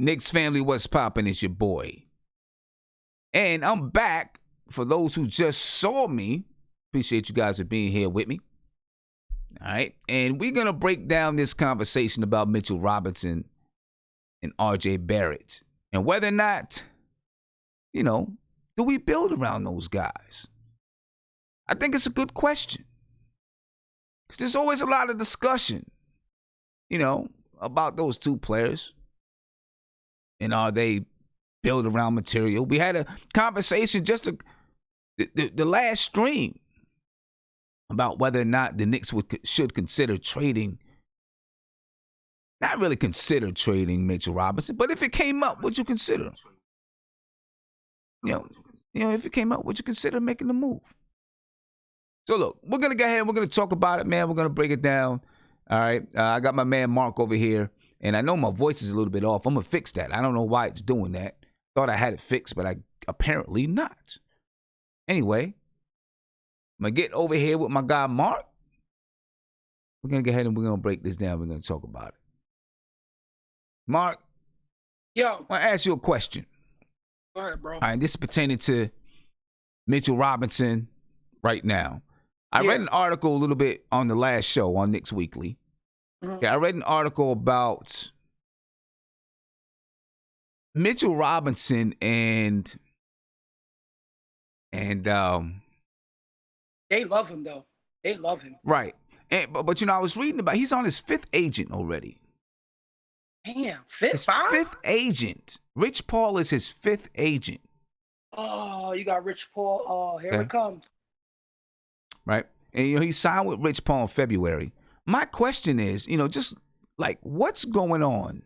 Knicks family, what's poppin'? It's your boy. And I'm back. For those who just saw me, appreciate you guys for being here with me. All right. And we're going to break down this conversation about Mitchell Robinson and RJ Barrett. And whether or not, do we build around those guys? I think it's a good question. Because there's always a lot of discussion, about those two players. And are they build around material? We had a conversation the last stream about whether or not the Knicks should consider trading. Not really consider trading Mitchell Robinson, but if it came up, would you consider? If it came up, would you consider making the move? So look, we're gonna go ahead and we're gonna talk about it, man. We're gonna break it down. All right, I got my man Mark over here. And I know my voice is a little bit off. I'm going to fix that. I don't know why it's doing that. Thought I had it fixed, but I apparently not. Anyway, I'm going to get over here with my guy Mark. We're going to go ahead and we're going to break this down. We're going to talk about it. Mark. Yo. I want to ask you a question. Go ahead, bro. All right, this is pertaining to Mitchell Robinson right now. I read an article a little bit on the last show on Knicks Weekly. Okay, I read an article about Mitchell Robinson and they love him though. They love him. Right. But I was reading about he's on his fifth agent already. Damn, fifth agent. Rich Paul is his fifth agent. Oh, you got Rich Paul. Oh, here it comes. Right. And he signed with Rich Paul in February. My question is, just like, what's going on?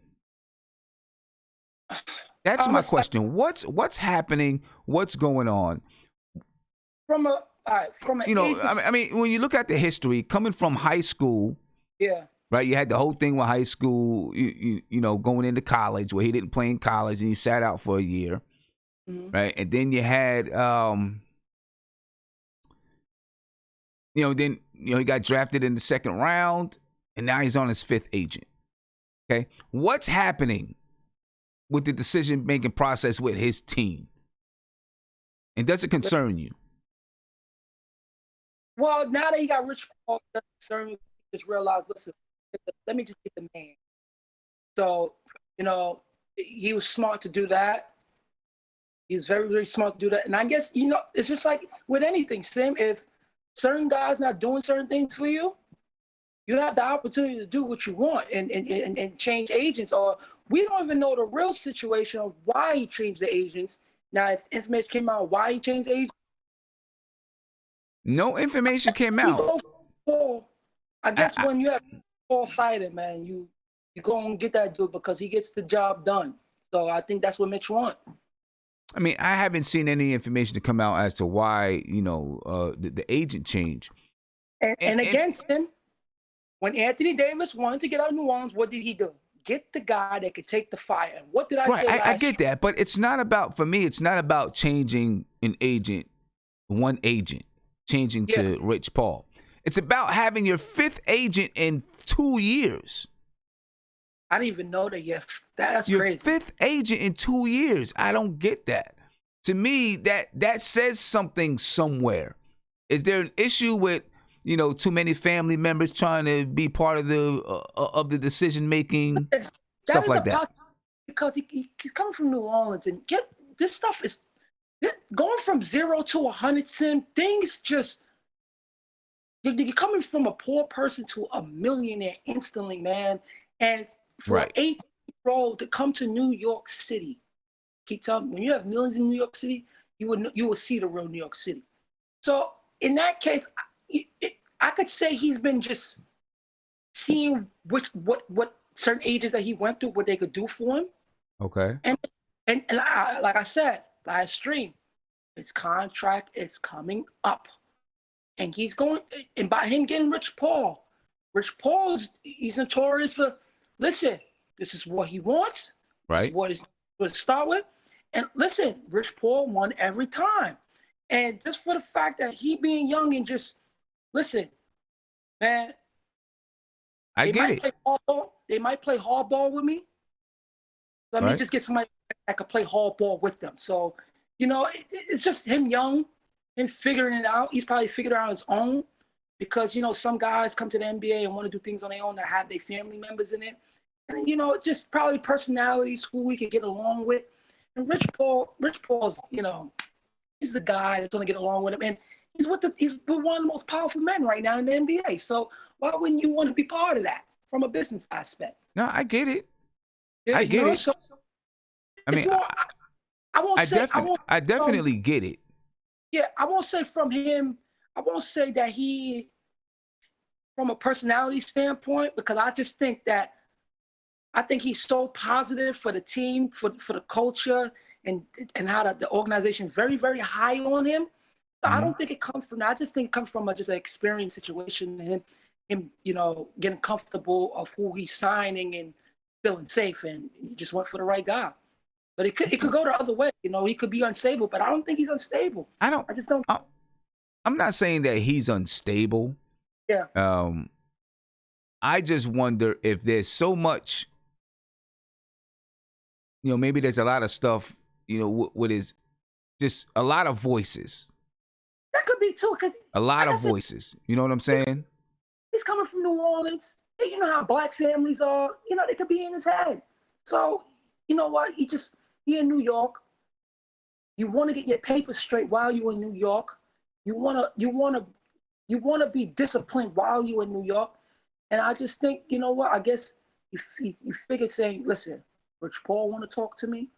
That's my question. What's happening? What's going on? From an I mean, when you look at the history, coming from high school, right? You had the whole thing with high school, going into college where he didn't play in college and he sat out for a year, right? And then you had, he got drafted in the second round, and now he's on his fifth agent. Okay, what's happening with the decision-making process with his team? And does it concern you? Well, now that he got Rich Paul, it doesn't concern me. Just realize, listen, let me just get the man. So, he was smart to do that. He's very, very smart to do that. And I guess, it's just like with anything, Sim, if certain guys not doing certain things for you, you have the opportunity to do what you want and change agents. Or we don't even know the real situation of why he changed the agents. Now, if information came out why he changed the agents, no information came out. I guess when you have Paul-sided, man, you go and get that dude because he gets the job done. So I think that's what Mitch wants. I mean, I haven't seen any information to come out as to why, the agent change. And against him, when Anthony Davis wanted to get out of New Orleans, what did he do? Get the guy that could take the fire. And what did I say last I get that, but it's not about, for me, it's not about changing an agent, one agent, changing to Rich Paul. It's about having your fifth agent in 2 years. I didn't even know that yet. That's your crazy. Fifth agent in 2 years. I don't get that. To me, that says something somewhere. Is there an issue with too many family members trying to be part of the decision making, stuff like that? Because he's coming from New Orleans and this stuff is going from 0 to 100. Things just you're coming from a poor person to a millionaire instantly, man. And for an 18-year-old to come to New York City, keep telling me, when you have millions in New York City, you will see the real New York City. So in that case, I could say he's been just seeing what certain agents that he went through, what they could do for him. Okay. And like I said last stream, his contract is coming up, and he's going. And by him getting Rich Paul, he's notorious for. Listen, this is what he wants. Right. This is what he's going to start with. And listen, Rich Paul won every time. And just for the fact that he being young and just, listen, man. I get it. They might play hardball with me. So I mean, Right. just get somebody that could play hardball with them. So, it's just him young, him figuring it out. He's probably figured it out on his own because some guys come to the NBA and want to do things on their own that have their family members in it. And just probably personalities who we could get along with. And Rich Paul's, he's the guy that's going to get along with him. And he's with one of the most powerful men right now in the NBA. So why wouldn't you want to be part of that from a business aspect? No, I get it. Yeah, I get it. So I mean, more, I definitely get it. Yeah, I won't say from him. I won't say that he, from a personality standpoint, because I just think that I think he's so positive for the team, for the culture, and how the organization is very, very high on him. So I don't think it comes from that. I just think it comes from just an experience situation, him, getting comfortable of who he's signing and feeling safe, and he just went for the right guy. But it could go the other way. He could be unstable, but I don't think he's unstable. I just don't. I'm not saying that he's unstable. Yeah. I just wonder if there's so much. Maybe there's a lot of stuff. What is just a lot of voices. That could be too, because a lot of voices. You know what I'm saying? He's coming from New Orleans. Hey, you know how black families are. They could be in his head. So you know what? He in New York. You want to get your papers straight while you're in New York. You want to be disciplined while you're in New York. And I just think, you know what? I guess you figured saying, listen, Rich Paul want to talk to me?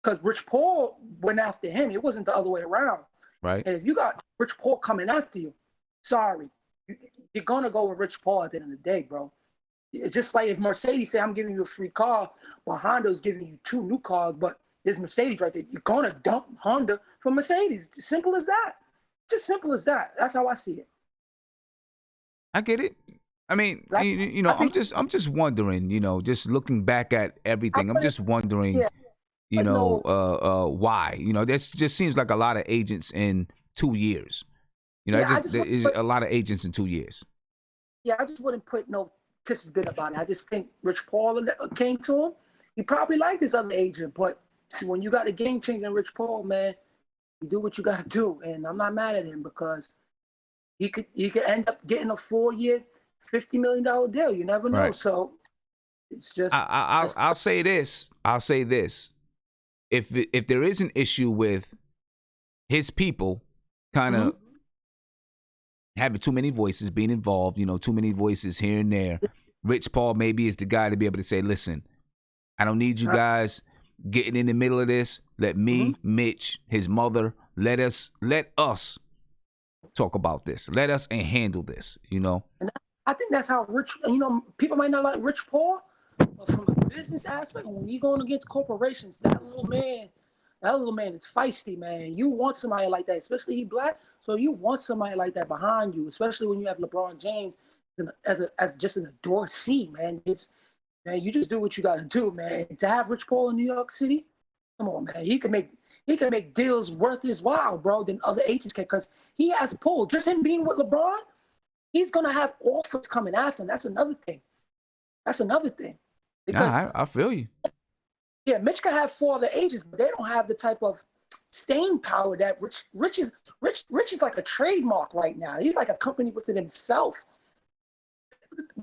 Because Rich Paul went after him. It wasn't the other way around. Right. And if you got Rich Paul coming after you, sorry. You're going to go with Rich Paul at the end of the day, bro. It's just like if Mercedes say, I'm giving you a free car, while Honda's giving you 2 new cars, but there's Mercedes right there. You're going to dump Honda for Mercedes. Simple as that. Just simple as that. That's how I see it. I get it. I mean, I'm just wondering, just looking back at everything, I'm just wondering, why? This just seems like a lot of agents in 2 years. There's a lot of agents in 2 years. Yeah, I just wouldn't put no tips bit about it. I just think Rich Paul came to him. He probably liked this other agent, but see, when you got a game changer in Rich Paul, man, you do what you got to do. And I'm not mad at him because he could end up getting a 4-year, $50 million deal. You never know. Right. So it's just. I'll say this. If there is an issue with his people kind of having too many voices being involved, too many voices here and there, Rich Paul maybe is the guy to be able to say, listen, I don't need you guys getting in the middle of this. Let me, Mitch, his mother, let us talk about this. Let us handle this, And I think that's how people might not like Rich Paul, but from a business aspect, when you're going against corporations, that little man is feisty, man. You want somebody like that, especially he black. So you want somebody like that behind you, especially when you have LeBron James as just an adorsee, man. Man, you just do what you got to do, man. To have Rich Paul in New York City, come on, man. He can make deals worth his while, bro, than other agents can, because he has pull. Just him being with LeBron, he's gonna have offers coming after him. That's another thing. Because I feel you. Yeah, Mitch can have 4 other agents, but they don't have the type of staying power that Rich is like a trademark right now. He's like a company within himself.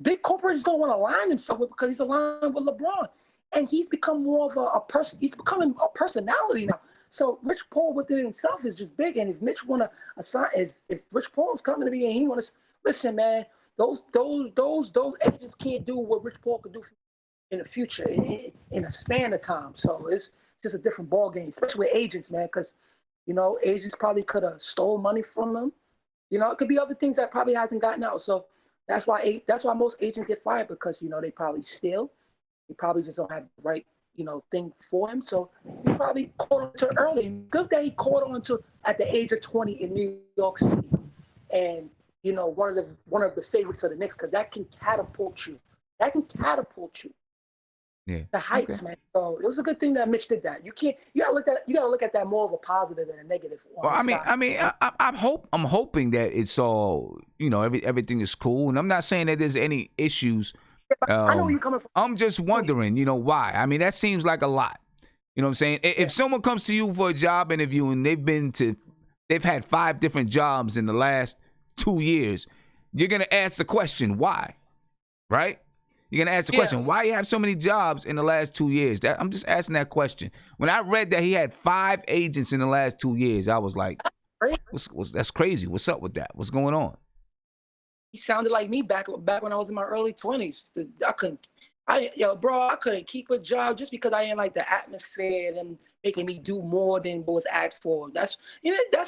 Big corporations don't want to align himself with because he's aligned with LeBron. And he's become more of a person. He's becoming a personality now. So Rich Paul within himself is just big. And if Mitch want to assign, if Rich Paul is coming to me and he want to listen, man, those agents can't do what Rich Paul could do in the future in a span of time. So it's just a different ball game, especially with agents, man, because agents probably could have stole money from them. It could be other things that probably hasn't gotten out. So that's why most agents get fired, because they probably steal. They probably just don't have the right thing for him. So he probably caught on to early. Good that he caught on to at the age of 20 in New York City, and one of the favorites of the Knicks, because that can catapult you. Yeah. The heights, man. So it was a good thing that Mitch did that. You gotta look at that more of a positive than a negative. Well, I'm hoping that it's all everything is cool, and I'm not saying that there's any issues I know where you're coming from. I'm just wondering, why? I mean, that seems like a lot. You know what I'm saying? If someone comes to you for a job interview and they've had 5 different jobs in the last 2 years, you're going to ask the question, why? Right? You're going to ask the question, why you have so many jobs in the last 2 years? I'm just asking that question. When I read that he had 5 agents in the last 2 years, I was like, that's crazy. What's up with that? What's going on? He sounded like me back when I was in my early 20s. I couldn't keep a job just because I didn't like the atmosphere and making me do more than what was asked for. That's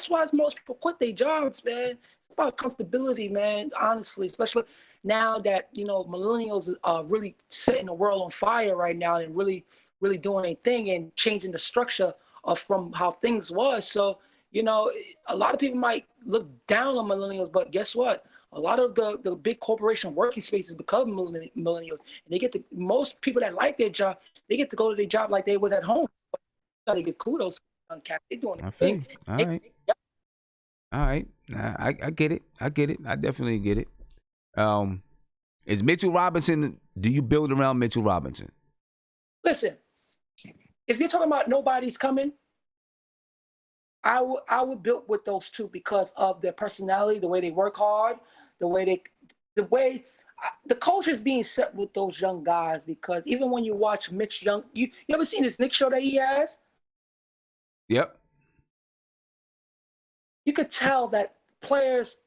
why most people quit their jobs, man. It's about comfortability, man. Honestly, especially now that millennials are really setting the world on fire right now and really, really doing a thing and changing the structure from how things was. So a lot of people might look down on millennials, but guess what? A lot of the big corporation working spaces become millennials, and most people that like their job, they get to go to their job like they was at home. Gotta give kudos on Cap. They're doing I feel you. All right. All right. I get it. I definitely get it. Is Mitchell Robinson, do you build around Mitchell Robinson? Listen, if you're talking about nobody's coming, I would build with those two because of their personality, the way they work hard, the culture is being set with those young guys. Because even when you watch Mitch Young, you ever seen this Knicks show that he has? Yep. You could tell that players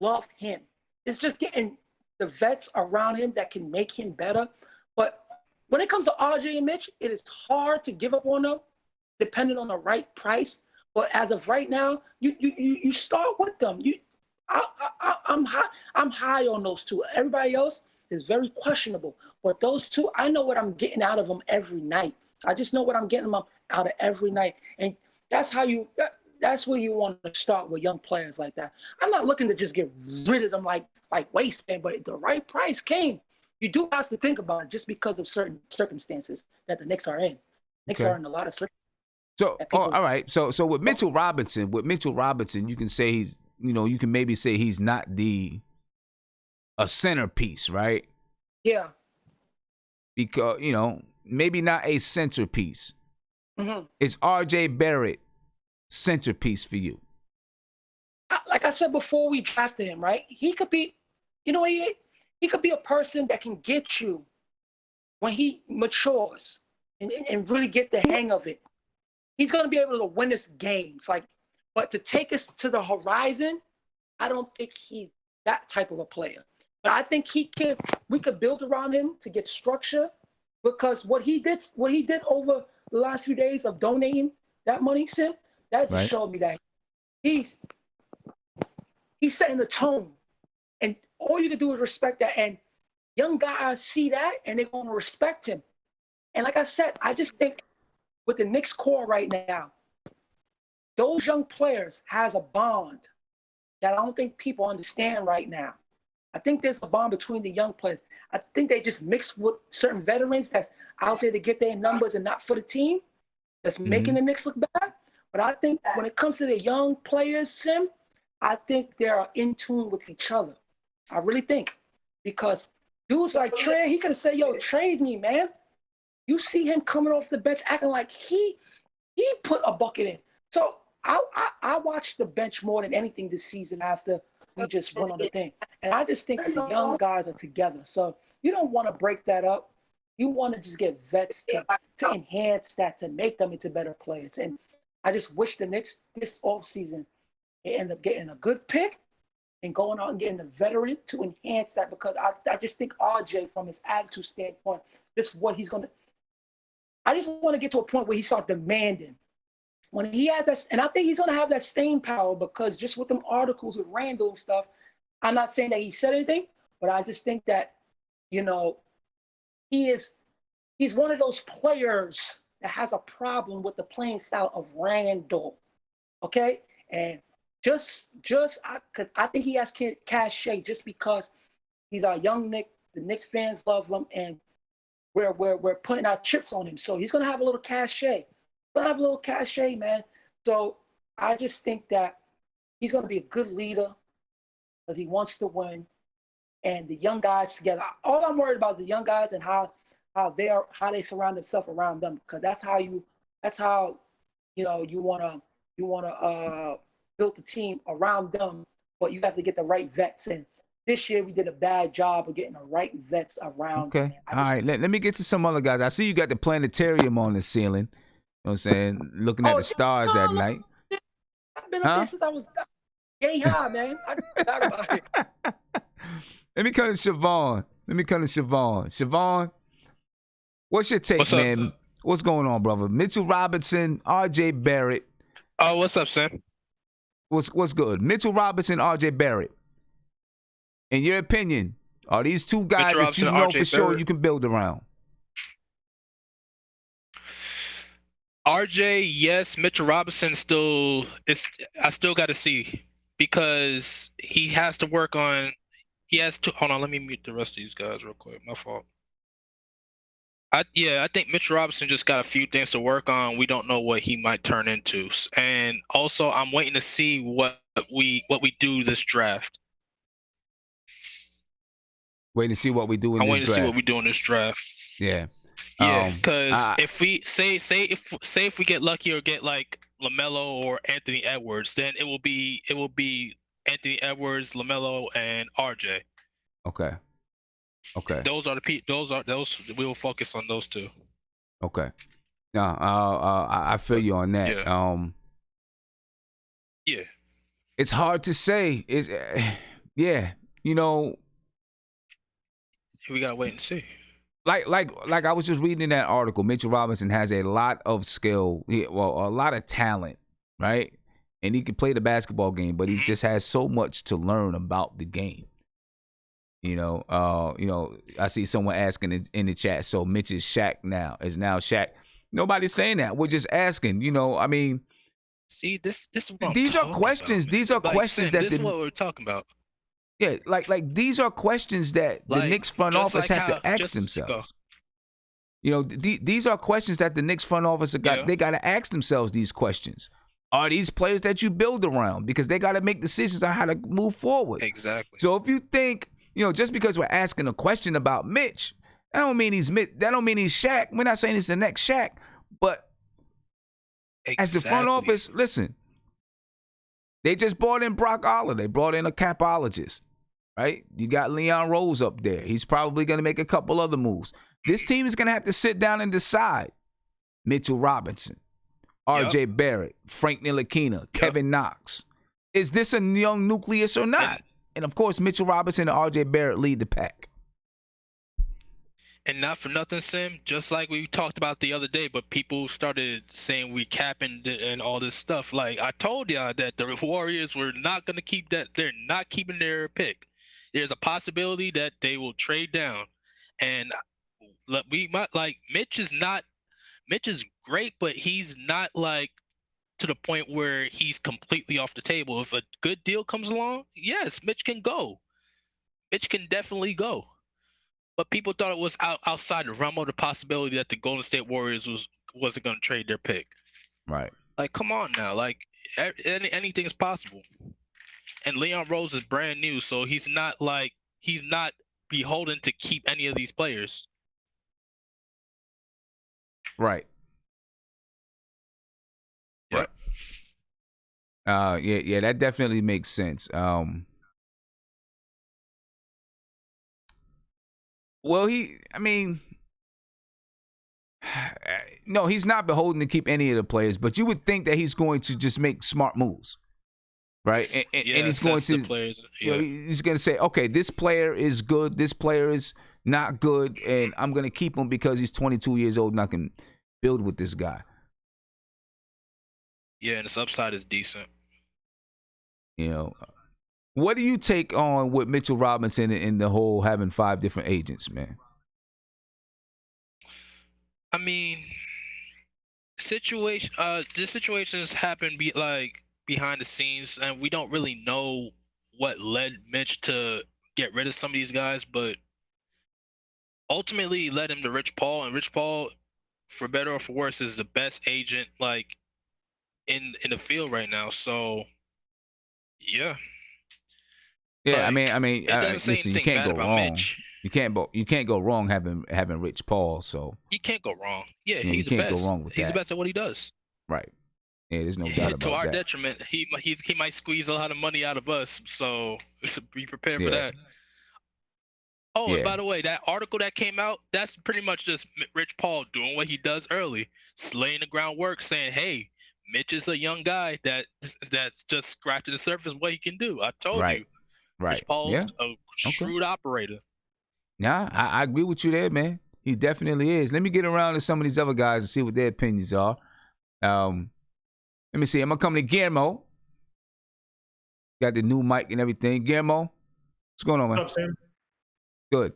love him. It's just getting the vets around him that can make him better. But when it comes to RJ and Mitch, it is hard to give up on them, depending on the right price. But as of right now, you start with them. I'm high on those two. Everybody else is very questionable. But those two, I know what I'm getting out of them every night. I just know what I'm getting out of every night. And that's where you want to start with young players like that. I'm not looking to just get rid of them like wasteland, but if the right price came, you do have to think about it just because of certain circumstances that the Knicks are in. Knicks are in a lot of circumstances. So, all right. So with Mitchell Robinson, you can say you can maybe say he's not a centerpiece, right? Yeah. Because, maybe not a centerpiece. Mm-hmm. Is RJ Barrett centerpiece for you? Like I said before we drafted him, right? He could be, he could be a person that can get you when he matures and really get the hang of it. He's going to be able to win us games. But to take us to the horizon, I don't think he's that type of a player. But I think we could build around him to get structure, because what he did over the last few days of donating that money, Sim, that just showed me that he's setting the tone. And all you can do is respect that. And young guys see that and they're going to respect him. And like I said, I just think with the Knicks core right now, those young players has a bond that I don't think people understand right now. I think there's a bond between the young players. I think they just mix with certain veterans that's out there to get their numbers and not for the team, that's making the Knicks look bad. But I think when it comes to the young players, Sim, I think they are in tune with each other. I really think. Because dudes like Trey, he could have said, yo, trade me, man. You see him coming off the bench acting like he put a bucket in. So I watched the bench more than anything this season after we just went on the thing. And I just think that the young guys are together. So you don't want to break that up. You want to just get vets to enhance that, to make them into better players. And I just wish the Knicks this offseason, they end up getting a good pick and going out and getting a veteran to enhance that, because I just think RJ, from his attitude standpoint, this is what he's going to. I just want to get to a point where he starts demanding. When he has that, and I think he's going to have that staying power, because just with them articles with Randle and stuff, I'm not saying that he said anything, but I just think that, he's one of those players that has a problem with the playing style of Randle, okay? And I think he has cachet just because he's our young Knick. The Knicks fans love him, and we're putting our chips on him. So he's going to have a little cachet. Man. So I just think that he's going to be a good leader because he wants to win. and the young guys together. All I'm worried about is the young guys and how they surround themselves around them, because that's how you wanna build the team around them, but you have to get the right vets. And this year we did a bad job of getting the right vets around them. Okay. All right. Let me get to some other guys. I see you got the planetarium on the ceiling. You know what I'm saying? Looking at the stars at night. I've been up there since I was gay high, man. I forgot about it. Let me come to Siobhan. Siobhan, what's your take, man? What's going on, brother? Mitchell Robinson, R.J. Barrett. Oh, what's up, Sam? What's good? Mitchell Robinson, R.J. Barrett. In your opinion, are these two guys that you know for sure you can build around? RJ, yes. Mitchell Robinson I still got to see, because he has to work on. Hold on, let me mute the rest of these guys real quick. My fault. I think Mitchell Robinson just got a few things to work on. We don't know what he might turn into, and also I'm waiting to see what we do this draft. Waiting to see what we do in this draft. I'm waiting to see what we do in this draft. Yeah. Yeah, because if we say if we get lucky or get like LaMelo or Anthony Edwards, then it will be Anthony Edwards, LaMelo, and RJ. Okay. Those we will focus on those two. Okay. No, I feel you on that. Yeah. It's hard to say. Yeah. You know, we gotta wait and see. Like I was just reading in that article, Mitchell Robinson has a lot of skill, a lot of talent, right? And he can play the basketball game, but he just has so much to learn about the game. You know, I see someone asking in the chat, so Mitch is Shaq now. Is now Shaq. Nobody's saying that. We're just asking, I mean. See, this is what these are questions. About, these are questions Sam, this is what we're talking about. Yeah, like these are questions that the Knicks front office have to ask themselves. These are questions that the Knicks front office they got to ask themselves these questions. Are these players that you build around? Because they got to make decisions on how to move forward. Exactly. So if you think, just because we're asking a question about Mitch, that don't mean he's Shaq. We're not saying he's the next Shaq, but as the front office, listen, they just brought in Brock Aller. They brought in a capologist. Right? You got Leon Rose up there. He's probably going to make a couple other moves. This team is going to have to sit down and decide. Mitchell Robinson, R.J. Barrett, Frank Ntilikina, Kevin Knox. Is this a young nucleus or not? And, of course, Mitchell Robinson and R.J. Barrett lead the pack. And not for nothing, Sim, just like we talked about the other day, but people started saying we capping and all this stuff. Like, I told y'all that the Warriors were not going to keep that. They're not keeping their pick. There's a possibility that they will trade down, and we might Mitch is great, but he's not like to the point where he's completely off the table. If a good deal comes along, yes, Mitch can go. Mitch can definitely go. But people thought it was outside the realm of the possibility that the Golden State Warriors wasn't going to trade their pick. Right. Like, come on now. Like, anything is possible. And Leon Rose is brand new, so he's not beholden to keep any of these players. Right. Yeah. Yeah, that definitely makes sense. Well, no, he's not beholden to keep any of the players, but you would think that he's going to just make smart moves. Right, and he's going to players, he's going to say, okay, this player is good, this player is not good, and I'm going to keep him because he's 22 years old and I can build with this guy. Yeah, and his upside is decent. What do you take on with Mitchell Robinson and the whole having 5 different agents, man? I mean, the situations happen behind the scenes, and we don't really know what led Mitch to get rid of some of these guys, but ultimately led him to Rich Paul, and Rich Paul, for better or for worse, is the best agent in the field right now. So yeah, Yeah, Like, I mean, it doesn't say listen, you anything can't bad go about wrong. Mitch. You can't go wrong having Rich Paul. So You can't go wrong. Yeah, you he's the can't go best. wrong with He's the that. best at what he does. Right. Yeah, there's no doubt To about our that. detriment, he might squeeze a lot of money out of us. So be prepared for Yeah. that. Oh, and Yeah. by the way, that article that came out, that's pretty much just Rich Paul doing what he does early, laying the groundwork, saying, "Hey, Mitch is a young guy that's just scratching the surface of what he can do. I told Right. you, Right. Rich Paul's Yeah. a Okay. shrewd operator." Yeah, I agree with you there, man. He definitely is. Let me get around to some of these other guys and see what their opinions are. Let me see. I'm gonna come to Guillermo. Got the new mic and everything. Guillermo, what's going on, man? What's up, Sam? Good.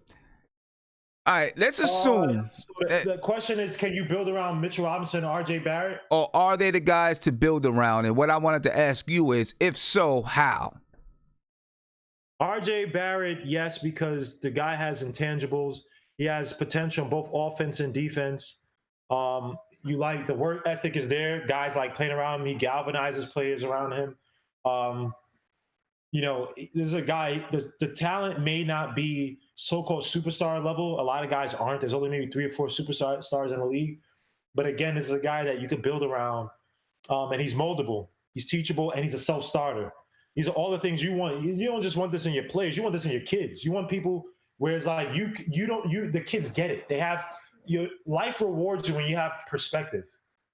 All right, let's assume So the question is, can you build around Mitchell Robinson and R.J. Barrett? or are they the guys to build around? And what I wanted to ask you is, if so, how? R.J. Barrett, yes, because the guy has intangibles. He has potential in both offense and defense. You like the work ethic is there. Guys like playing around him. He galvanizes players around him. This is a guy, the talent may not be so-called superstar level. A lot of guys aren't. There's only maybe 3 or 4 superstars in the league. But again, this is a guy that you could build around. And he's moldable. He's teachable, and he's a self-starter. These are all the things you want. You don't just want this in your players. You want this in your kids. You want people where it's like the kids get it. They have your life rewards you when you have perspective.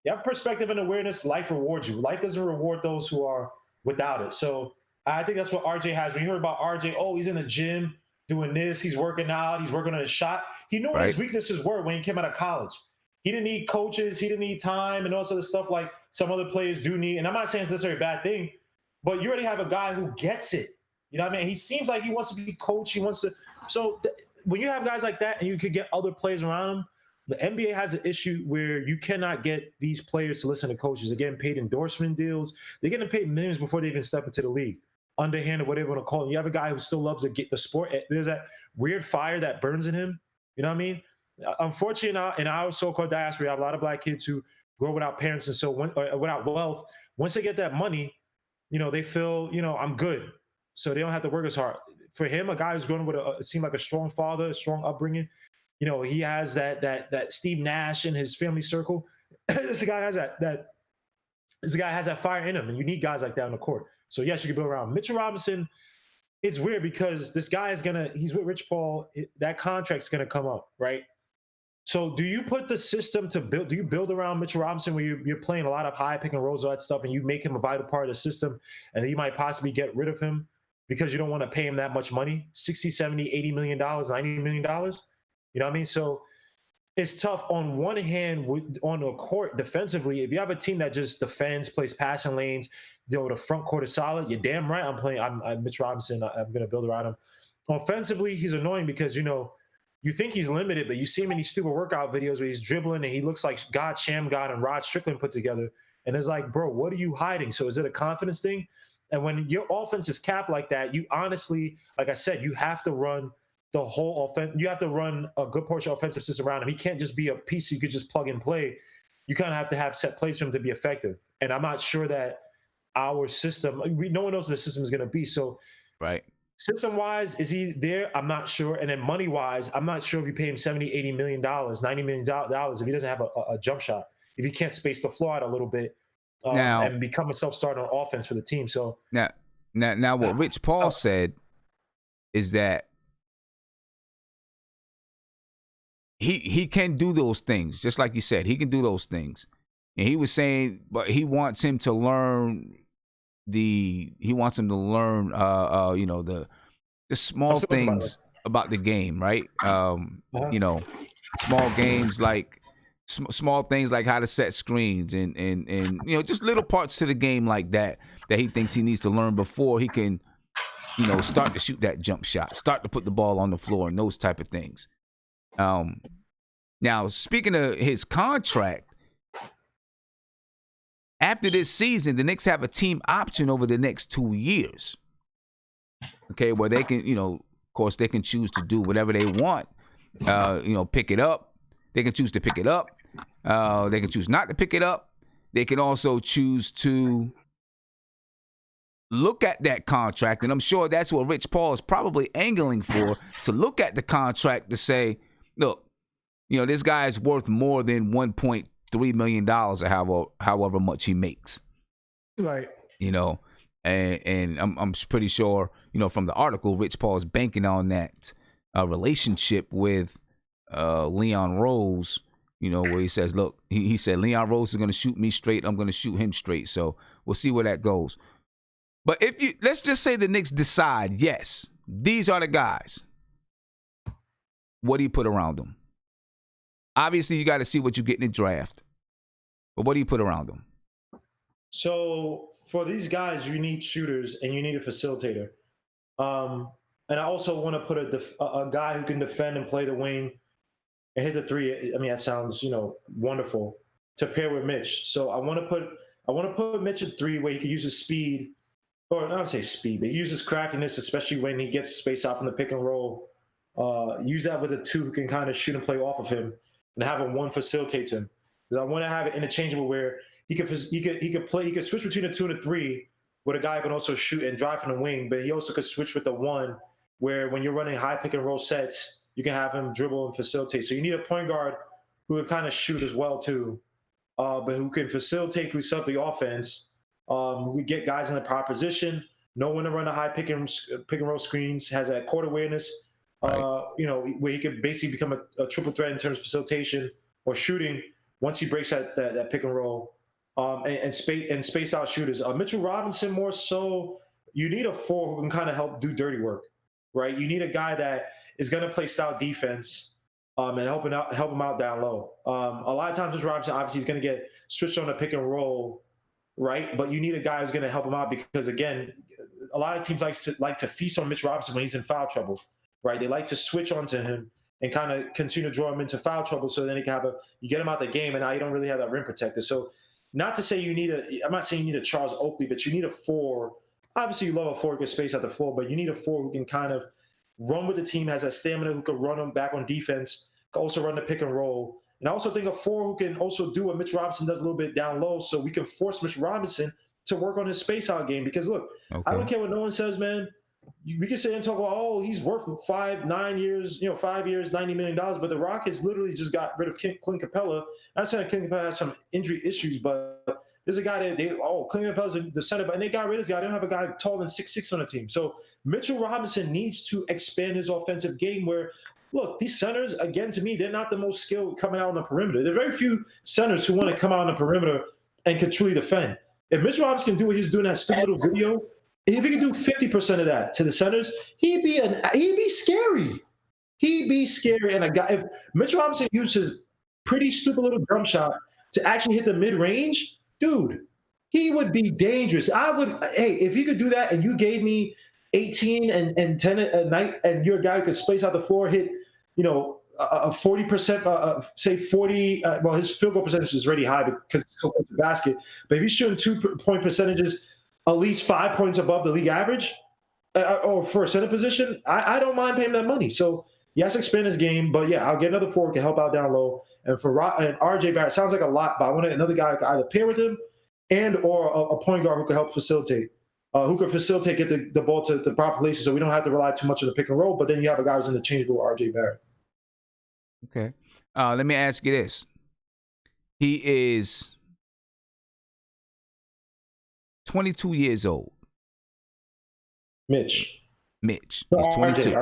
You have perspective and awareness, life rewards you. Life doesn't reward those who are without it. So I think that's what RJ has. When you heard about RJ, oh, he's in the gym doing this, he's working out, he's working on his shot. He knew what his weaknesses were when he came out of college. He didn't need coaches, he didn't need time and all sorts of stuff like some other players do need. And I'm not saying it's necessarily a bad thing, but you already have a guy who gets it. You know what I mean? He seems like he wants to be coached. He wants to. So when you have guys like that and you could get other players around him, the NBA has an issue where you cannot get these players to listen to coaches. They're getting paid endorsement deals. They're getting paid millions before they even step into the league. Underhanded, whatever you want to call it. You have a guy who still loves to get the sport. There's that weird fire that burns in him. You know what I mean? Unfortunately, in our so-called diaspora, we have a lot of black kids who grow without parents and so without wealth. Once they get that money, they feel, I'm good. So they don't have to work as hard. For him, a guy who's grown with it seemed like a strong father, a strong upbringing. He has that Steve Nash in his family circle. This guy has that fire in him, and you need guys like that on the court. So yes, you can build around Mitchell Robinson. It's weird because this guy he's with Rich Paul. That contract's gonna come up, right? So do you put the system do you build around Mitchell Robinson where you're playing a lot of high pick and rolls, all that stuff, and you make him a vital part of the system, and then you might possibly get rid of him because you don't want to pay him that much money, 60, 70, $80 million, $90 million? You know what I mean? So it's tough on one hand on the court defensively. If you have a team that just defends, plays passing lanes, the front court is solid, you're damn right I'm Mitch Robinson. I'm going to build around him. Offensively, he's annoying because, you think he's limited, but you see him in these stupid workout videos where he's dribbling and he looks like Sham God and Rod Strickland put together. And it's like, bro, what are you hiding? So is it a confidence thing? And when your offense is capped like that, you honestly, like I said, you have to run the whole offense. You have to run a good portion of offensive system around him. He can't just be a piece you could just plug and play. You kind of have to have set plays for him to be effective. And I'm not sure that our system, no one knows what the system is going to be. So right. System-wise, is he there? I'm not sure. And then money-wise, I'm not sure if you pay him $70, $80 million, $90 million if he doesn't have a jump shot, if he can't space the floor out a little bit and become a self-starter on offense for the team. So now what Rich Paul said is that he can do those things, just like you said. He can do those things. And he was saying, but he wants him to learn the small things about the game, right? Small games like small things like how to set screens and just little parts to the game like that he thinks he needs to learn before he can start to shoot that jump shot, start to put the ball on the floor and those type of things. Now speaking of his contract, after this season, the Knicks have a team option over the next 2 years. Okay, where they can, of course, they can choose to do whatever they want. Pick it up. They can choose to pick it up. They can choose not to pick it up. They can also choose to look at that contract, and I'm sure that's what Rich Paul is probably angling for, to look at the contract to say, look, this guy is worth more than $1.3 million or however much he makes. Right. And I'm pretty sure, from the article, Rich Paul is banking on that relationship with Leon Rose, where he says, look, he said, Leon Rose is going to shoot me straight. I'm going to shoot him straight. So we'll see where that goes. But let's just say the Knicks decide, yes, these are the guys. What do you put around them? Obviously, you got to see what you get in the draft. But what do you put around them? So for these guys, you need shooters and you need a facilitator. And I also want to put a guy who can defend and play the wing and hit the three. I mean, that sounds, wonderful to pair with Mitch. So I want to put Mitch at three where he can use his speed, or not say speed, but use his craftiness, especially when he gets space out from the pick and roll. Use that with a two who can kind of shoot and play off of him, and have a one facilitate him. Because I want to have it interchangeable where he could switch between a 2 and a 3, where the guy can also shoot and drive from the wing, but he also could switch with the 1, where when you're running high pick and roll sets, you can have him dribble and facilitate. So you need a point guard who can kind of shoot as well too, but who can facilitate, who set up the offense. We get guys in the proper position, know when to run the high pick and roll screens, has that court awareness, right. Where he could basically become a triple threat in terms of facilitation or shooting once he breaks that pick and roll. And space out shooters. Mitchell Robinson, more so, you need a 4 who can kind of help do dirty work, right? You need a guy that is going to play stout defense and help him out down low. A lot of times, Mitchell Robinson, obviously, he's going to get switched on a pick and roll, right? But you need a guy who's going to help him out because, again, a lot of teams like to feast on Mitch Robinson when he's in foul trouble, right? They like to switch onto him and kind of continue to draw him into foul trouble so then he can you get him out the game, and now you don't really have that rim protector. So not to say I'm not saying you need a Charles Oakley, but you need a 4. Obviously, you love a 4 who can space out the floor, but you need a 4 who can kind of run with the team, has that stamina, who can run them back on defense, can also run the pick and roll. And I also think a 4 who can also do what Mitch Robinson does a little bit down low, so we can force Mitch Robinson to work on his space out game. Because look, okay, I don't care what no one says, man. We can sit and talk about, he's worth 5 years, 5 years, $90 million. But the Rockets literally just got rid of Clint Capella. I'm saying Clint Capella has some injury issues, but there's a guy that Clint Capella's the center, but and they got rid of this guy. They don't have a guy taller than 6'6" on the team. So Mitchell Robinson needs to expand his offensive game where, look, these centers, again, to me, they're not the most skilled coming out on the perimeter. There are very few centers who want to come out on the perimeter and can truly defend. If Mitchell Robinson can do what he's doing in that stupid little video, if he could do 50% of that to the centers, he'd be scary. He'd be scary. And if Mitchell Robinson used his pretty stupid little jump shot to actually hit the mid-range, dude, he would be dangerous. If he could do that and you gave me 18 and 10 a night and you're a guy who could space out the floor, hit, a 40%, say 40, well, his field goal percentage is already high because he's so close to the basket. But if he's shooting 2-point percentages, at least 5 points above the league average, or for a center position, I don't mind paying that money. So yes, expand his game, but yeah, I'll get another 4 who can help out down low. And for RJ Barrett, sounds like a lot, but I want another guy who can either pair with him or a point guard who can help facilitate, get the ball to the proper places, so we don't have to rely too much on the pick and roll. But then you have a guy who's interchangeable with RJ Barrett. Okay, let me ask you this: he is 22 years old. Mitch. He's 22.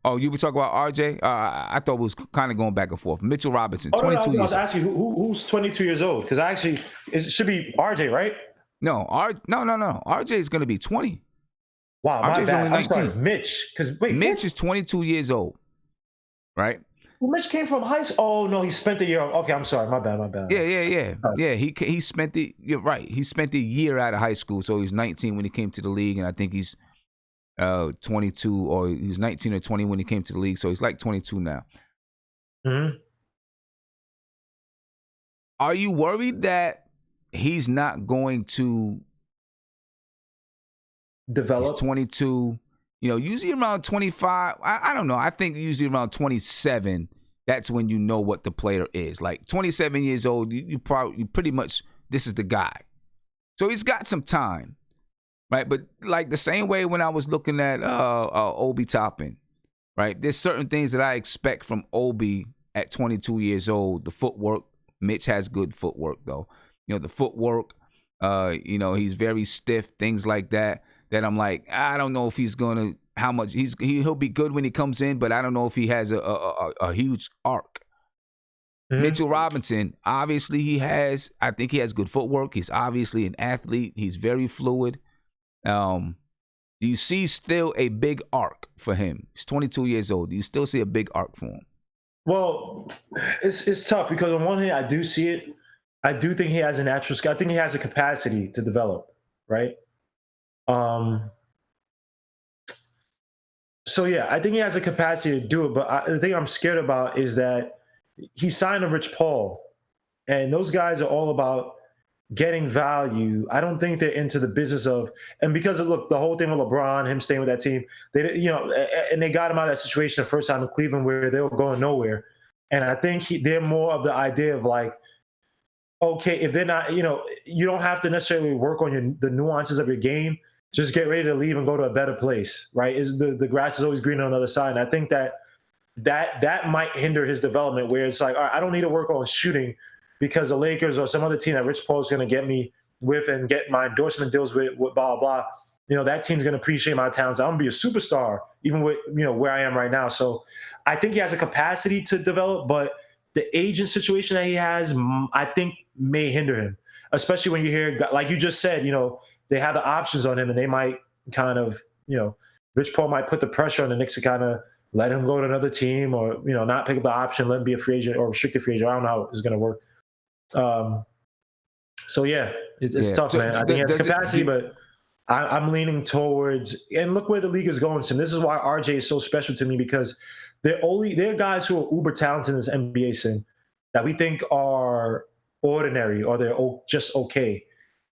Oh, you were talking about RJ? I thought it was kind of going back and forth. Mitchell Robinson, 22 years old. I was asking who's 22 years old? Because it should be RJ, right? No. RJ is going to be 20. Wow, RJ's my bad. only 19. I'm sorry, Mitch. Because Mitch is 22 years old, right? Well, Mitch came from high school. Oh no, he spent the year. Okay, I'm sorry. My bad. Yeah. Right. Yeah, he spent the. You're right. He spent the year out of high school, so he was 19 when he came to the league, and I think he's 22, or he was 19 or 20 when he came to the league, so he's like 22 now. Mm-hmm. Are you worried that he's not going to develop? He's 22. Usually around 25. I don't know. I think usually around 27. That's when you know what the player is. Like 27 years old, you pretty much, this is the guy. So he's got some time, right? But like the same way when I was looking at Obi Toppin, right? There's certain things that I expect from Obi at 22 years old. The footwork, Mitch has good footwork though. The footwork, he's very stiff, things like that. That I'm like, I don't know if he's gonna how much he'll be good when he comes in, but I don't know if he has a huge arc. Mm-hmm. Mitchell Robinson, obviously I think he has good footwork. He's obviously an athlete. He's very fluid. Do you see still a big arc for him? He's 22 years old. Do you still see a big arc for him? Well, it's tough because on one hand, I do see it. I do think he has a natural skill. I think he has a capacity to develop, right? So yeah, I think he has a capacity to do it. But the thing I'm scared about is that he signed a Rich Paul, and those guys are all about getting value. I don't think they're into the business of, and because of, look, the whole thing with LeBron, him staying with that team, and they got him out of that situation the first time in Cleveland where they were going nowhere. And I think they're more of the idea of like, okay, if they're not, you don't have to necessarily work on the nuances of your game. Just get ready to leave and go to a better place, right? The grass is always greener on the other side. And I think that might hinder his development, where it's like, all right, I don't need to work on shooting because the Lakers or some other team that Rich Paul is going to get me with and get my endorsement deals with blah, blah, blah. That team's going to appreciate my talents. I'm going to be a superstar, even with, where I am right now. So I think he has a capacity to develop, but the agent situation that he has, I think may hinder him, especially when you hear, like you just said, they have the options on him and they might kind of, Rich Paul might put the pressure on the Knicks to kind of let him go to another team or, not pick up the option, let him be a free agent or restricted free agent. I don't know how it's going to work. So yeah, it's tough, man. I think he has capacity, but I'm leaning towards, and look where the league is going. So this is why RJ is so special to me, because they're guys who are uber talented in this NBA scene that we think are ordinary or they're just okay.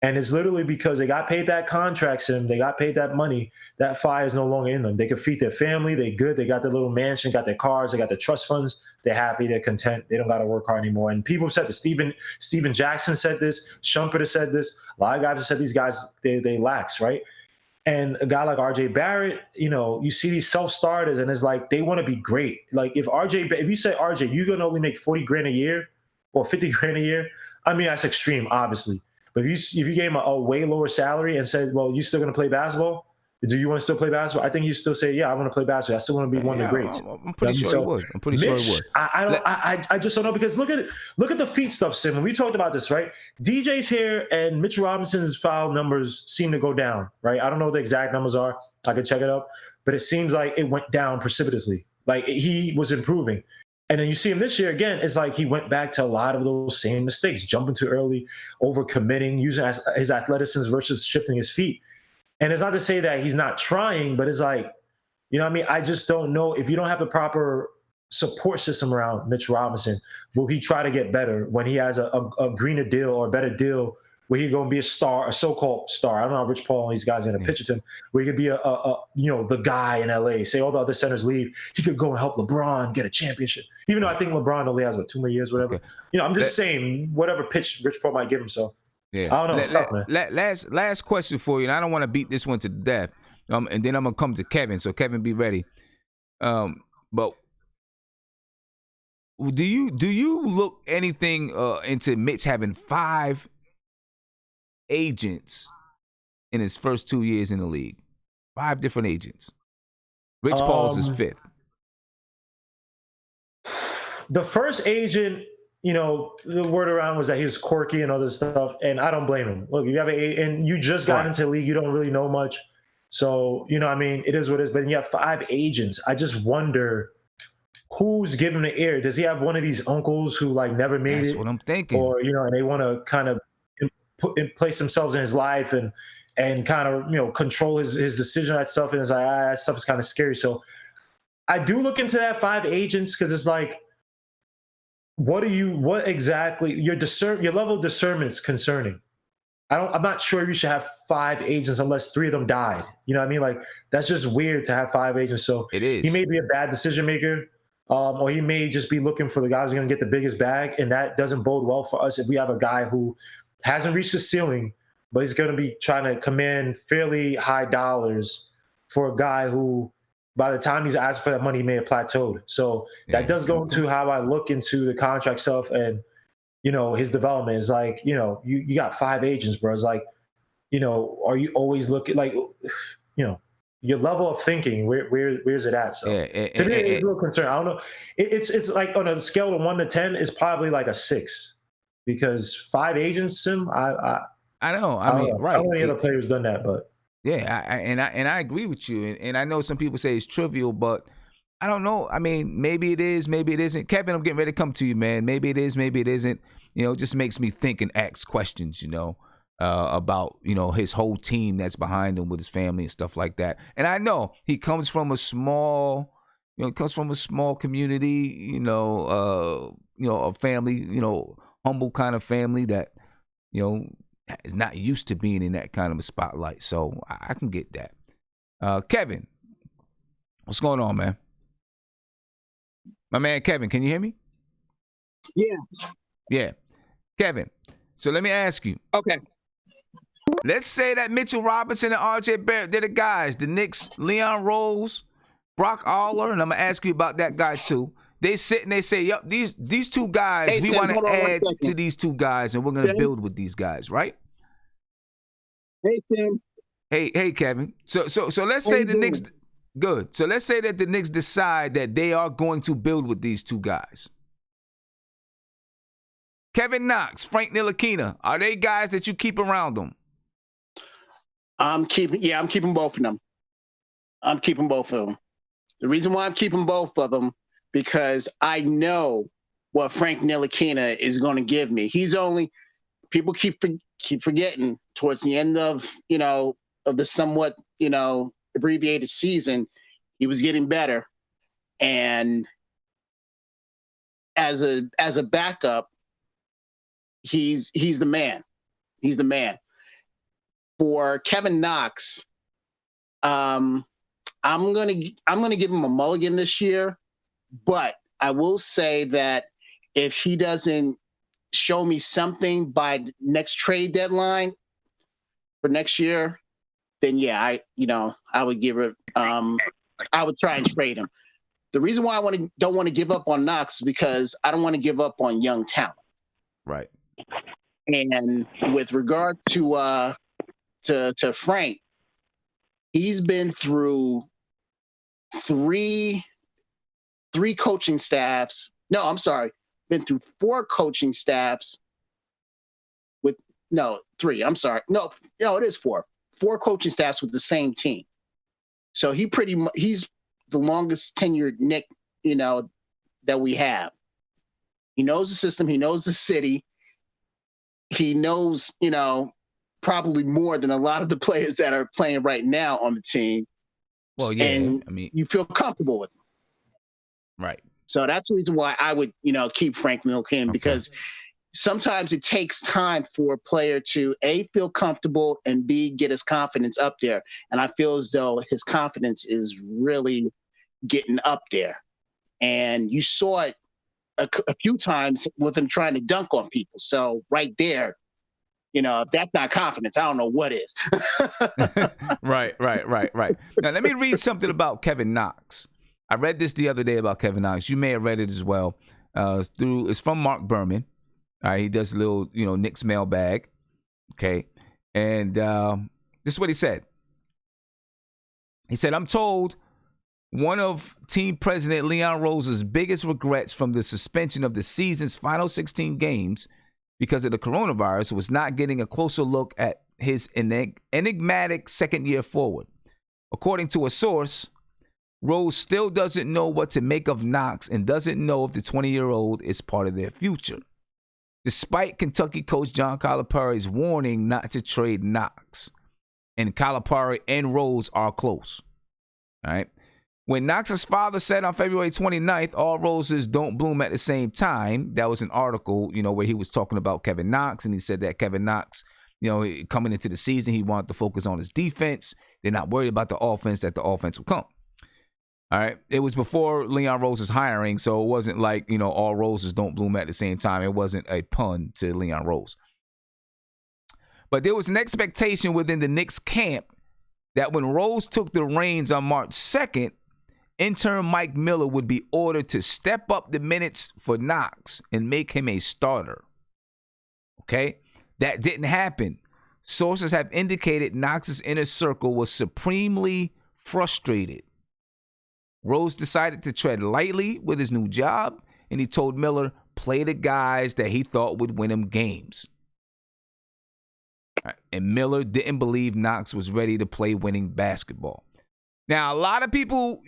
And it's literally because they got paid that contract, and they got paid that money. That fire is no longer in them. They can feed their family. They good. They got their little mansion, got their cars. They got their trust funds. They're happy. They're content. They don't got to work hard anymore. And people have said this. Steven Jackson said this. Schumpeter said this. A lot of guys have said these guys, they lax, right? And a guy like RJ Barrett, you see these self-starters, and it's like they want to be great. Like if you say RJ, you're gonna only make $40,000 a year or $50,000 a year. I mean, that's extreme, obviously. But if you gave him a way lower salary and said, well, you still going to play basketball? Do you want to still play basketball? I think he'd still say, yeah, I want to play basketball. I still want to be one of the greats. I'm pretty sure he would. I'm pretty sure he would. I just don't know, because look at the feet stuff, Sim. When we talked about this, right? DJ's here and Mitchell Robinson's foul numbers seem to go down, right? I don't know what the exact numbers are. I could check it up. But it seems like it went down precipitously. Like he was improving. And then you see him this year again, it's like he went back to a lot of those same mistakes, jumping too early, overcommitting, using his athleticism versus shifting his feet. And it's not to say that he's not trying, but it's like, I just don't know. If you don't have the proper support system around Mitch Robinson, will he try to get better when he has a greener deal or a better deal where he's going to be a star, a so-called star? I don't know how Rich Paul and these guys are going to pitch it to him, where he could be the guy in LA. Say all the other centers leave, he could go and help LeBron get a championship. Even though I think LeBron only has 2 more years, whatever. Okay. I'm just saying whatever pitch Rich Paul might give him. So yeah, I don't know. Man. Last question for you, and I don't want to beat this one to death. And then I'm gonna come to Kevin. So Kevin, be ready. But do you look anything into Mitch having 5 agents in his first 2 years in the league? 5 different agents. Rich Paul's is 5th. The first agent, the word around was that he was quirky and all this stuff, and I don't blame him. Look, you have and you just got into the league, you don't really know much, so it is what it is. But you have 5 agents. I just wonder who's giving the ear. Does he have one of these uncles who never made it? That's what I'm thinking. Or and they want to kind of place themselves in his life and kind of control his decision that stuff, and it's like that stuff is kind of scary. So I do look into that 5 agents, because it's like, what exactly your level of discernment is concerning. I'm not sure you should have 5 agents unless 3 of them died. You know what I mean? Like, that's just weird to have 5 agents. So it is. He may be a bad decision maker, or he may just be looking for the guy who's going to get the biggest bag, and that doesn't bode well for us if we have a guy who hasn't reached the ceiling, but he's going to be trying to command fairly high dollars for a guy who, by the time he's asked for that money, he may have plateaued. So that does go into how I look into the contract stuff and, his development. Is like, you got 5 agents, bro. It's like, are you always looking like, your level of thinking, where's it at? So to me, it's a little concern. I don't know. It's like on a scale of 1 to 10, it's probably like a 6 because 5 agents, Sim. I know. I mean, right. How many other players done that? But yeah, I agree with you. And I know some people say it's trivial, but I don't know. I mean, maybe it is, maybe it isn't. Kevin, I'm getting ready to come to you, man. Maybe it is, maybe it isn't. It just makes me think and ask questions, about, his whole team that's behind him with his family and stuff like that. And I know he comes from a small, community, a family, humble kind of family that, is not used to being in that kind of a spotlight. So I can get that. Kevin, what's going on, man? My man, Kevin, can you hear me? Yeah. Kevin, so let me ask you. Okay. Let's say that Mitchell Robinson and RJ Barrett, they're the guys. The Knicks, Leon Rose, Brock Aller, and I'm going to ask you about that guy too. They sit and they say, yep, these 2 guys, hey, we want to add to these 2 guys, and we're going to build with these guys, right? Hey, Tim. Hey, Kevin. So let's say the Knicks, good. So let's say that the Knicks decide that they are going to build with these 2 guys. Kevin Knox, Frank Ntilikina, are they guys that you keep around them? I'm keeping both of them. I'm keeping both of them. The reason why I'm keeping both of them, because I know what Frank Ntilikina is going to give me. People keep forgetting towards the end of, of the somewhat, abbreviated season, he was getting better. And as a backup, he's the man. He's the man. For Kevin Knox, I'm gonna give him a mulligan this year, but I will say that if he doesn't show me something by next trade deadline for next year, then yeah, I would give it. I would try and trade him. The reason why I don't want to give up on Knox is because I don't want to give up on young talent. Right. And with regard to Frank, he's been through three coaching staffs. No, I'm sorry. Been through 4 coaching staffs three. I'm sorry. No, it is 4. 4 coaching staffs with the same team. So he's the longest tenured Knick, that we have. He knows the system. He knows the city. He knows, probably more than a lot of the players that are playing right now on the team. Well, yeah, and I mean, you feel comfortable with him. Right. So that's the reason why I would, keep Frank Ntilikina, because sometimes it takes time for a player to A, feel comfortable, and B, get his confidence up there. And I feel as though his confidence is really getting up there. And you saw it a few times with him trying to dunk on people. So right there, if that's not confidence, I don't know what is. Right. Now, let me read something about Kevin Knox. I read this the other day about Kevin Knox. You may have read it as well. It's from Mark Berman. All right, he does a little, Knicks mailbag. Okay. And this is what he said. He said, I'm told one of team president Leon Rose's biggest regrets from the suspension of the season's final 16 games because of the coronavirus was not getting a closer look at his enigmatic second year forward. According to a source, Rose still doesn't know what to make of Knox and doesn't know if the 20-year-old is part of their future, despite Kentucky coach John Calipari's warning not to trade Knox. And Calipari and Rose are close. All right. When Knox's father said on February 29th, all roses don't bloom at the same time, that was an article, where he was talking about Kevin Knox, and he said that Kevin Knox, coming into the season, he wanted to focus on his defense. They're not worried about the offense, that the offense will come. All right. It was before Leon Rose's hiring, so it wasn't like, all roses don't bloom at the same time. It wasn't a pun to Leon Rose. But there was an expectation within the Knicks camp that when Rose took the reins on March 2nd, intern Mike Miller would be ordered to step up the minutes for Knox and make him a starter. Okay? That didn't happen. Sources have indicated Knox's inner circle was supremely frustrated. Rose decided to tread lightly with his new job, and he told Miller, play the guys that he thought would win him games. And Miller didn't believe Knox was ready to play winning basketball. Now, a lot of people,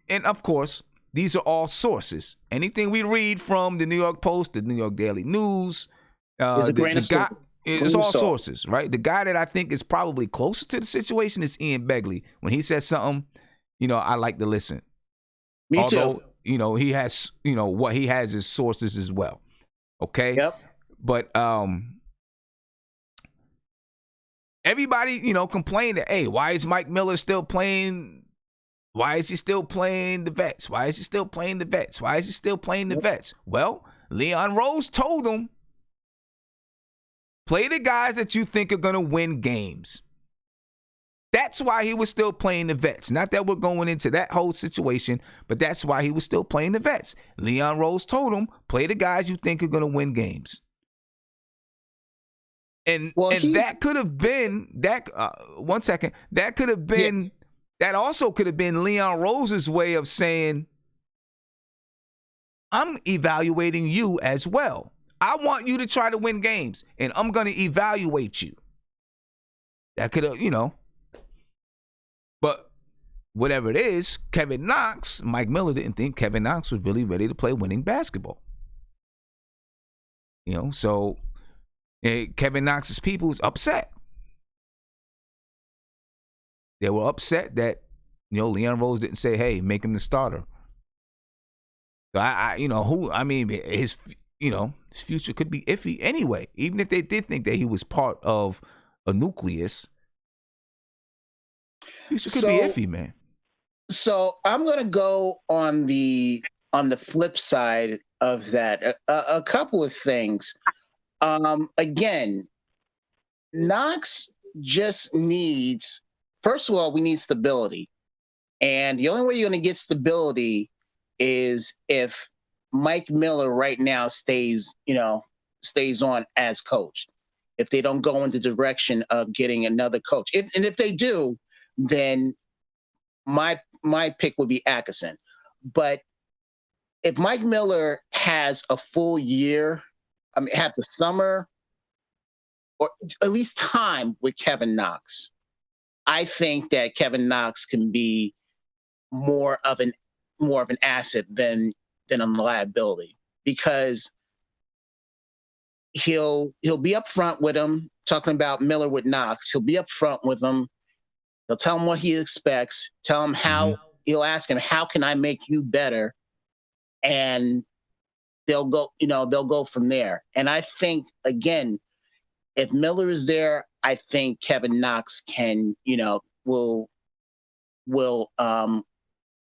and of course, these are all sources. Anything we read from the New York Post, the New York Daily News, it's all sources, right? The guy that I think is probably closer to the situation is Ian Begley. When he says something, I like to listen. Me too. He has, what he has is sources as well. Okay? Yep. But everybody, complained that, hey, why is Mike Miller still playing? Why is he still playing the vets? Why is he still playing the vets? Why is he still playing the vets? Well, Leon Rose told him, play the guys that you think are going to win games. That's why he was still playing the vets. Not that we're going into that whole situation, but that's why he was still playing the vets. Leon Rose told him, play the guys you think are going to win games. And that could have been that. 1 second. That could have been. Yeah. That also could have been Leon Rose's way of saying, "I'm evaluating you as well. I want you to try to win games, and I'm going to evaluate you." That could have, But whatever it is, Kevin Knox, Mike Miller didn't think Kevin Knox was really ready to play winning basketball. So. Kevin Knox's people was upset. They were upset that, Leon Rose didn't say, hey, make him the starter. So his future could be iffy anyway. Even if they did think that he was part of a nucleus, future could be iffy, man. So I'm going to go on the flip side of that. A couple of things. Again, Knox just needs, first of all, we need stability. And the only way you're going to get stability is if Mike Miller right now stays on as coach. If they don't go in the direction of getting another coach. If they do, then my pick would be Atkinson. But if Mike Miller has a full year, has a summer or at least time with Kevin Knox, I think that Kevin Knox can be more of an asset than a liability, because he'll be up front with him, talking about Miller with Knox. He'll be up front with him. He'll tell him what he expects, tell him how, he'll ask him, how can I make you better? And they'll go from there. And I think, again, if Miller is there, I think Kevin Knox can, will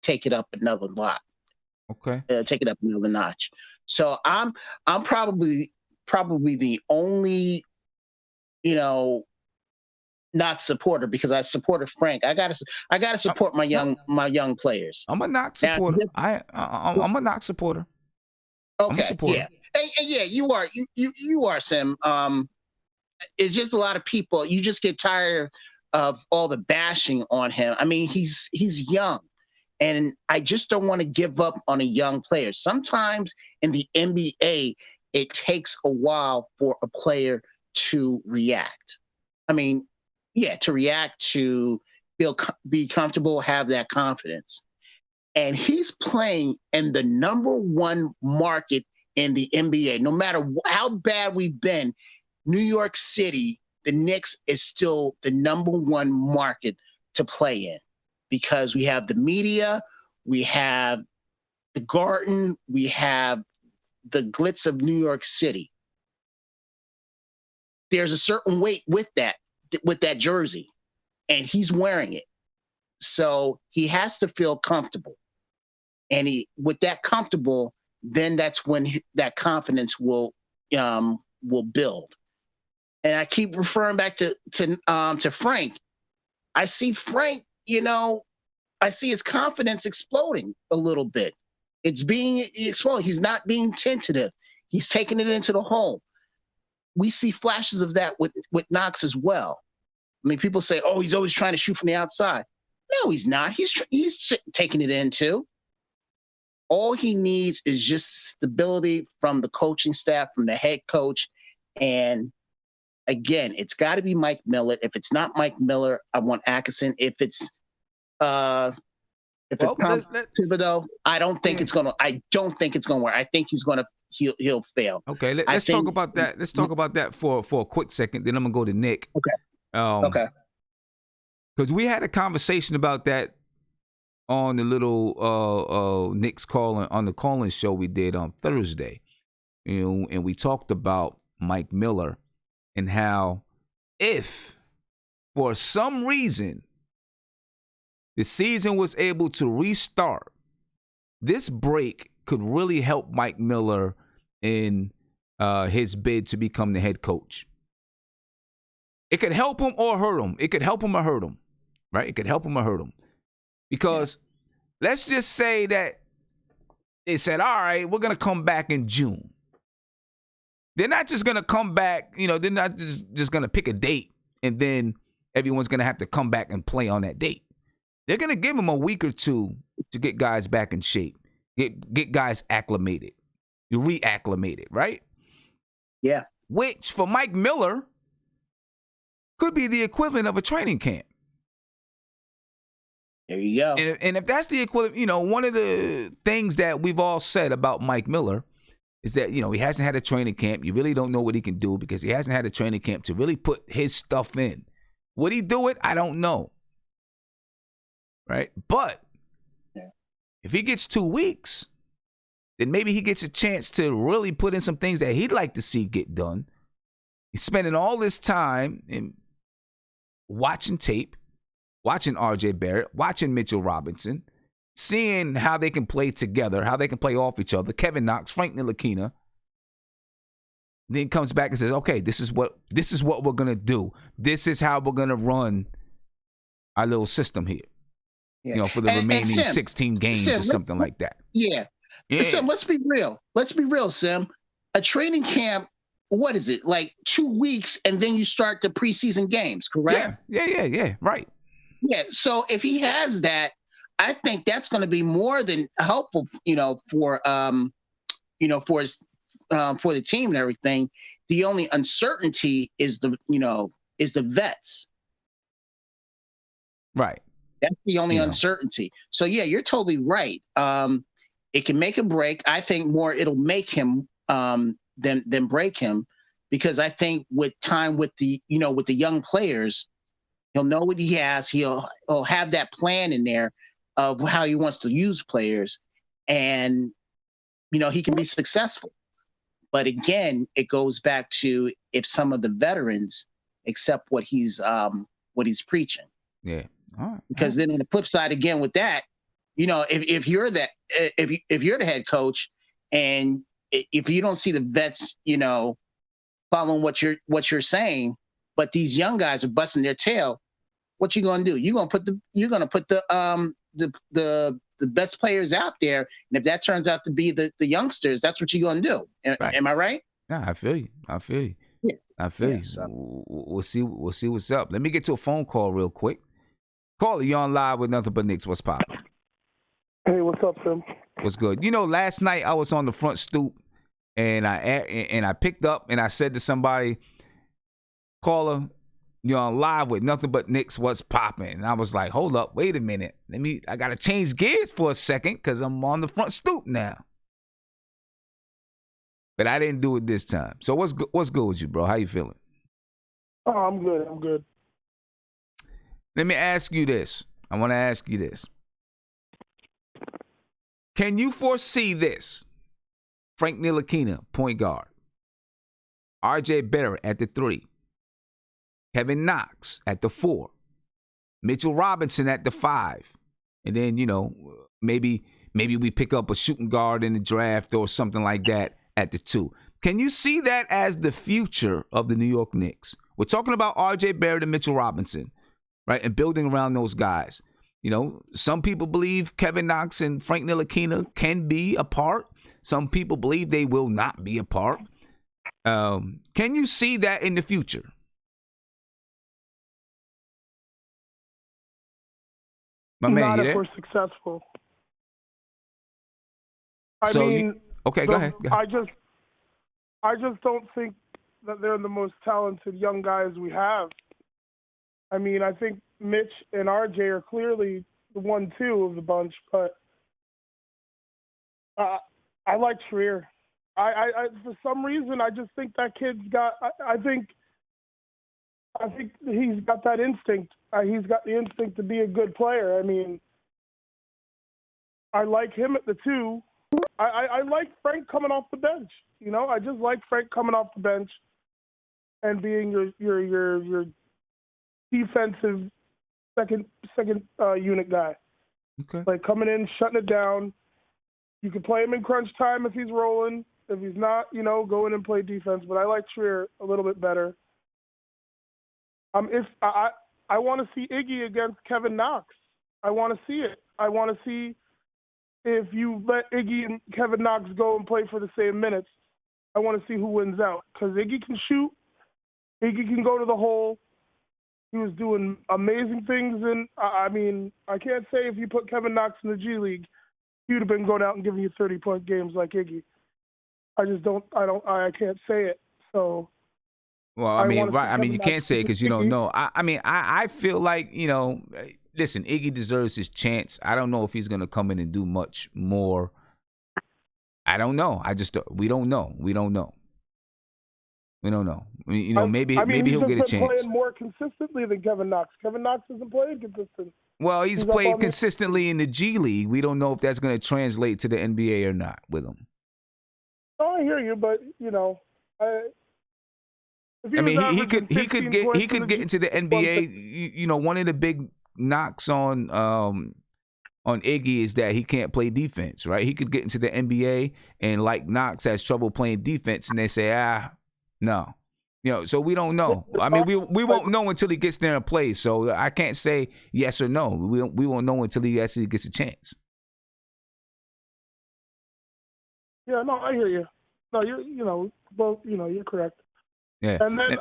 take it up another lot. Okay. Take it up another notch. So I'm probably the only, Knox supporter, because I supported Frank. I gotta support my young players. I'm a Knox supporter. I'm a Knox supporter. Okay, yeah. And yeah, you are, Sim. It's just a lot of people. You just get tired of all the bashing on him. I mean, he's young, and I just don't want to give up on a young player. Sometimes in the NBA, it takes a while for a player to react. I mean, to react, to be comfortable, have that confidence. And he's playing in the number one market in the NBA. No matter how bad we've been, New York City, the Knicks is still the number one market to play in, because we have the media, we have the Garden, we have the glitz of New York City. There's a certain weight with that jersey, and he's wearing it. So he has to feel comfortable. And with that comfortable, then that's when that confidence will build. and I keep referring back to Frank. I see Frank, I see his confidence exploding a little bit. It's being exploded. He's not being tentative. He's taking it into the hole. We see flashes of that with Knox as well. I mean, people say, "Oh, he's always trying to shoot from the outside." No, he's not. He's taking it in too. All he needs is just stability from the coaching staff, from the head coach, and again, it's got to be Mike Miller. If it's not Mike Miller, I want Atkinson. If it's Tom Thibodeau, I don't think it's gonna work. I think he'll fail. Okay, let's talk about that. Let's talk about that for a quick second. Then I'm gonna go to Nick. Okay. Okay. Because we had a conversation about that on the little Knicks on the call-in show we did on Thursday, and we talked about Mike Miller and how if for some reason the season was able to restart, this break could really help Mike Miller in his bid to become the head coach. It could help him or hurt him. It could help him or hurt him, right? It could help him or hurt him. Because let's just say that they said, all right, we're going to come back in June. They're not just going to come back, they're not just going to pick a date and then everyone's going to have to come back and play on that date. They're going to give them a week or two to get guys back in shape, get guys acclimated, reacclimated, right? Yeah. Which for Mike Miller could be the equivalent of a training camp. There you go. And if that's the equivalent, one of the things that we've all said about Mike Miller is that, he hasn't had a training camp. You really don't know what he can do because he hasn't had a training camp to really put his stuff in. Would he do it? I don't know. Right? But if he gets 2 weeks, then maybe he gets a chance to really put in some things that he'd like to see get done. He's spending all this time in watching tape, watching RJ Barrett, watching Mitchell Robinson, seeing how they can play together, how they can play off each other. Kevin Knox, Frank Ntilikina. Then comes back and says, okay, this is what we're going to do. This is how we're going to run our little system here. Yeah. For the remaining 16 games or something like that. Yeah. Sim, let's be real. Sim. A training camp, what is it? Like 2 weeks and then you start the preseason games, correct? Yeah. Right. Yeah. So if he has that, I think that's going to be more than helpful, for the team and everything. The only uncertainty is the vets. Right. That's the only uncertainty. So yeah, you're totally right. It can make or break. I think more it'll make him than break him, because I think with time with the young players, he'll know what he has. He'll have that plan in there of how he wants to use players, and he can be successful. But again, it goes back to if some of the veterans accept what he's preaching. Yeah. All right. Because then on the flip side, again with that, if you're the head coach, and if you don't see the vets, following what you're saying, but these young guys are busting their tail, what you gonna do? You're gonna put the best players out there, and if that turns out to be the youngsters, that's what you're gonna do. Right. Am I right? Yeah, I feel you. Yeah. I feel you. So. We'll see what's up. Let me get to a phone call real quick. Caller, you on live with Nothing But Knicks. What's poppin'? Hey, what's up, Tim? What's good? Last night I was on the front stoop, and I picked up and I said to somebody, caller, you're on live with Nothing But Knicks. What's poppin'? And I was like, hold up, wait a minute. I gotta change gears for a second because I'm on the front stoop now. But I didn't do it this time. So what's good with you, bro? How you feeling? Oh, I'm good. Let me ask you this. I want to ask you this. Can you foresee this? Frank Ntilikina, point guard. RJ Barrett at the 3. Kevin Knox at the 4. Mitchell Robinson at the 5. And then, maybe we pick up a shooting guard in the draft or something like that at the 2. Can you see that as the future of the New York Knicks? We're talking about R.J. Barrett and Mitchell Robinson, right? And building around those guys. You know, some people believe Kevin Knox and Frank Ntilikina can be a part. Some people believe they will not be a part. Can you see that in the future? My man, Not you if there? we're successful. Okay, go ahead. I just don't think that they're the most talented young guys we have. I mean, I think Mitch and RJ are clearly the 1-2 of the bunch, but I like Trier. I for some reason I just think that kid's got. I think he's got that instinct. He's got the instinct to be a good player. I mean, I like him at the 2. I like Frank coming off the bench. You know, I just like Frank coming off the bench and being your defensive second unit guy. Okay. Like coming in, shutting it down. You can play him in crunch time if he's rolling. If he's not, you know, go in and play defense. But I like Trier a little bit better. If I want to see Iggy against Kevin Knox. I want to see it. I want to see if you let Iggy and Kevin Knox go and play for the same minutes. I want to see who wins out because Iggy can shoot. Iggy can go to the hole. He was doing amazing things, and I mean, I can't say if you put Kevin Knox in the G League, he would have been going out and giving you 30-point games like Iggy. I can't say it. So. Well, I mean, right. I mean, you can't say it because you don't know. I feel like, you know, listen, Iggy deserves his chance. I don't know if he's going to come in and do much more. I don't know. We don't know. We don't know. We don't know. You know, maybe he'll get a chance. He's playing more consistently than Kevin Knox. Kevin Knox isn't playing consistent. Well, he's played consistently in the G League. We don't know if that's going to translate to the NBA or not with him. Oh, I hear you, but you know, he could get into the NBA. You know, one of the big knocks on Iggy is that he can't play defense, right? He could get into the NBA and like Knox has trouble playing defense, and they say, no, you know. So we don't know. I mean, we won't know until he gets there and plays. So I can't say yes or no. We won't know until he actually gets a chance. Yeah, no, I hear you. No, you're correct. Yeah. And then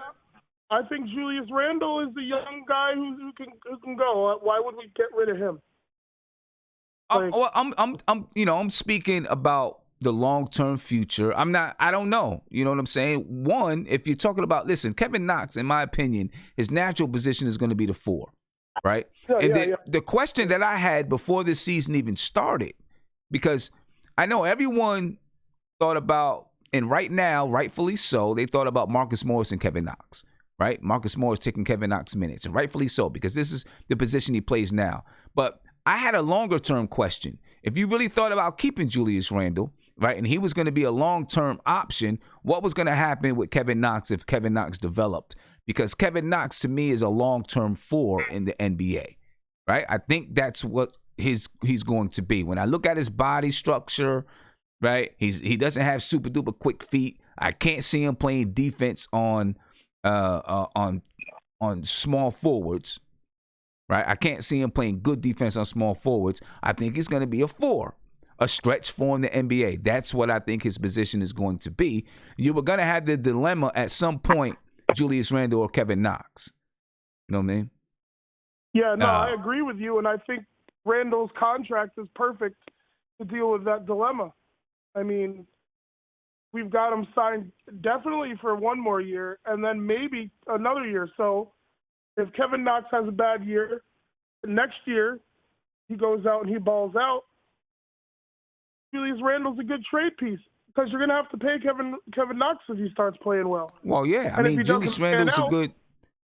I think Julius Randle is the young guy who can go. Why would we get rid of him? Well, I'm speaking about the long-term future. I don't know. You know what I'm saying? One, if you're talking about, listen, Kevin Knox, in my opinion, his natural position is going to be the 4, right? The question that I had before this season even started, because I know everyone thought about, and right now, rightfully so, they thought about Marcus Morris and Kevin Knox, right? Marcus Morris taking Kevin Knox minutes, and rightfully so, because this is the position he plays now. But I had a longer-term question. If you really thought about keeping Julius Randle, right, and he was going to be a long-term option, what was going to happen with Kevin Knox if Kevin Knox developed? Because Kevin Knox, to me, is a long-term 4 in the NBA, right? I think that's what he's going to be. When I look at his body structure, right, he doesn't have super-duper quick feet. I can't see him playing defense on small forwards. Right, I can't see him playing good defense on small forwards. I think he's going to be a 4, a stretch 4 in the NBA. That's what I think his position is going to be. You were going to have the dilemma at some point, Julius Randle or Kevin Knox. You know what I mean? Yeah, no, I agree with you, and I think Randle's contract is perfect to deal with that dilemma. I mean, we've got him signed definitely for 1 more year, and then maybe another year. So if Kevin Knox has a bad year, next year he goes out and he balls out, Julius Randle's a good trade piece because you're going to have to pay Kevin Knox if he starts playing well. Well, yeah. I mean, Julius Randle's a good,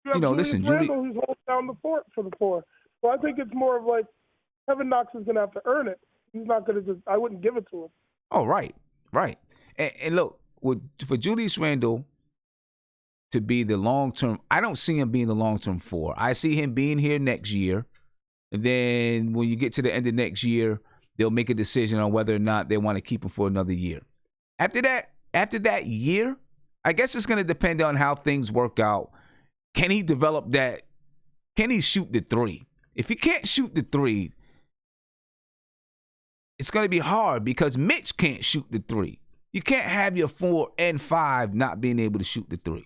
listen, Julius Randle, he's holding down the fort for the 4. So I think it's more of like Kevin Knox is going to have to earn it. He's not going to I wouldn't give it to him. Oh, right. And look, for Julius Randle to be the long-term, I don't see him being the long-term 4. I see him being here next year. And then when you get to the end of next year, they'll make a decision on whether or not they want to keep him for another year. After that, after that year, I guess it's going to depend on how things work out. Can he develop that? Can he shoot the three? If he can't shoot the three, it's going to be hard because Mitch can't shoot the three. You can't have your 4 and 5 not being able to shoot the three.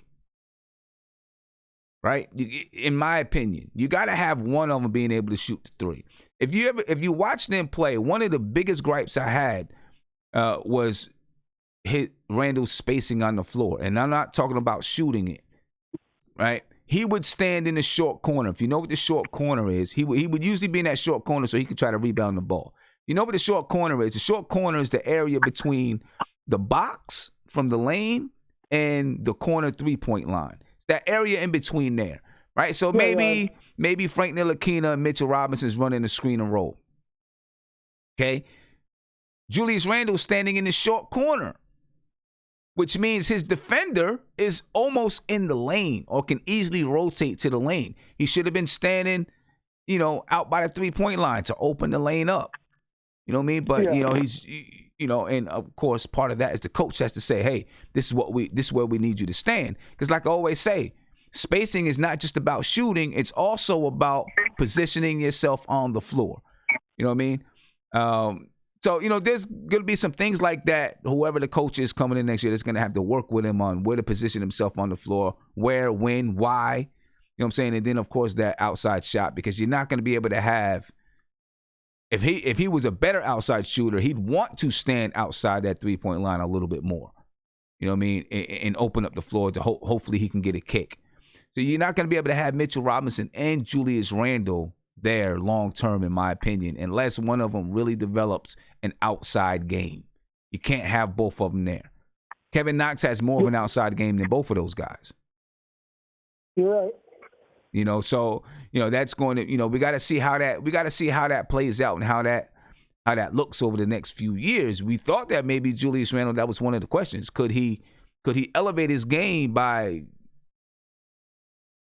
Right? In my opinion, you got to have one of them being able to shoot the three. If you watch them play, one of the biggest gripes I had was Randle's spacing on the floor. And I'm not talking about shooting it. Right? He would stand in the short corner. If you know what the short corner is, he would usually be in that short corner so he could try to rebound the ball. You know what the short corner is? The short corner is the area between the box from the lane and the corner three-point line. It's that area in between there, right? So maybe Frank Ntilikina and Mitchell Robinson is running the screen and roll. Okay? Julius Randle standing in the short corner, which means his defender is almost in the lane or can easily rotate to the lane. He should have been standing, out by the three-point line to open the lane up. You know what I mean? But, he's, and of course, part of that is the coach has to say, hey, this is where we need you to stand. Because like I always say, spacing is not just about shooting. It's also about positioning yourself on the floor. You know what I mean? So, there's going to be some things like that. Whoever the coach is coming in next year is going to have to work with him on where to position himself on the floor, where, when, why. You know what I'm saying? And then, of course, that outside shot, because you're not going to be able to have – if he was a better outside shooter, he'd want to stand outside that three-point line a little bit more. You know what I mean? And open up the floor to hopefully he can get a kick. So you're not going to be able to have Mitchell Robinson and Julius Randle there long-term, in my opinion, unless one of them really develops an outside game. You can't have both of them there. Kevin Knox has more of an outside game than both of those guys. You're right. So that's going to, we got to see how that plays out and how that looks over the next few years. We thought that maybe Julius Randle, that was one of the questions. Could he elevate his game by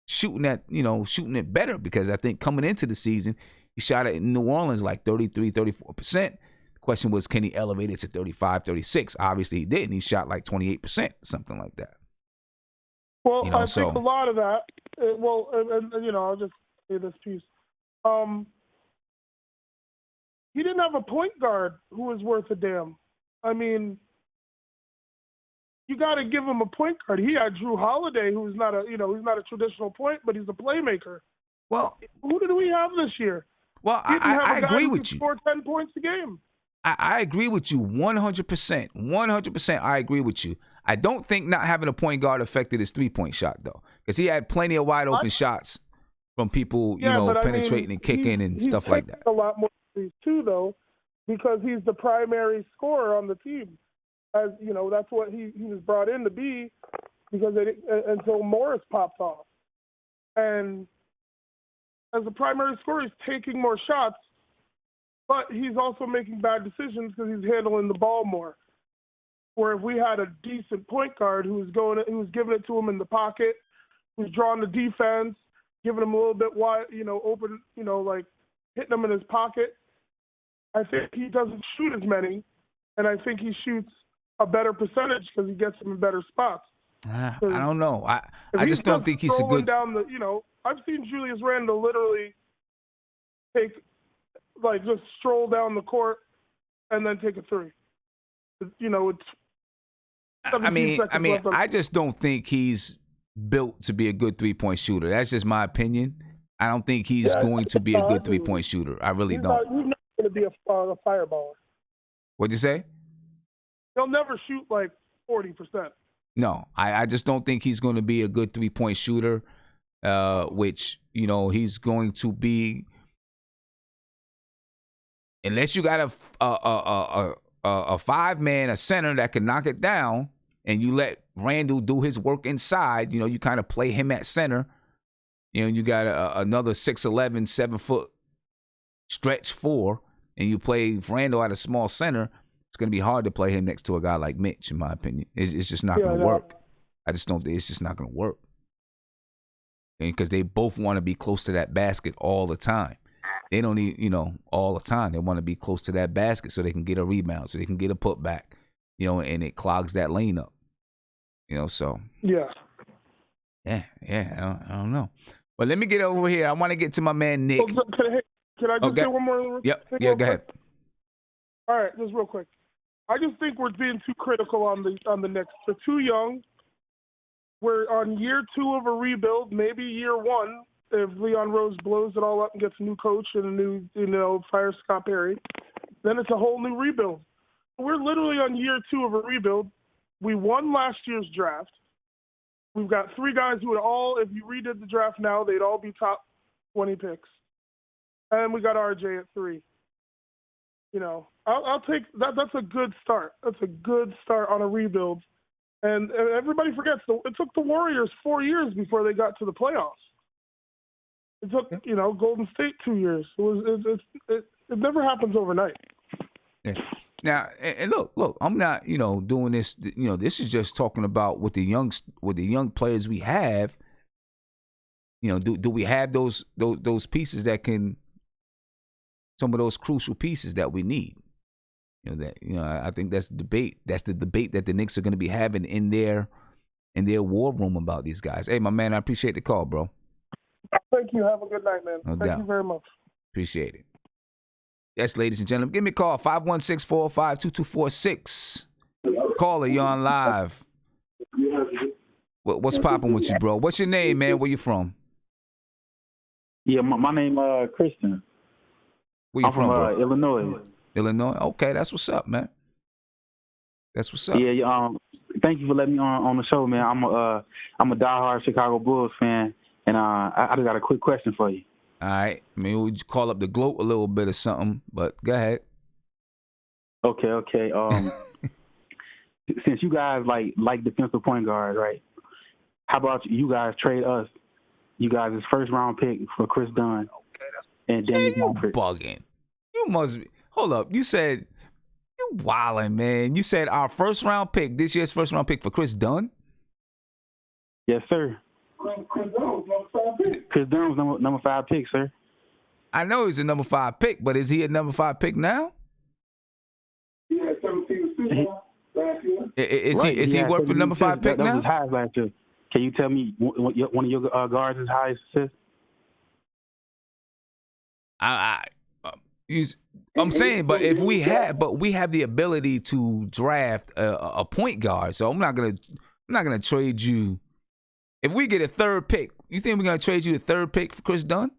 shooting it better? Because I think coming into the season, he shot it in New Orleans like 33, 34%. The question was, can he elevate it to 35, 36? Obviously he didn't. He shot like 28%, something like that. Well, I think a lot of that. I'll just say this piece. He didn't have a point guard who was worth a damn. I mean, you got to give him a point guard. He had Drew Holiday, who's not a traditional point, but he's a playmaker. Well, who did we have this year? Well, I agree with you. Score 10 points a game. I agree with you 100%. 100%. I agree with you. I don't think not having a point guard affected his three-point shot, though, because he had plenty of wide open shots from people, penetrating and kicking and stuff like that. A lot more threes too, though, because he's the primary scorer on the team. As that's what he was brought in to be, because until Morris popped off, and as a primary scorer, he's taking more shots, but he's also making bad decisions because he's handling the ball more. Where if we had a decent point guard who was giving it to him in the pocket, who's drawing the defense, giving him a little bit wide, open, like hitting him in his pocket, I think he doesn't shoot as many, and I think he shoots a better percentage because he gets them in better spots. I don't know. I just don't think he's a good. Down I've seen Julius Randle literally just stroll down the court and then take a three. It's. I just don't think he's built to be a good three-point shooter. That's just my opinion. I don't think he's going to be a good three-point shooter. I really don't. He's not going to be a fireballer. What'd you say? He'll never shoot like 40%. No, I just don't think he's going to be a good three-point shooter, which, he's going to be, unless you got a five-man, a center that can knock it down, and you let Randle do his work inside, you kind of play him at center. You got another 6'11", 7-foot stretch four, and you play Randle at a small center. It's going to be hard to play him next to a guy like Mitch, in my opinion. It's just not going to work. I just don't think it's just not going to work. Because they both want to be close to that basket all the time. They don't need, all the time. They want to be close to that basket so they can get a rebound, so they can get a putback. and it clogs that lane up. So Yeah. yeah, I don't know. But let me get over here. I want to get to my man Nick. Oh, can I just say one more Yep. thing? Yeah, go ahead. All right, just real quick. I just think we're being too critical on the Knicks. They're too young. We're on year 2 of a rebuild, maybe year 1 if Leon Rose blows it all up and gets a new coach and a new, fires Scott Perry. Then it's a whole new rebuild. We're literally on year 2 of a rebuild. We won last year's draft. We've got 3 guys who would all, if you redid the draft now, they'd all be top 20 picks. And we got RJ at 3. I'll take that. That's a good start. That's a good start on a rebuild. And everybody forgets, it took the Warriors 4 years before they got to the playoffs. It took, Golden State 2 years. It never happens overnight. Yeah. Now, and look, I'm not, doing this. This is just talking about with the young players we have. Do we have those pieces that can, some of those crucial pieces that we need? I think that's the debate. That's the debate that the Knicks are going to be having in their war room about these guys. Hey, my man, I appreciate the call, bro. Thank you. Have a good night, man. No Thank doubt. you very much. Appreciate it. Yes, ladies and gentlemen, give me a call, 516-405-2246. Caller, you're on live. What's popping with you, bro? What's your name, man? Where you from? Yeah, my name Kristen. Where you I'm from bro? Illinois. Illinois? Okay, that's what's up, man. That's what's up. Yeah, thank you for letting me on the show, man. I'm a diehard Chicago Bulls fan, and I just got a quick question for you. All right. Maybe we just call up the gloat a little bit or something, but go ahead. Okay. Since you guys like defensive point guards, right? How about you guys trade us, you guys' first round pick for Chris Dunn? And Daniel you bugging. You must be. Hold up. You said you wilding, man. You said our first round pick, this year's first round pick for Chris Dunn? Yes, sir. Chris Dunn was number 5 pick, sir. I know he's a number 5 pick, but is he a number 5 pick now? He had 17 assists last year. Is he worth a number 5 pick that now? Was his highest last year. Can you tell me one of your guards' highest assists? I'm saying, but if we have the ability to draft a point guard, so I'm not gonna trade you. If we get a 3rd pick, you think we're gonna trade you a 3rd pick for Chris Dunn?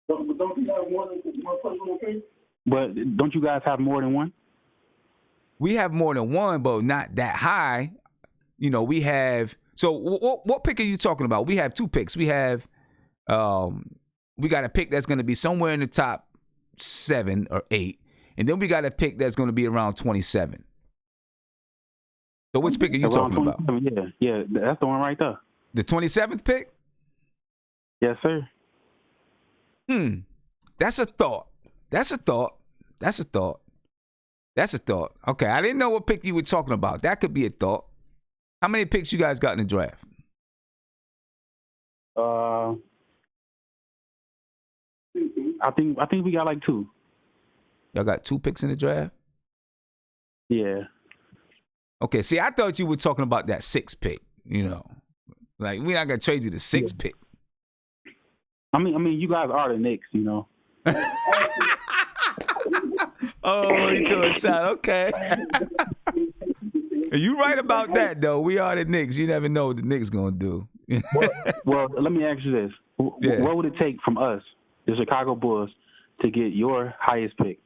Don't you have more than one personal pick? But don't you guys have more than one? We have more than one, but not that high. We have. So what pick are you talking about? We have 2 picks. We have, we got a pick that's going to be somewhere in the top 7 or 8, and then we got a pick that's going to be around 27. So which pick are you talking about? Yeah, that's the one right there. The 27th pick? Yes, sir. That's a thought. Okay, I didn't know what pick you were talking about. That could be a thought. How many picks you guys got in the draft? I think we got like 2. Y'all got 2 picks in the draft? Yeah. Okay, see, I thought you were talking about that 6th pick, Like, we're not going to trade you the 6th pick. I mean, you guys are the Knicks, Oh, he threw a shot. Okay. You right about that, though. We are the Knicks. You never know what the Knicks going to do. well, let me ask you this. Yeah. What would it take from us, the Chicago Bulls, to get your highest pick?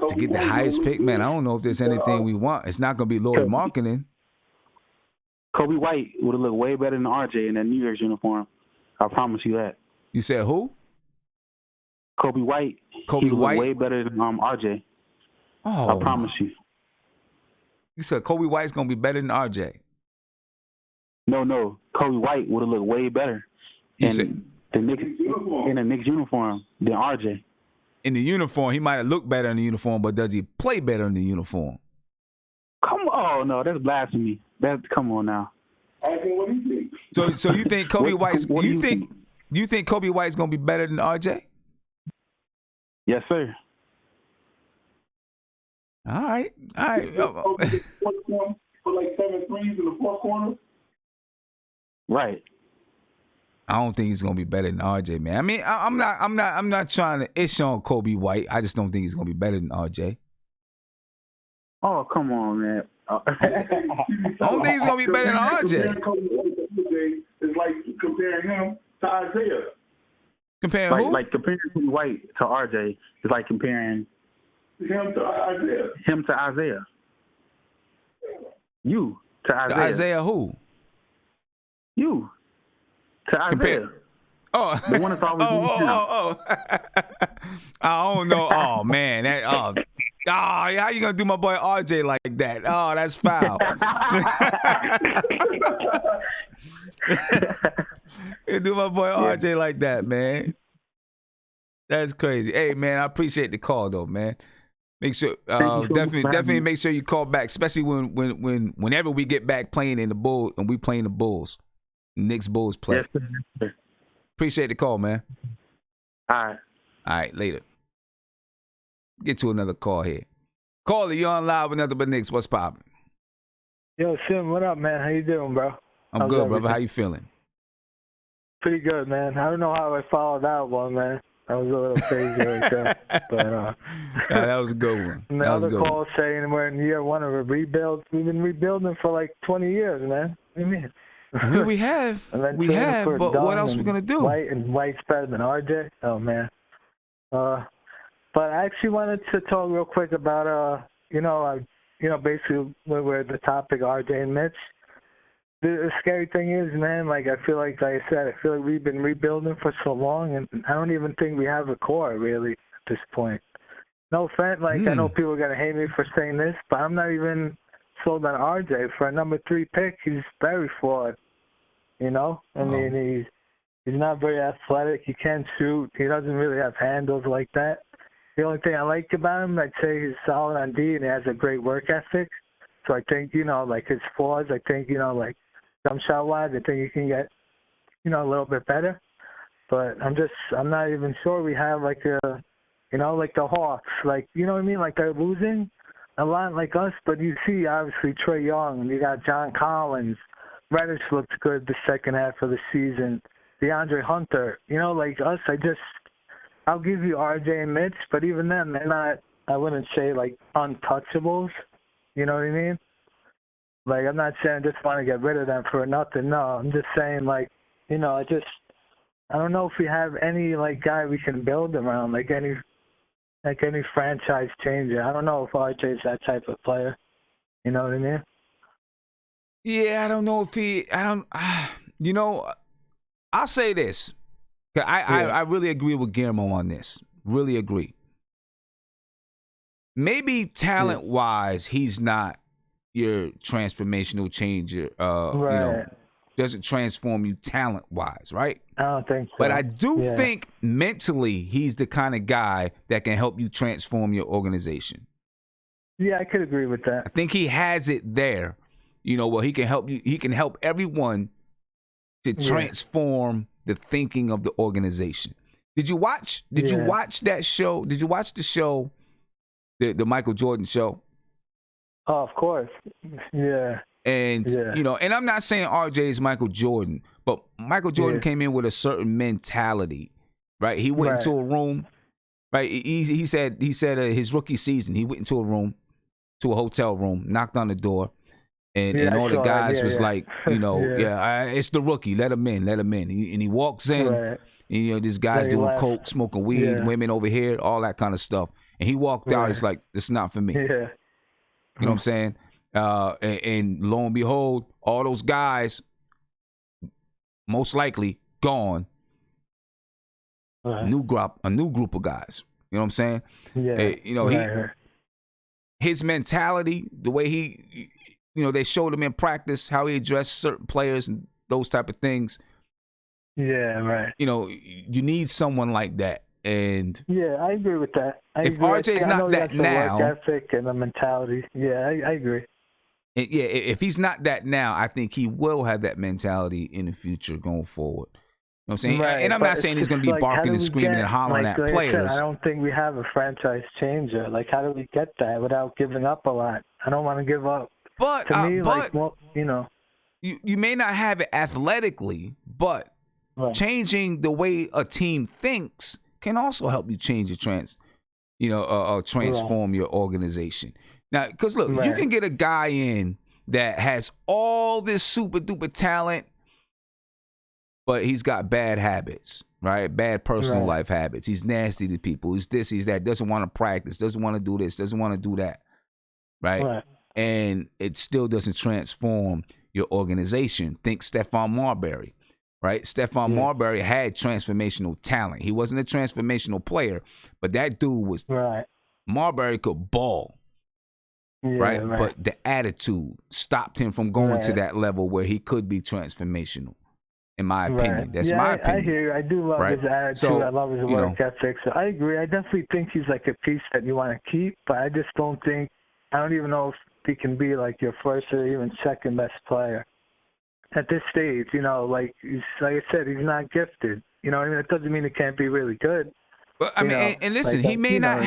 To get the highest pick, man, I don't know if there's anything we want. It's not going to be Lord Marketing. Kobe White would have looked way better than RJ in that New Year's uniform. I promise you that. You said who? Kobe White. Kobe White? Way better than RJ. Oh. I promise you. You said Kobe White's going to be better than RJ. No. Kobe White would have looked way better in the Knicks uniform than RJ. In the uniform, he might have looked better in the uniform, but does he play better in the uniform? Come on, no, that's blasphemy. Come on now. So you think Kobe White's? You think Kobe White's gonna be better than RJ? Yes, sir. All right. For like 7 threes in the fourth quarter. Right. I don't think he's gonna be better than RJ, man. I mean, I'm not trying to ish on Kobe White. I just don't think he's gonna be better than RJ. Oh, come on, man. I don't think he's gonna be better than RJ. It's like comparing him to Isaiah. Comparing who? Like comparing Kobe White to RJ is like comparing him to Isaiah. You to Isaiah. To Isaiah who? You to Isaiah. Oh, the one that's always I don't know. Oh man, how you gonna do my boy RJ like that? Oh, that's foul. You do my boy RJ like that, man. That's crazy. Hey, man, I appreciate the call though, man. Make sure, definitely make sure you call back, especially whenever we get back playing in the Bulls and we playing the Bulls, Knicks Bulls play. Yes. Appreciate the call, man. All right, later. Get to another call here. Caller, you on live with Nothing But Knicks. What's poppin'? Yo, Sim, what up, man? How you doing, bro? I'm good, brother. How you feeling? Pretty good, man. I don't know how I followed that one, man. That was a little crazy right there. But, that was a good one. And the other call saying we're in year one of a rebuild. We've been rebuilding for like 20 years, man. What do you mean? I mean, we have, but what else we gonna do? White's better than RJ. Oh man. But I actually wanted to talk real quick about basically where the topic RJ and Mitch. The scary thing is, man, like I feel like I feel like we've been rebuilding for so long, and I don't even think we have a core really at this point. No offense, I know people are gonna hate me for saying this, but I'm not even sold on RJ for a number 3 pick. He's very flawed, I mean, he's not very athletic. He can't shoot. He doesn't really have handles like that. The only thing I like about him, I'd say he's solid on D and he has a great work ethic. So I think, like his flaws, I think, like jump shot wise, I think he can get, a little bit better. But I'm not even sure we have like the Hawks, like, you know what I mean? Like they're losing a lot like us, but you see obviously Trae Young and you got John Collins. Reddish looked good the second half of the season. DeAndre Hunter, like us, I'll give you RJ and Mitch, but even then, they're not, I wouldn't say, like, untouchables. You know what I mean? Like, I'm not saying I just want to get rid of them for nothing. No, I'm just saying, like, I don't know if we have any, like, guy we can build around, like any franchise changer. I don't know if RJ's that type of player. You know what I mean? Yeah, I don't know if I'll say this. I really agree with Guillermo on this. Really agree. Maybe talent-wise, he's not your transformational changer. Right. Doesn't transform you talent-wise, right? I don't think so. But I do think mentally he's the kind of guy that can help you transform your organization. Yeah, I could agree with that. I think he has it there. Where he can help you. He can help everyone to transform the thinking of the organization. Did you watch that show? Did you watch the show, the Michael Jordan show? Oh, of course. Yeah. And and I'm not saying RJ is Michael Jordan, but Michael Jordan came in with a certain mentality, right? He went into a room, right? He said his rookie season, he went into a room, to a hotel room, knocked on the door. And all the guys was like, it's the rookie. Let him in. And he walks in. Right. And, this guy's doing coke, smoking weed, women over here, all that kind of stuff. And he walked out. It's like, this is not for me. Yeah. You know what I'm saying? And lo and behold, all those guys, most likely gone. Right. A new group of guys. You know what I'm saying? Yeah. His mentality, the way he. They showed him in practice how he addressed certain players and those type of things. Yeah, right. You need someone like that. And yeah, I agree with that. If RJ's not that now, work ethic and the mentality. Yeah, I agree. If he's not that now, I think he will have that mentality in the future going forward. what I'm saying? Right, And I'm but not saying it's he's going to just be like, how barking do and we screaming get, and hollering like at I said, players. I don't think we have a franchise changer. Like, how do we get that without giving up a lot? I don't want to give up. But To me, like, well, you know. You may not have it athletically, but changing the way a team thinks can also help you change your transform your organization. Now, because look, you can get a guy in that has all this super duper talent, but he's got bad habits, right? Bad personal life habits. He's nasty to people. He's this, he's that. Doesn't want to practice. Doesn't want to do this. Doesn't want to do that, right? And it still doesn't transform your organization. Think Stephon Marbury, right? Stephon Marbury had transformational talent. He wasn't a transformational player, but that dude was Marbury could ball, right? But the attitude stopped him from going to that level where he could be transformational. In my opinion, that's my opinion. I hear you. I do love his attitude. So, I love his work ethic. So I agree. I definitely think he's like a piece that you want to keep, but I just don't think. I don't even know if he can be like your first or even second best player at this stage. You know, like I said, he's not gifted. You know, I mean, it doesn't mean it can't be really good. But I mean, and listen, he may not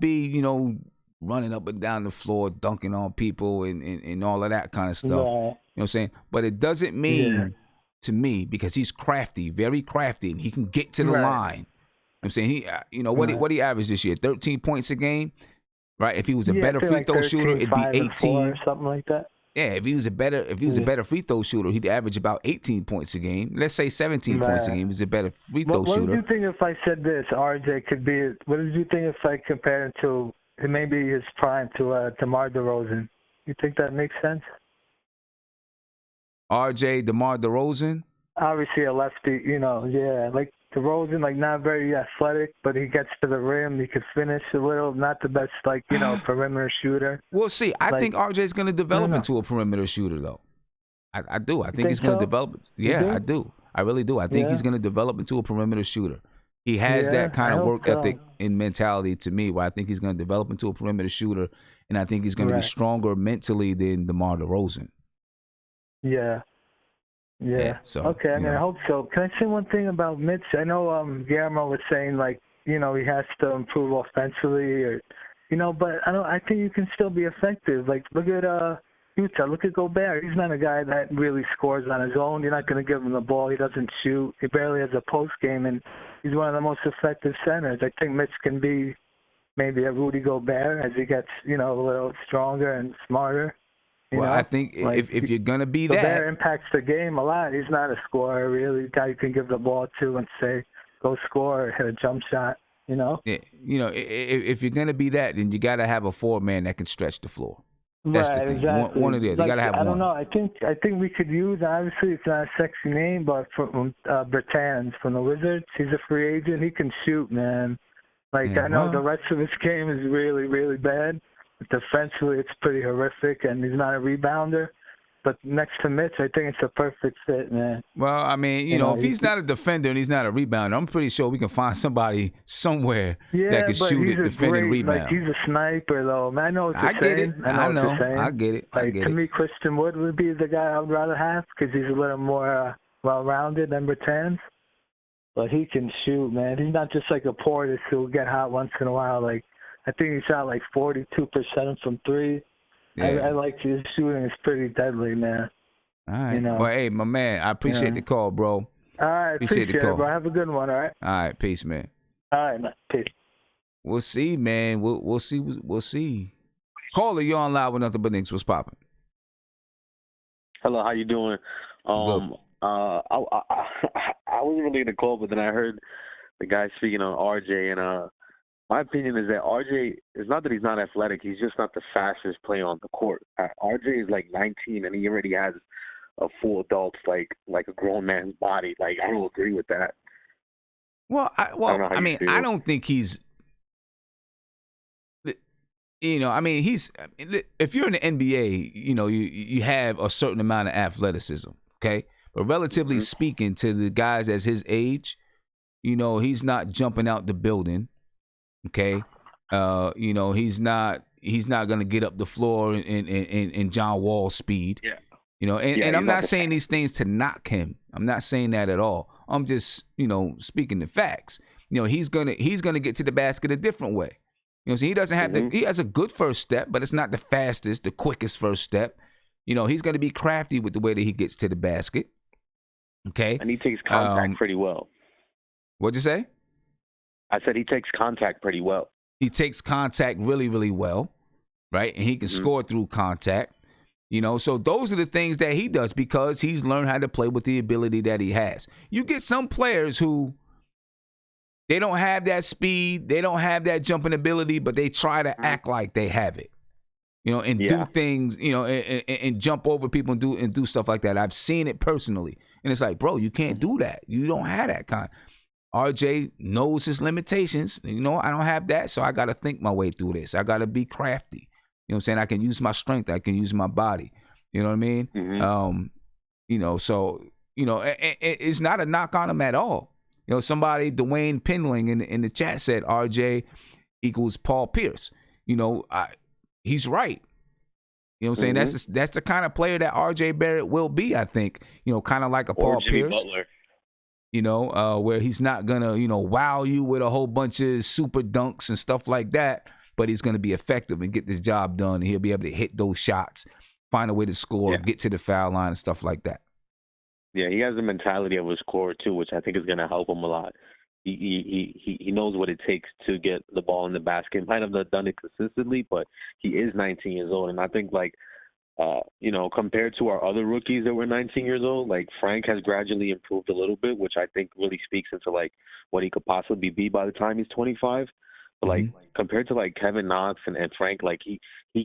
be, you know, running up and down the floor, dunking on people and all of that kind of stuff. You know what I'm saying? But it doesn't mean to me, because he's crafty, very crafty, and he can get to the line. You know what I'm saying? What he averaged this year? 13 points a game. Right, if he was a better free throw shooter, it'd be 18 or something like that. Yeah, if he was a better free throw shooter, he'd average about 18 points a game. Let's say 17 points a game. He was a better free throw shooter. What did you think if I said this? RJ could be. What did you think if I compared him to maybe his prime to DeMar DeRozan? You think that makes sense? RJ, DeMar DeRozan. Obviously a lefty, you know. Yeah, like DeRozan, like not very athletic, but he gets to the rim. He could finish a little. Not the best, like, you know, perimeter shooter. We'll see. I think RJ is going to develop into a perimeter shooter, though. I do. I think he's going to develop. Yeah, I do. I really do. I think he's going to develop into a perimeter shooter. He has that kind of work ethic and mentality to me, where I think he's going to develop into a perimeter shooter, and I think he's going to be stronger mentally than DeMar DeRozan. Yeah. So, okay, I hope so. Can I say one thing about Mitch? I know Guillermo was saying, like, you know, he has to improve offensively, or, you know, but I think you can still be effective. Like, look at Utah. Look at Gobert. He's not a guy that really scores on his own. You're not going to give him the ball. He doesn't shoot. He barely has a post game, and he's one of the most effective centers. I think Mitch can be maybe a Rudy Gobert as he gets, you know, a little stronger and smarter. Well, I think if you're going to be that. Gobert impacts the game a lot. He's not a scorer, really. A guy you can give the ball to and say, go score or hit a jump shot, you know? Yeah, you know, if you're going to be that, then you got to have a forward man that can stretch the floor. That's the thing. Exactly. One of the other. You got to have one. I don't know. I think we could use, obviously, it's not a sexy name, but from Bertans from the Wizards, he's a free agent. He can shoot, man. Like, I know the rest of his game is really, really bad. Defensively, it's pretty horrific, and he's not a rebounder. But next to Mitch, I think it's a perfect fit, man. Well, I mean, you know, if he's not a defender and he's not a rebounder, I'm pretty sure we can find somebody somewhere that can shoot it, defend, and rebound. Like, he's a sniper, though. Man, I know what you're saying. Get it. I know. I get it. Like, to me, Christian Wood would be the guy I would rather have because he's a little more well-rounded than Bertans. But he can shoot, man. He's not just like a Portis who'll get hot once in a while. Like, I think he shot like 42% from three. Yeah. I like his shooting. It's pretty deadly, man. All right. You know? Well, hey, my man, I appreciate the call, bro. All right. Appreciate the call. It, bro. Have a good one, all right? All right. Peace, man. All right, man. Peace. We'll see, man. We'll see. We'll see. Caller, you're on live with Nothing But Knicks. What's popping? Hello, how you doing? I wasn't really in the call, but then I heard the guy speaking on RJ, and my opinion is that RJ is not that he's not athletic. He's just not the fastest player on the court. RJ is like 19, and he already has a full adult, like a grown man's body. Like, I don't agree with that. Well, I mean, I don't think he's. You know, I mean, if you're in the NBA, you know, you have a certain amount of athleticism, okay? But relatively speaking, to the guys that's his age, you know, he's not jumping out the building. Okay, you know, he's not going to get up the floor in John Wall speed. Yeah. You know, and I'm not saying these things to knock him. I'm not saying that at all. I'm just, speaking the facts. You know, he's gonna get to the basket a different way. You know, so he doesn't have he has a good first step, but it's not the fastest, the quickest first step. You know, he's gonna be crafty with the way that he gets to the basket. Okay. And he takes contact pretty well. What'd you say? I said he takes contact pretty well. He takes contact really, really well, right? And he can score through contact. You know, so those are the things that he does because he's learned how to play with the ability that he has. You get some players who they don't have that speed, they don't have that jumping ability, but they try to act like they have it. You know, and do things, and jump over people and do stuff like that. I've seen it personally. And it's like, bro, you can't do that. You don't have that kind. RJ knows his limitations. You know, I don't have that, so I got to think my way through this. I got to be crafty. You know what I'm saying? I can use my strength. I can use my body. You know what I mean? So, it's not a knock on him at all. You know, somebody, Dwayne Pinling in the chat said RJ equals Paul Pierce. You know, he's right. You know what I'm saying? That's the kind of player that RJ Barrett will be, I think. You know, kind of like a Paul Pierce. Butler. You know, where he's not going to, wow you with a whole bunch of super dunks and stuff like that. But he's going to be effective and get this job done. And he'll be able to hit those shots, find a way to score, get to the foul line and stuff like that. Yeah, he has the mentality of a scorer too, which I think is going to help him a lot. He knows what it takes to get the ball in the basket. He might have not done it consistently, but he is 19 years old. And I think, compared to our other rookies that were 19 years old, like Frank has gradually improved a little bit, which I think really speaks into, what he could possibly be by the time he's 25. But compared to Kevin Knox and Frank, he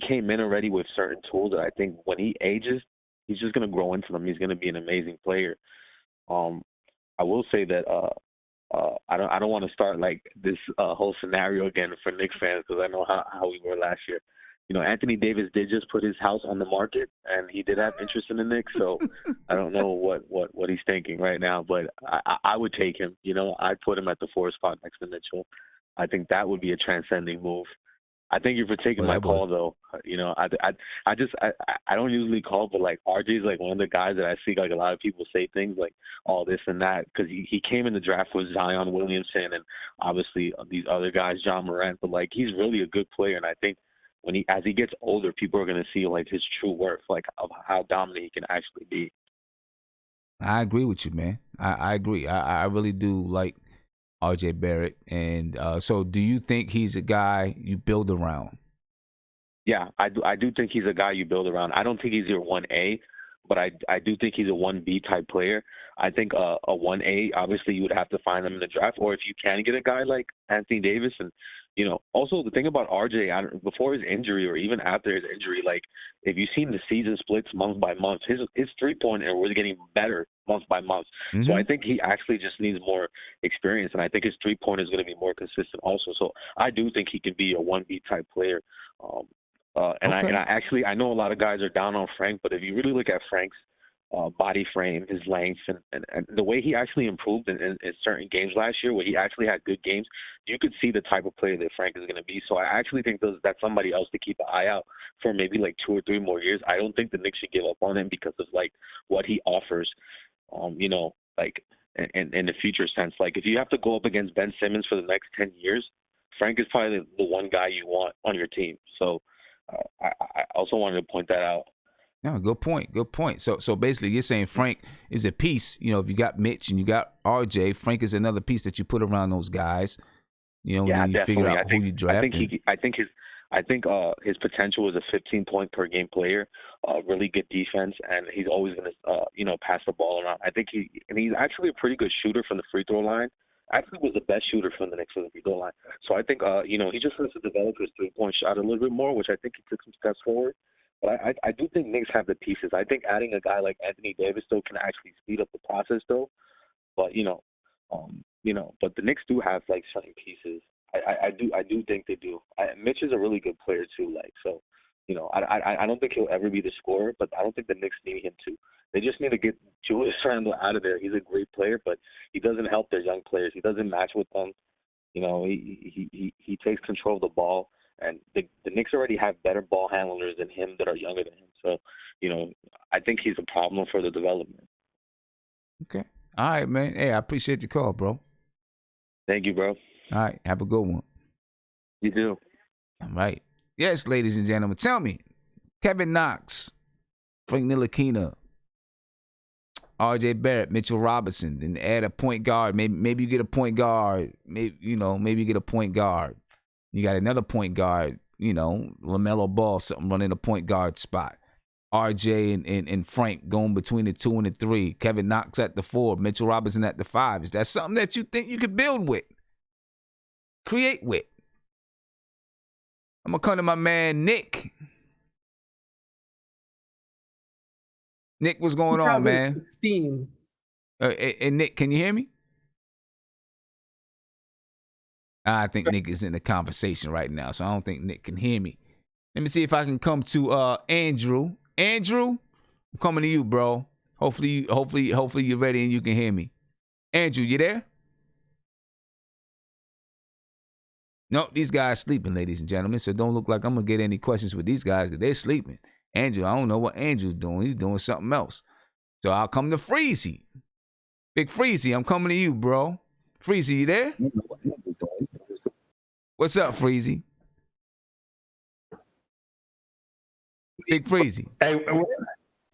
came in already with certain tools that I think when he ages, he's just gonna grow into them. He's gonna be an amazing player. I will say that I don't want to start this whole scenario again for Knicks fans because I know how we were last year. You know, Anthony Davis did just put his house on the market, and he did have interest in the Knicks. So I don't know what he's thinking right now, but I would take him. You know, I'd put him at the 4 spot next to Mitchell. I think that would be a transcending move. I thank you for taking my call, though. You know, I don't usually call, but RJ's one of the guys that I see a lot of people say things like all this and that because he came in the draft with Zion Williamson and obviously these other guys, John Morant, but he's really a good player, and I think as he gets older, people are going to see his true worth, of how dominant he can actually be. I agree with you, man. I agree. I really do like RJ Barrett. And so do you think he's a guy you build around? Yeah, I do think he's a guy you build around. I don't think he's your 1A, but I do think he's a 1B type player. I think a 1A, obviously you would have to find him in the draft, or if you can get a guy like Anthony Davis. And, also the thing about RJ, before his injury or even after his injury, if you've seen the season splits month by month, his 3-pointer was getting better month by month. So I think he actually just needs more experience, and I think his 3-pointer is going to be more consistent also. So I do think he can be a 1B type player. I know a lot of guys are down on Frank, but if you really look at Frank's body frame, his length, and the way he actually improved in certain games last year, where he actually had good games, you could see the type of player that Frank is going to be. So I actually think that's somebody else to keep an eye out for maybe 2 or 3 more years. I don't think the Knicks should give up on him because of what he offers, in the future sense. If you have to go up against Ben Simmons for the next 10 years, Frank is probably the one guy you want on your team. So I also wanted to point that out. No, good point. Good point. So basically you're saying Frank is a piece. You know, if you got Mitch and you got RJ, Frank is another piece that you put around those guys. You know, and then you figure out who you draft. I think his potential is a 15-point per game player, really good defense, and he's always going to pass the ball around. I think he's actually a pretty good shooter from the free throw line. Actually was the best shooter from the Knicks from the free throw line. So I think he just has to develop his 3-point shot a little bit more, which I think he took some steps forward. But I do think Knicks have the pieces. I think adding a guy like Anthony Davis still can actually speed up the process though. But but the Knicks do have certain pieces. I do think they do. Mitch is a really good player too. I don't think he'll ever be the scorer, but I don't think the Knicks need him to. They just need to get Julius Randle out of there. He's a great player, but he doesn't help their young players. He doesn't match with them. He takes control of the ball. And the Knicks already have better ball handlers than him that are younger than him. So, I think he's a problem for the development. Okay. All right, man. Hey, I appreciate your call, bro. Thank you, bro. All right. Have a good one. You too. All right. Yes, ladies and gentlemen. Tell me, Kevin Knox, Frank Ntilikina, RJ Barrett, Mitchell Robinson, then add a point guard. Maybe you get a point guard. Maybe you get a point guard. You got another point guard, LaMelo Ball, something running a point guard spot. RJ and Frank going between the 2 and the 3. Kevin Knox at the 4. Mitchell Robinson at the 5. Is that something that you think you could build with? Create with? I'm going to come to my man, Nick. Nick, what's going on, man? 2016. Hey, Nick, can you hear me? I think Nick is in the conversation right now, so I don't think Nick can hear me. Let me see if I can come to Andrew. Andrew, I'm coming to you, bro. Hopefully you're ready and you can hear me. Andrew, you there? No, these guys sleeping, ladies and gentlemen, so don't look like I'm going to get any questions with these guys because they're sleeping. Andrew, I don't know what Andrew's doing. He's doing something else. So I'll come to Freezy. Big Freezy, I'm coming to you, bro. Freezy, you there? What's up, Freezy? Big Freezy. Hey,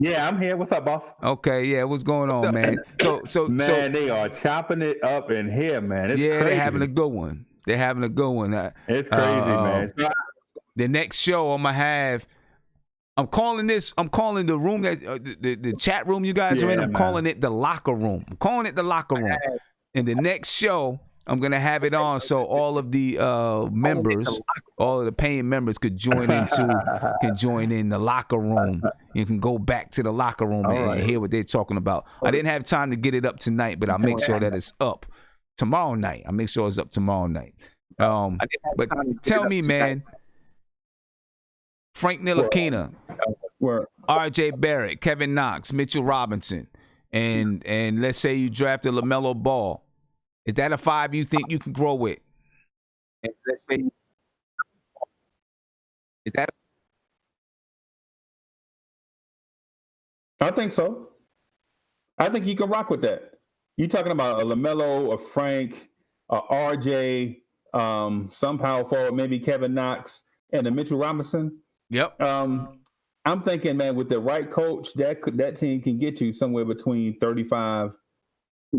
yeah, I'm here. What's up, boss? Okay, yeah, what's going on, man? So they are chopping it up in here, man. It's crazy. They're having a good one. It's crazy, man. The next show I'm gonna have. I'm calling the room that the chat room you guys are in. I'm calling it the locker room. And the next show, I'm going to have it on so all of the members, all of the paying members could join in the locker room. You can go back to the locker room and hear what they're talking about. I didn't have time to get it up tonight, but I'll make sure that it's up tomorrow night. But tell me, man, Frank Ntilikina, RJ Barrett, Kevin Knox, Mitchell Robinson, and let's say you drafted LaMelo Ball. Is that a 5 you think you can grow with? And let's say, is that? I think so. I think you can rock with that. You talking about a LaMelo, a Frank, a RJ, some power forward, maybe Kevin Knox, and a Mitchell Robinson. Yep. I'm thinking, man, with the right coach, that team can get you somewhere between 35,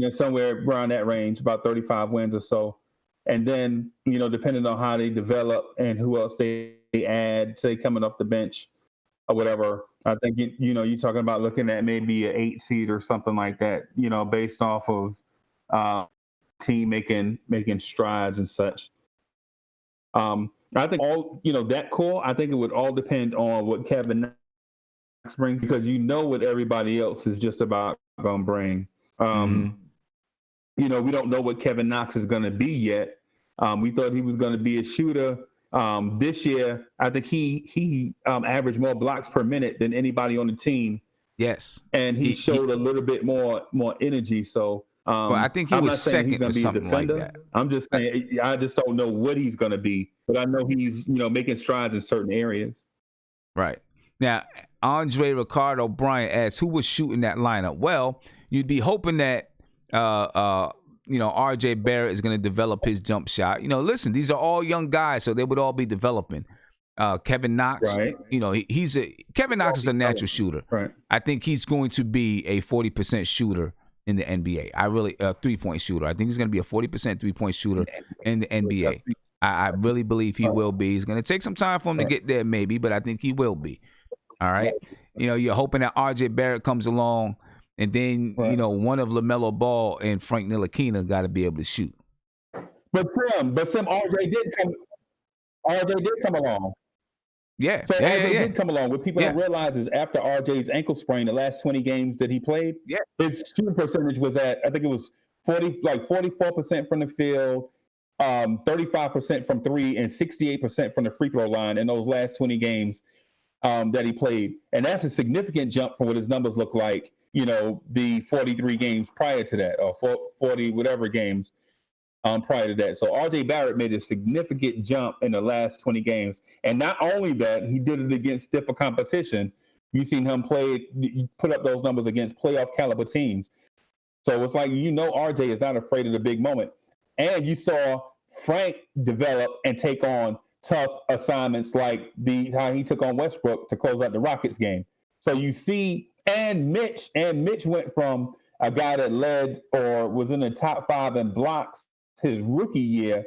somewhere around that range, about 35 wins or so. And then, depending on how they develop and who else they add, say coming off the bench or whatever, I think you're talking about looking at maybe an 8 seed or something like that, based off of team making strides and such. I think that core, I think it would all depend on what Kevin Knox brings, because what everybody else is just about going to bring. We don't know what Kevin Knox is going to be yet. We thought he was going to be a shooter. This year, I think he averaged more blocks per minute than anybody on the team. Yes. And he showed a little bit more energy. So well, I think he was second or something like that. I'm just saying, I just don't know what he's going to be, but I know he's making strides in certain areas. Right. Now, Andre Ricardo Bryant asks, who was shooting that lineup? Well, you'd be hoping that RJ Barrett is going to develop his jump shot. Listen, these are all young guys, so they would all be developing. Kevin Knox, right. Kevin Knox is a natural shooter. Right. I think he's going to be a 40% shooter in the NBA. I really, 3-point shooter. I think he's going to be a 40% 3-point shooter in the NBA. I really believe he will be. It's going to take some time for him to get there, maybe, but I think he will be. All right. You're hoping that RJ Barrett comes along, and then, one of LaMelo Ball and Frank Ntilikina got to be able to shoot. But Sam, RJ did come along. Yeah. So RJ did come along. What people don't realize is after RJ's ankle sprain, the last 20 games that he played, his shooting percentage was at, I think it was 44% from the field, 35% from three, and 68% from the free throw line in those last 20 games that he played. And that's a significant jump from what his numbers look like, the 43 games prior to that, or 40 whatever games. prior to that. So RJ Barrett made a significant jump in the last 20 games. And not only that, he did it against stiffer competition. You've seen him put up those numbers against playoff caliber teams. So it's like, RJ is not afraid of the big moment. And you saw Frank develop and take on tough assignments like how he took on Westbrook to close out the Rockets game. So you see, and Mitch went from a guy that led or was in the top 5 in blocks his rookie year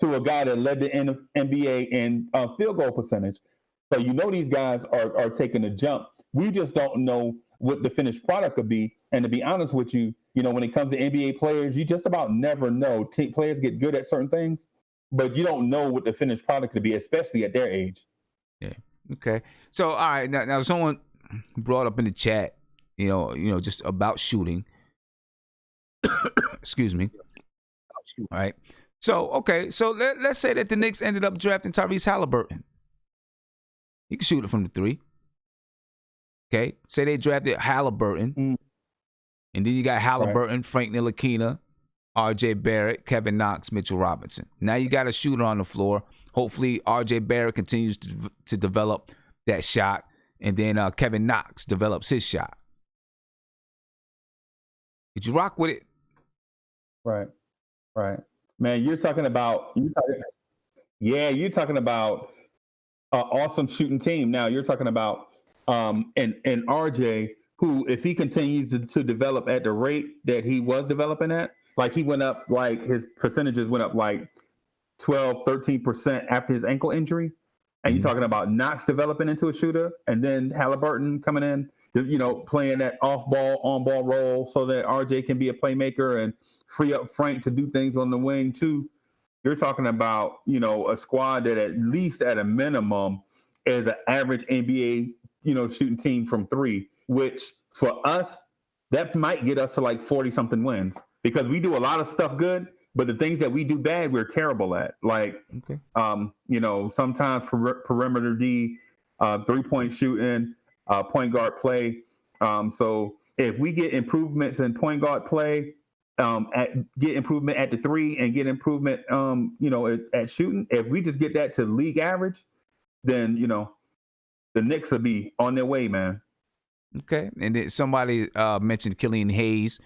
to a guy that led the NBA in field goal percentage. So these guys are taking a jump. We just don't know what the finished product could be. And to be honest with you, when it comes to NBA players, you just about never know. Players get good at certain things, but you don't know what the finished product could be, especially at their age. Yeah. Okay. So, all right. Now someone brought up in the chat, just about shooting. Excuse me. All right. So, okay. So let's say that the Knicks ended up drafting Tyrese Halliburton. He can shoot it from the 3. Okay. Say they drafted Halliburton. And then you got Halliburton, right, Frank Ntilikina, RJ Barrett, Kevin Knox, Mitchell Robinson. Now you got a shooter on the floor. Hopefully RJ Barrett continues to develop that shot. And then Kevin Knox develops his shot. Did you rock with it? Right. Man, you're talking about an awesome shooting team. Now you're talking about and RJ, who, if he continues to develop at the rate that he was developing at, like he went up, like his percentages went up like 12, 13% after his ankle injury. And you're talking about Knox developing into a shooter, and then Halliburton coming in, playing that off-ball, on-ball role so that RJ can be a playmaker and free up Frank to do things on the wing too. You're talking about, a squad that at least at a minimum is an average NBA, shooting team from 3, which for us, that might get us to like 40-something wins because we do a lot of stuff good. But the things that we do bad, we're terrible at. Like, sometimes perimeter D, 3-point shooting, point guard play. So if we get improvements in point guard play, get improvement at the 3 and get improvement, at shooting, if we just get that to league average, then, the Knicks will be on their way, man. Okay. And then somebody mentioned Killian Hayes.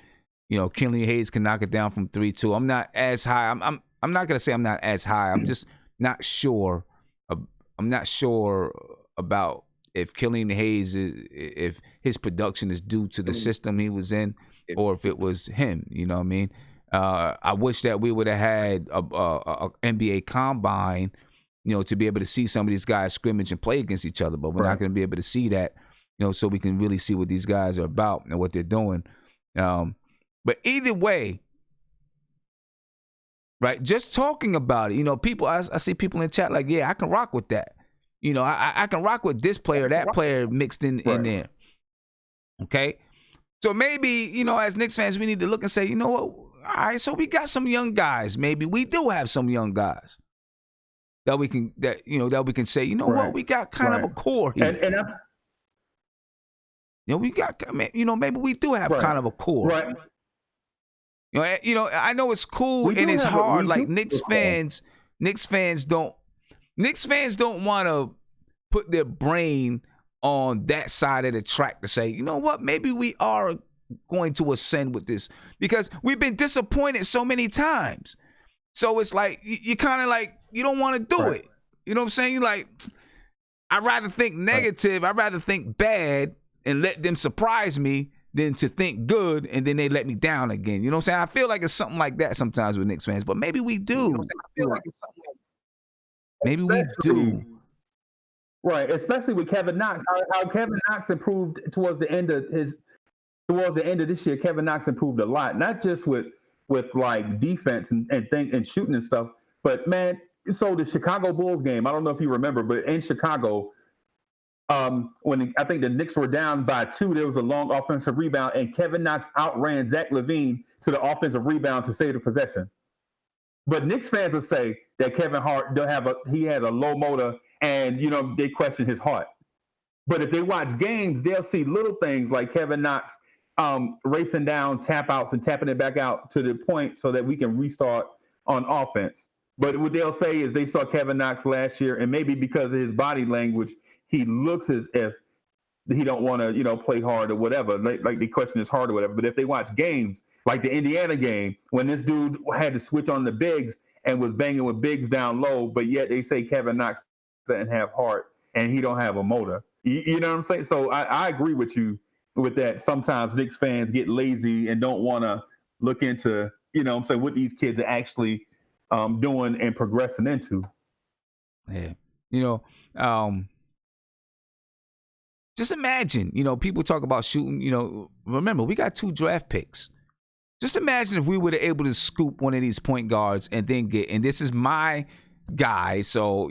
Killian Hayes can knock it down from 3 too. I'm not as high. I'm not gonna say I'm not as high. I'm just not sure. I'm not sure about if Killian Hayes if his production is due to the system he was in, or if it was him. You know what I mean? I wish that we would have had a NBA combine, to be able to see some of these guys scrimmage and play against each other. But we're not going to be able to see that, so we can really see what these guys are about and what they're doing. But either way, right, just talking about it, people, I see people in chat like, yeah, I can rock with that. I can rock with this player, that player mixed in there. Okay? So maybe, as Knicks fans, we need to look and say, you know what? All right, so we got some young guys. Maybe we do have some young guys that we can say, what? We got kind of a core here. We got, maybe we do have kind of a core. Right. I know it's cool and it's hard. Like Knicks fans don't want to put their brain on that side of the track to say, you know what, maybe we are going to ascend with this because we've been disappointed so many times. So it's like you kind of like you don't want to do it. You know what I'm saying? You like, I'd rather think negative. I'd rather think bad and let them surprise me than to think good and then they let me down again. You know what I'm saying? I feel like it's something like that sometimes with Knicks fans, but maybe we do. Maybe we do. Right, especially with Kevin Knox. How Kevin Knox improved towards the end of this year. Kevin Knox improved a lot, not just with like defense and shooting and stuff, but man. So the Chicago Bulls game, I don't know if you remember, but in Chicago, when I think the Knicks were down by 2, there was a long offensive rebound, and Kevin Knox outran Zach LaVine to the offensive rebound to save the possession. But Knicks fans will say that Kevin Hart he has a low motor, and they question his heart. But if they watch games, they'll see little things like Kevin Knox racing down tap outs and tapping it back out to the point so that we can restart on offense. But what they'll say is they saw Kevin Knox last year, and maybe because of his body language, he looks as if he don't want to, play hard or whatever. Like the question is hard or whatever. But if they watch games, like the Indiana game, when this dude had to switch on the bigs and was banging with bigs down low, but yet they say Kevin Knox doesn't have heart and he don't have a motor. You know what I'm saying? So I agree with you with that. Sometimes Knicks fans get lazy and don't want to look into, what these kids are actually doing and progressing into. Yeah. Just imagine, people talk about shooting, remember, we got 2 draft picks. Just imagine if we were able to scoop one of these point guards and then and this is my guy. So,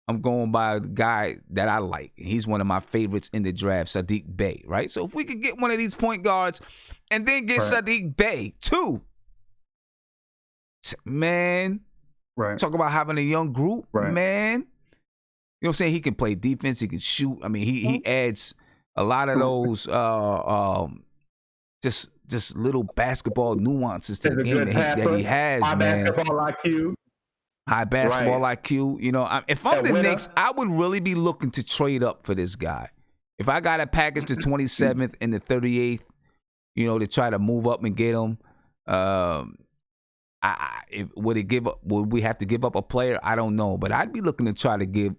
I'm going by the guy that I like. He's one of my favorites in the draft, Sadiq Bey, right? So if we could get one of these point guards and then get Sadiq Bey too, man, talk about having a young group, man. You know what I'm saying? He can play defense. He can shoot. I mean, he adds a lot of those just little basketball nuances to the game that he has, man. High basketball IQ. If I'm the Knicks, I would really be looking to trade up for this guy. If I got to package the 27th and the 38th, to try to move up and get him, would we have to give up a player? I don't know, but I'd be looking to try to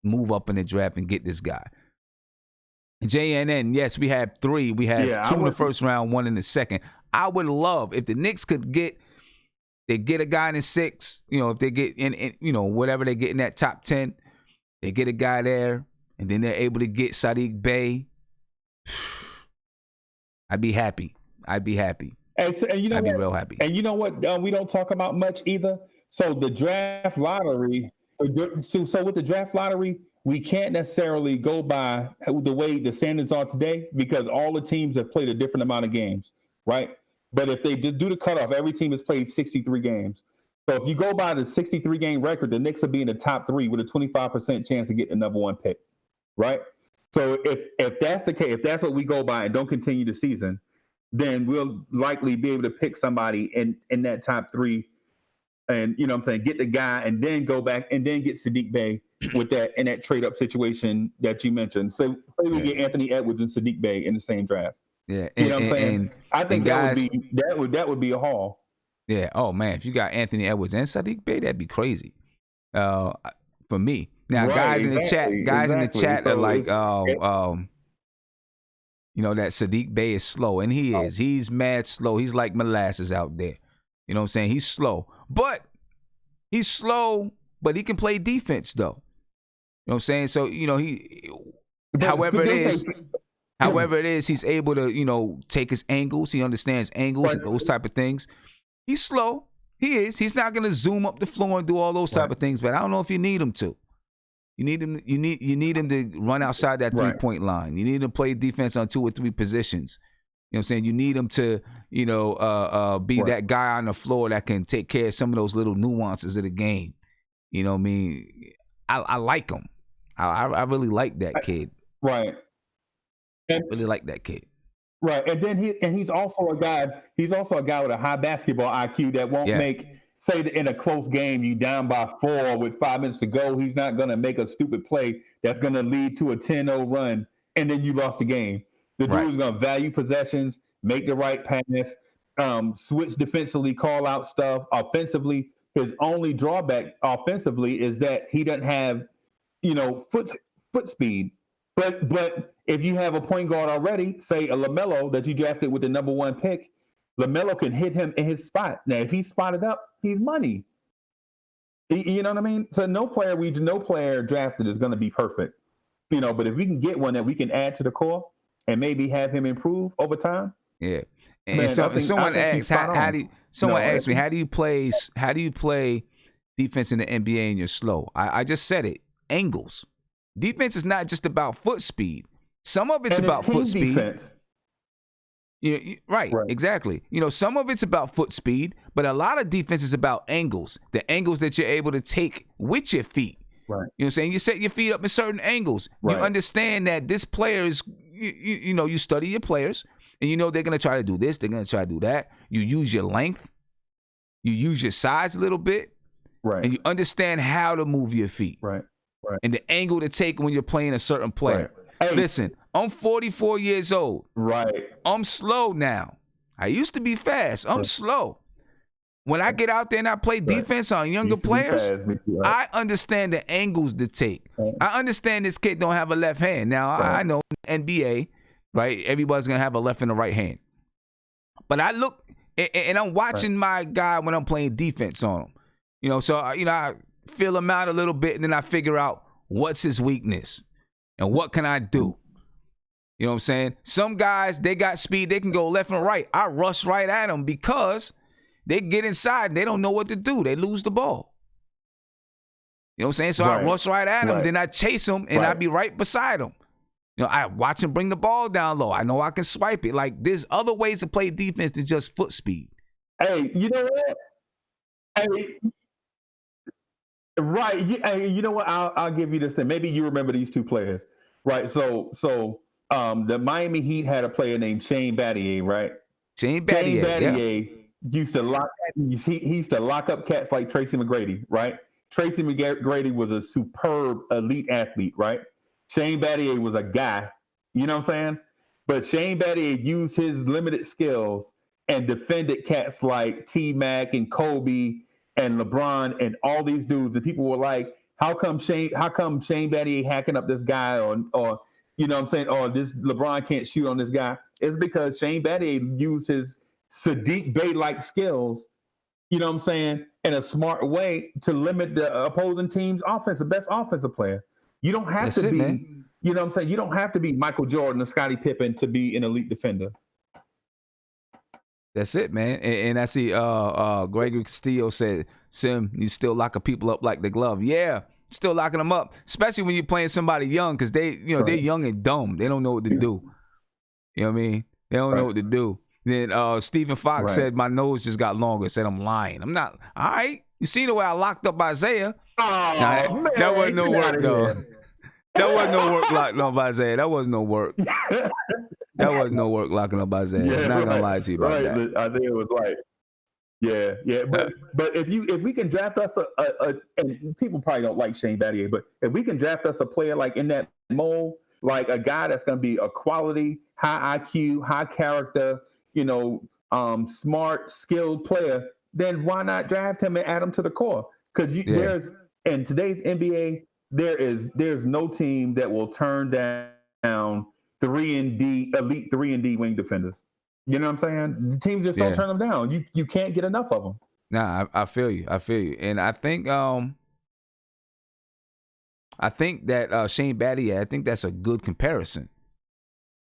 move up in the draft and get this guy. JNN, yes, we have 3. We have 2 in the first round, 1 in the second. I would love if the Knicks could get a guy in the 6, if they get in whatever they get in that top 10, they get a guy there, and then they're able to get Sadiq Bey. I'd be happy. I'd be real happy. And you know what? We don't talk about much either. So the draft lottery. So with the draft lottery, we can't necessarily go by the way the standards are today because all the teams have played a different amount of games, right? But if they just do the cutoff, every team has played 63 games. So if you go by the 63-game record, the Knicks will be in the top 3 with a 25% chance of getting the number 1 pick, right? So if that's the case, if that's what we go by and don't continue the season, then we'll likely be able to pick somebody in that top 3 and, get the guy and then go back and then get Sadiq Bey with that in that trade-up situation that you mentioned. So we get Anthony Edwards and Sadiq Bey in the same draft. Yeah, you know what I'm saying? I think that would be a haul. Yeah. Oh man, if you got Anthony Edwards and Sadiq Bey, that'd be crazy. For me now, guys in the chat are like, that Sadiq Bey is slow, and he is. He's mad slow. He's like molasses out there. You know what I'm saying? He's slow, but he can play defense though. You know what I'm saying? So however it is, he's able to, take his angles. He understands angles and those type of things. He's slow. He is. He's not going to zoom up the floor and do all those type of things, but I don't know if you need him to. You need him to run outside that 3-point line. You need him to play defense on 2 or 3 positions. You know what I'm saying? You need him to, be that guy on the floor that can take care of some of those little nuances of the game. You know what I mean? I like him. I really like that kid. Right. I really like that kid. Right. And then he's also a guy with a high basketball IQ that won't say that in a close game you down by 4 with 5 minutes to go, he's not going to make a stupid play that's going to lead to a 10-0 run and then you lost the game. The dude is going to value possessions, make the right pass, switch defensively, call out stuff. Offensively, his only drawback offensively is that he doesn't have, foot speed. But if you have a point guard already, say a LaMelo that you drafted with the number 1 pick, LaMelo can hit him in his spot. Now, if he's spotted up, he's money. You know what I mean? So no player drafted is going to be perfect. But if we can get one that we can add to the core and maybe have him improve over time. Yeah. And someone asked, how do you play defense in the NBA and you're slow? I just said it. Angles. Defense is not just about foot speed. Some of it's about foot speed. Defense. Right, exactly. Some of it's about foot speed, but a lot of defense is about angles. The angles that you're able to take with your feet. Right. You know what I'm saying? You set your feet up in certain angles. Right. You understand that this player is, you study your players. And you know they're going to try to do this. They're going to try to do that. You use your length. You use your size a little bit. Right. And you understand how to move your feet. Right. Right. And the angle to take when you're playing a certain player. Right. Hey. Listen, I'm 44 years old. Right. I'm slow now. I used to be fast. I'm slow. When I get out there and I play defense on younger players, I understand the angles to take. I understand this kid don't have a left hand. Now, I know NBA, right? Everybody's going to have a left and a right hand. But I look, and I'm watching my guy when I'm playing defense on him. You know, so, I feel him out a little bit, and then I figure out what's his weakness and what can I do. You know what I'm saying? Some guys, they got speed. They can go left and right. I rush right at them because they get inside and they don't know what to do. They lose the ball. You know what I'm saying? So I rush right at them. Then I chase them, and I be right beside them. You know, I watch him bring the ball down low. I know I can swipe it. Like, there's other ways to play defense than just foot speed. Hey, you know what? Hey, right. You know what? I'll give you this thing. Maybe you remember these two players, right? So the Miami Heat had a player named Shane Battier, right? Shane Battier used to lock up cats like Tracy McGrady, right? Tracy McGrady was a superb elite athlete, right? Shane Battier was a guy, you know what I'm saying? But Shane Battier used his limited skills and defended cats like T-Mac and Kobe and LeBron and all these dudes. And people were like, how come Shane Battier hacking up this guy or you know what I'm saying? Oh, this LeBron can't shoot on this guy. It's because Shane Battier used his Sadiq Bey-like skills, you know what I'm saying, in a smart way to limit the opposing team's offense, the best offensive player. You don't have to be, man. You know what I'm saying? You don't have to be Michael Jordan or Scottie Pippen to be an elite defender. That's it, man. And I see Gregory Castillo said, Sim, you still locking people up like the glove. Yeah, still locking them up, especially when you're playing somebody young because they're young and dumb. They don't know what to do. You know what I mean? They don't know what to do. Then Stephen Fox said, my nose just got longer. Said, I'm lying. I'm not. All right. You see the way I locked up Isaiah? Oh, man. That wasn't no work, though. That wasn't no work locking up Isaiah. That wasn't no work. That wasn't no work locking up Isaiah. Yeah, I'm not going to lie to you about that. Isaiah was like, yeah. But if we can draft us and people probably don't like Shane Battier, but if we can draft us a player like in that mold, like a guy that's going to be a quality, high IQ, high character, smart, skilled player, then why not draft him and add him to the core? Because there's in today's NBA, there's no team that will turn down elite 3-and-D wing defenders. You know what I'm saying? The teams just don't turn them down. You can't get enough of them. Nah, I feel you. And I think that Shane Battier, I think that's a good comparison.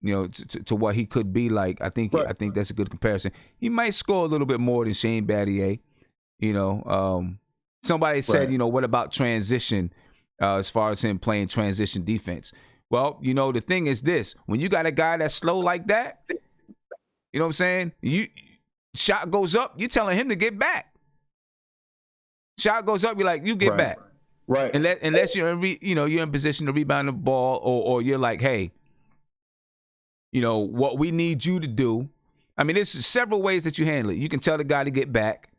To what he could be like. I think that's a good comparison. He might score a little bit more than Shane Battier. Somebody said, what about transition as far as him playing transition defense? Well, the thing is this. When you got a guy that's slow like that, you know what I'm saying? Shot goes up, you're telling him to get back. Shot goes up, you're like, you get back. Right. Unless you're you're in position to rebound the ball or you're like, hey, what we need you to do. I mean, there's several ways that you handle it. You can tell the guy to get back.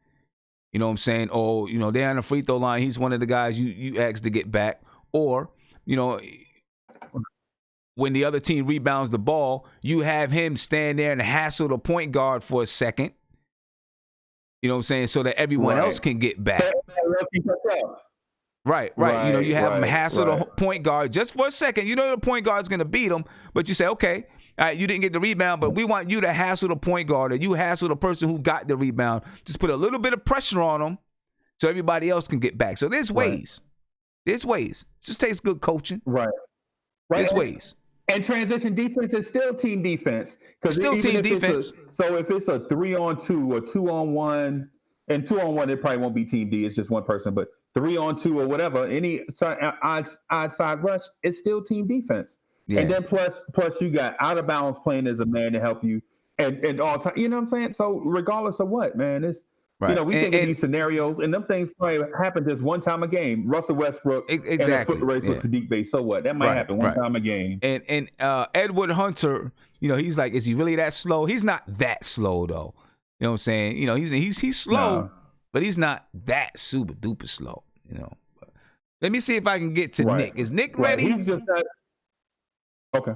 You know what I'm saying? Or, they're on the free throw line. He's one of the guys you ask to get back. Or, when the other team rebounds the ball, you have him stand there and hassle the point guard for a second. You know what I'm saying? So that everyone else can get back. Right. You have him hassle the point guard just for a second. The point guard's going to beat him, but you say, okay, all right, you didn't get the rebound, but we want you to hassle the point guard, or you hassle the person who got the rebound. Just put a little bit of pressure on them so everybody else can get back. So there's ways. There's ways. It just takes good coaching. Right. There's ways. And transition defense is still team defense. Still team defense. So if it's a 3-on-2 or 2-on-1, and 2-on-1, it probably won't be team D. It's just one person, but 3-on-2 or whatever, any odd side rush, it's still team defense. Yeah. And then plus you got out of bounds playing as a man to help you and all time. You know what I'm saying? So regardless of what, man, Right. We think of these scenarios, and them things probably happen just one time a game. Russell Westbrook exactly. and a foot race with Sadiq Bey. So what? That might happen one time a game. And Edward Hunter, he's like, is he really that slow? He's not that slow though. You know what I'm saying? He's slow, but he's not that super duper slow. Let me see if I can get to Nick. Is Nick ready? He's just okay.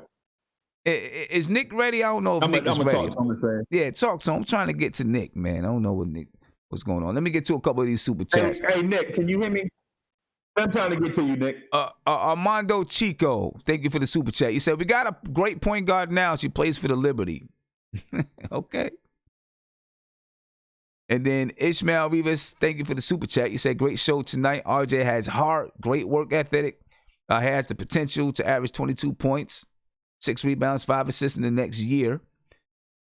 Is Nick ready? I don't know if Nick is ready. Talk to him. Yeah, talk to him. I'm trying to get to Nick, man. I don't know what's going on. Let me get to a couple of these super chats. Hey, Nick, can you hear me? I'm trying to get to you, Nick. Armando Chico, thank you for the super chat. You said, we got a great point guard now. She plays for the Liberty. Okay. And then Ishmael Rivas, thank you for the super chat. You said, great show tonight. RJ has heart, great work ethic, has the potential to average 22 points. 6 rebounds, 5 assists in the next year.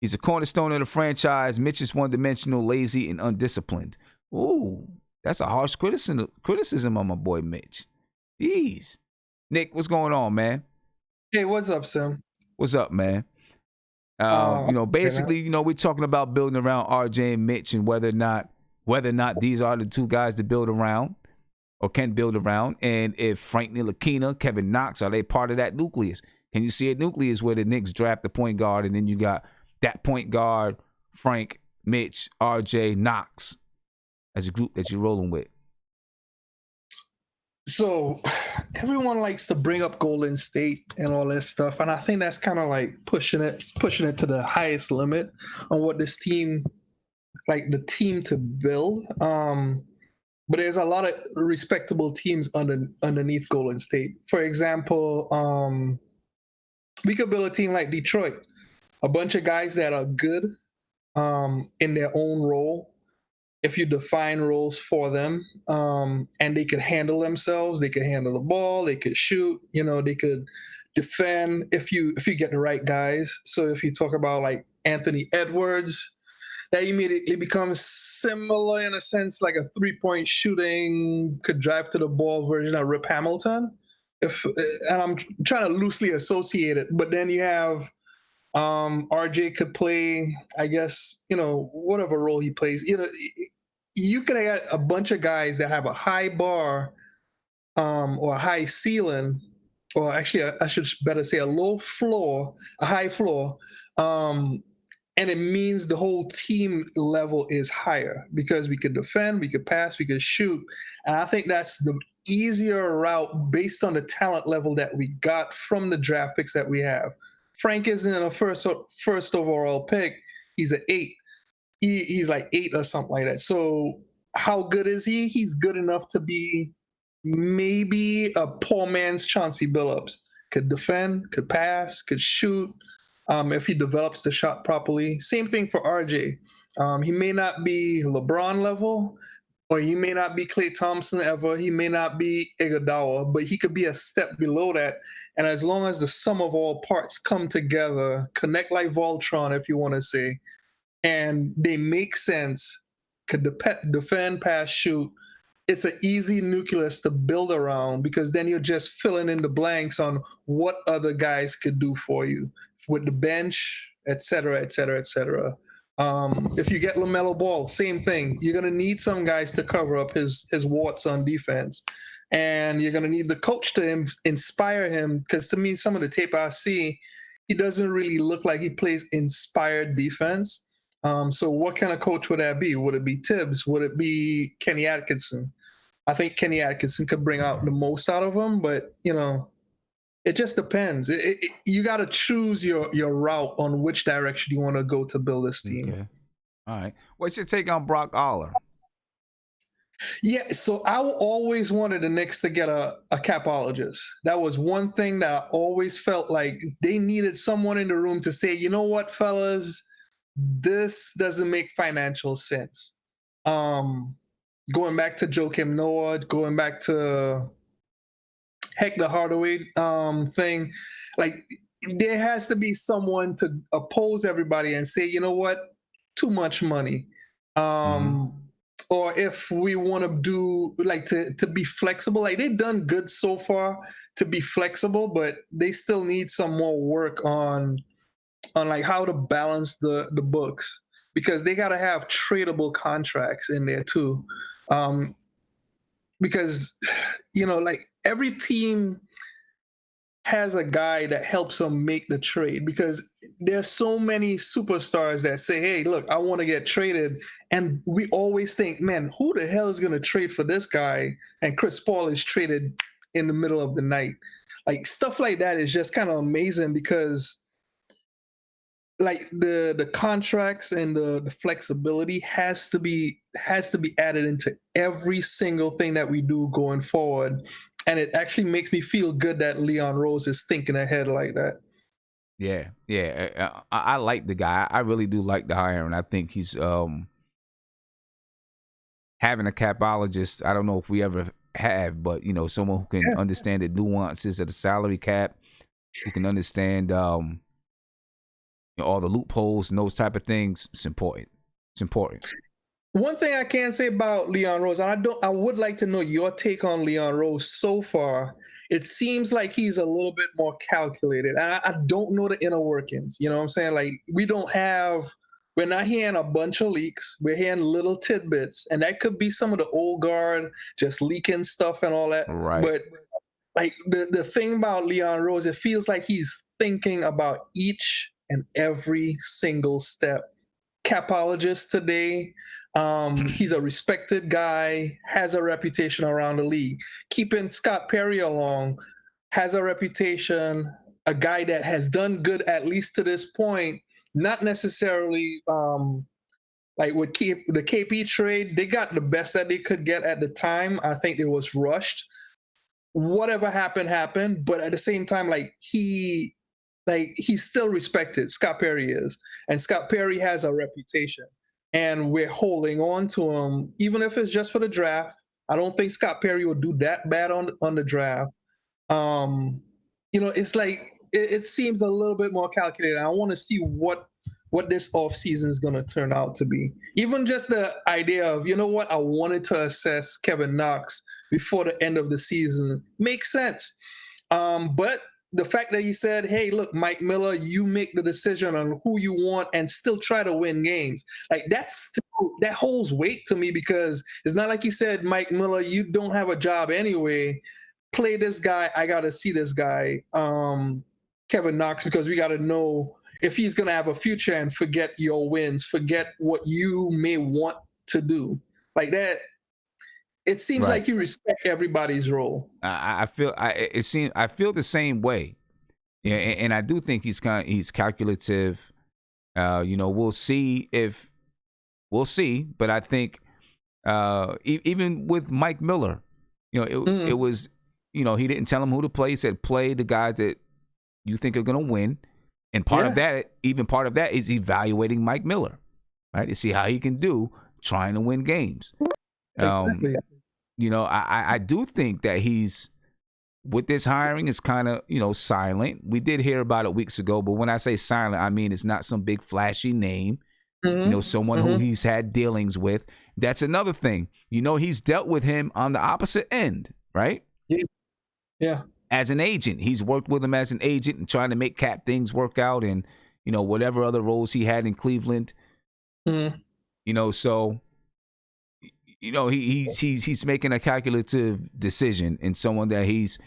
He's a cornerstone of the franchise. Mitch is one-dimensional, lazy, and undisciplined. Ooh, that's a harsh criticism on my boy Mitch. Jeez. Nick, what's going on, man? Hey, what's up, Sam? What's up, man? Basically, we're talking about building around RJ and Mitch and whether or not these are the two guys to build around or can build around. And if Frank Ntilikina, Kevin Knox, are they part of that nucleus? Can you see a nucleus where the Knicks draft the point guard and then you got that point guard, Frank, Mitch, RJ, Knox as a group that you're rolling with? So everyone likes to bring up Golden State and all this stuff. And I think that's kind of like pushing it to the highest limit on what this team, like the team to build. But there's a lot of respectable teams underneath Golden State. For example, we could build a team like Detroit, a bunch of guys that are good in their own role. If you define roles for them, and they could handle themselves, they could handle the ball, they could shoot, they could defend if you get the right guys. So if you talk about like Anthony Edwards, that immediately becomes similar in a sense, like a 3-point shooting, could drive to the ball version of Rip Hamilton. And I'm trying to loosely associate it, but then you have RJ could play, I guess, whatever role he plays. You could have a bunch of guys that have a high bar or a high ceiling, or actually I should better say a high floor, and it means the whole team level is higher because we could defend, we could pass, we could shoot. And I think that's the easier route based on the talent level that we got from the draft picks that we have. Frank isn't a first overall pick. He's an 8. He's like 8 or something like that. So how good is he? He's good enough to be maybe a poor man's Chauncey Billups. Could defend, could pass, could shoot, if he develops the shot properly. Same thing for RJ. He may not be LeBron level, or he may not be Klay Thompson ever. He may not be Iguodala, but he could be a step below that. And as long as the sum of all parts come together, connect like Voltron, if you want to say, and they make sense, could defend, pass, shoot, it's an easy nucleus to build around, because then you're just filling in the blanks on what other guys could do for you with the bench, et cetera, et cetera, et cetera. If you get LaMelo Ball, same thing. You're going to need some guys to cover up his warts on defense. And you're going to need the coach to inspire him, because to me, some of the tape I see, he doesn't really look like he plays inspired defense. So what kind of coach would that be? Would it be Tibbs? Would it be Kenny Atkinson? I think Kenny Atkinson could bring out the most out of him, but, it just depends. You got to choose your route on which direction you want to go to build this team. Okay. All right. What's your take on Brock Aller? Yeah, so I always wanted the Knicks to get a capologist. That was one thing that I always felt like they needed someone in the room to say, you know what, fellas, this doesn't make financial sense. Going back to Joakim Noah, going back to the Hardaway thing, like there has to be someone to oppose everybody and say, you know what, too much money. Or if we want to do like to be flexible, like they've done good so far to be flexible, but they still need some more work on like how to balance the books. because they got to have tradable contracts in there too. Because, like every team has a guy that helps them make the trade, because there's so many superstars that say, hey, look, I want to get traded. And we always think, man, who the hell is going to trade for this guy? And Chris Paul is traded in the middle of the night. Like stuff like that is just kind of amazing, because like the contracts and the flexibility has to be added into every single thing that we do going forward. And it actually makes me feel good that Leon Rose is thinking ahead like that. Yeah. I like the guy. I really do like the hire, and I think he's having a capologist. I don't know if we ever have, but someone who can understand the nuances of the salary cap, who can understand all the loopholes and those type of things. It's important. One thing I can say about Leon Rose, and I would like to know your take on Leon Rose so far. It seems like he's a little bit more calculated. I don't know the inner workings. You know what I'm saying? Like we're not hearing a bunch of leaks. We're hearing little tidbits, and that could be some of the old guard just leaking stuff and all that. Right. But like the thing about Leon Rose, it feels like he's thinking about each and every single step. Capologist today. He's a respected guy, has a reputation around the league. Keeping Scott Perry along, has a reputation, a guy that has done good at least to this point. Not necessarily like with the KP trade, they got the best that they could get at the time. I think it was rushed. Whatever happened. But at the same time, he's still respected. Scott Perry is, and Scott Perry has a reputation. And we're holding on to him, even if it's just for the draft. I don't think Scott Perry will do that bad on the draft. It's like it seems a little bit more calculated. I want to see what this offseason is going to turn out to be. Even just the idea of, I wanted to assess Kevin Knox before the end of the season makes sense. But the fact that he said, hey, look, Mike Miller, you make the decision on who you want and still try to win games. Like that holds weight to me, because it's not like he said, Mike Miller, you don't have a job anyway. Play this guy. I got to see this guy, Kevin Knox, because we got to know if he's going to have a future, and forget your wins, forget what you may want to do. Like that. It seems like you respect everybody's role. I feel the same way. Yeah, and I do think he's calculative. We'll see, but I think even with Mike Miller, it was, he didn't tell him who to play. He said play the guys that you think are going to win, and part of that is evaluating Mike Miller, right, to see how he can do trying to win games. Exactly. I do think that he's, with this hiring, is kind of, silent. We did hear about it weeks ago, but when I say silent, I mean it's not some big flashy name, someone who he's had dealings with. That's another thing. He's dealt with him on the opposite end, right? Yeah. As an agent. He's worked with him as an agent and trying to make cap things work out, and, whatever other roles he had in Cleveland. So he's making a calculative decision, and someone that he's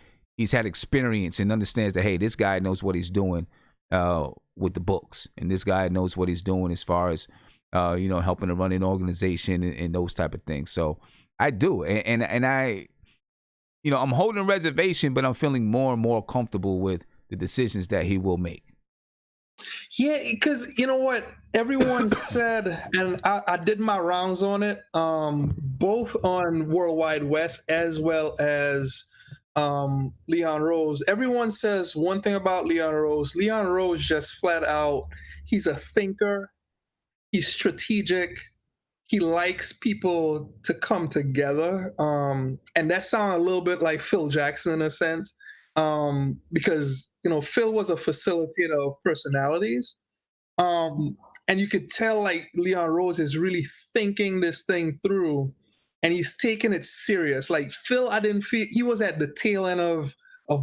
had experience and understands that, hey, this guy knows what he's doing with the books, and this guy knows what he's doing as far as helping to run an organization and those type of things. So I do, and I, I'm holding a reservation, but I'm feeling more and more comfortable with the decisions that he will make. Yeah, because you know what everyone said, and I did my rounds on it, both on Worldwide West as well as Leon Rose. Everyone says one thing about Leon Rose. Leon Rose just flat out, he's a thinker. He's strategic. He likes people to come together. And that sounds a little bit like Phil Jackson in a sense, because Phil was a facilitator of personalities. And you could tell like Leon Rose is really thinking this thing through, and he's taking it serious. Like Phil, I didn't feel he was at the tail end of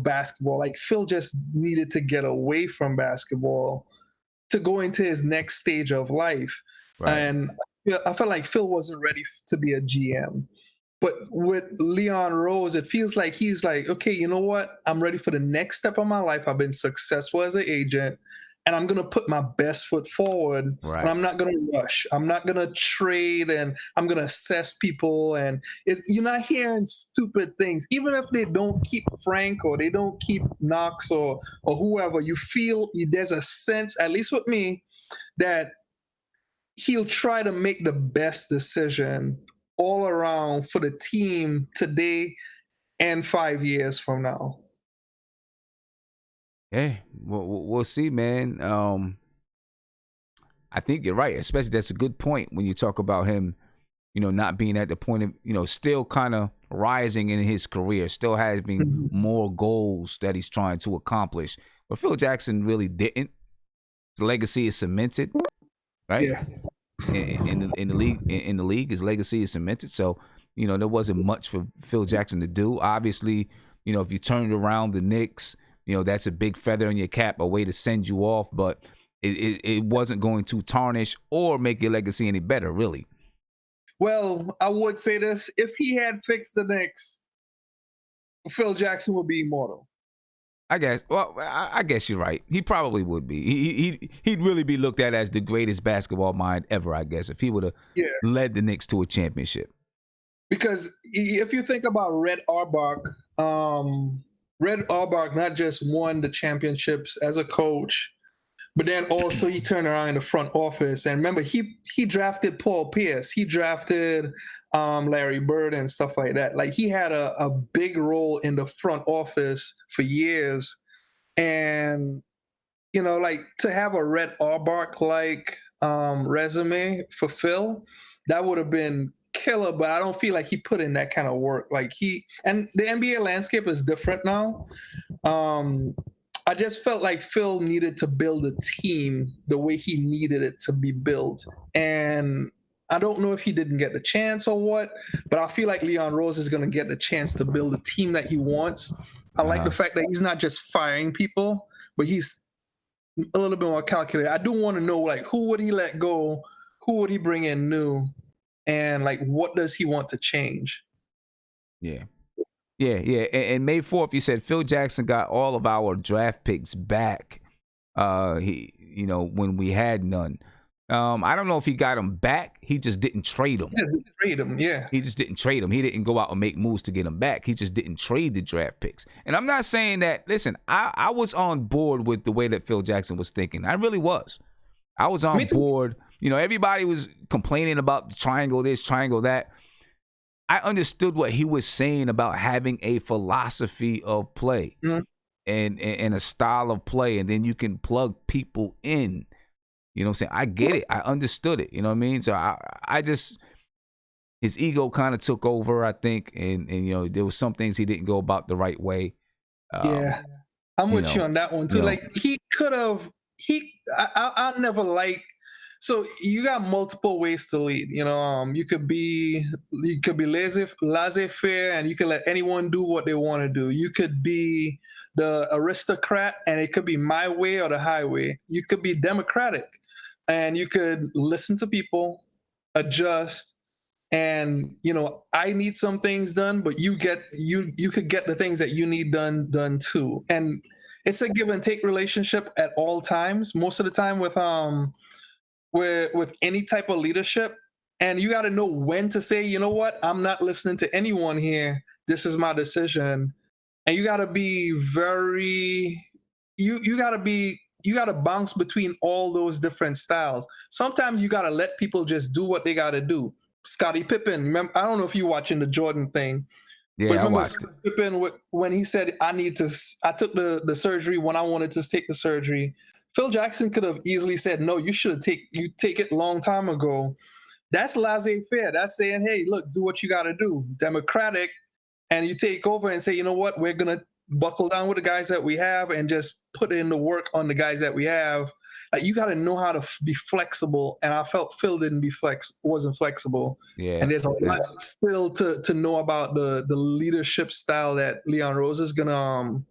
basketball. Like Phil just needed to get away from basketball to go into his next stage of life. And I felt like Phil wasn't ready to be a GM. But with Leon Rose, it feels like he's like, okay, you know what? I'm ready for the next step of my life. I've been successful as an agent, and I'm going to put my best foot forward. And I'm not going to rush. I'm not going to trade, and I'm going to assess people. And you're not hearing stupid things. Even if they don't keep Frank or they don't keep Knox or whoever, you feel there's a sense, at least with me, that he'll try to make the best decision all around for the team today and 5 years from now. Yeah, we'll see, man. I think you're right. Especially that's a good point when you talk about him, not being at the point of, still kind of rising in his career, still having more goals that he's trying to accomplish. But Phil Jackson really didn't. His legacy is cemented, right? Yeah. In the league, his legacy is cemented. So, there wasn't much for Phil Jackson to do. Obviously, if you turned around the Knicks, that's a big feather in your cap, a way to send you off. But it wasn't going to tarnish or make your legacy any better, really. Well, I would say this: if he had fixed the Knicks, Phil Jackson would be immortal. I guess. Well, I guess you're right. He probably would be. He'd really be looked at as the greatest basketball mind ever, I guess, if he would have led the Knicks to a championship. Because if you think about Red Auerbach not just won the championships as a coach, but then also he turned around in the front office. And remember, he drafted Paul Pierce. He drafted Larry Bird and stuff like that. Like, he had a big role in the front office for years. And, like, to have a Red Auerbach-like resume for Phil, that would have been killer, but I don't feel like he put in that kind of work. And the NBA landscape is different now. I just felt like Phil needed to build a team the way he needed it to be built. And I don't know if he didn't get the chance or what, but I feel like Leon Rose is going to get the chance to build a team that he wants. I like the fact that he's not just firing people, but he's a little bit more calculated. I do want to know, like, who would he let go? Who would he bring in new? And, like, what does he want to change? Yeah. And May 4th, you said Phil Jackson got all of our draft picks back. When we had none. I don't know if he got them back. He just didn't trade them. Yeah, he trade them. Yeah. He just didn't trade them. He didn't go out and make moves to get them back. He just didn't trade the draft picks. And I'm not saying that. Listen, I was on board with the way that Phil Jackson was thinking. I really was. I was on board. Everybody was complaining about the triangle this, triangle that. I understood what he was saying about having a philosophy of play and a style of play, and then you can plug people in. You know what I'm saying? I get it. I understood it. You know what I mean? So I just, his ego kind of took over, I think, and there was some things he didn't go about the right way. Yeah, I'm with you on that one too. Like, he could have. I never liked. So you got multiple ways to lead. You could be laissez-faire, and you can let anyone do what they want to do. You could be the aristocrat, and it could be my way or the highway. You could be democratic, and you could listen to people, adjust, and I need some things done, but you could get the things that you need done too. And it's a give and take relationship at all times. Most of the time with any type of leadership, and you got to know when to say, you know what, I'm not listening to anyone here. This is my decision. And you got to be you got to bounce between all those different styles. Sometimes you got to let people just do what they got to do. Scottie Pippen, remember, I don't know if you're watching the Jordan thing. Yeah, I watched Scottie Pippen, when he said, I took the surgery when I wanted to take the surgery. Phil Jackson could have easily said, no, you should have take it a long time ago. That's laissez-faire. That's saying, hey, look, do what you got to do. Democratic. And you take over and say, you know what, we're going to buckle down with the guys that we have and just put in the work on the guys that we have. Like, you got to know how to be flexible. And I felt Phil wasn't flexible. Yeah. And there's a lot still to know about the leadership style that Leon Rose is going to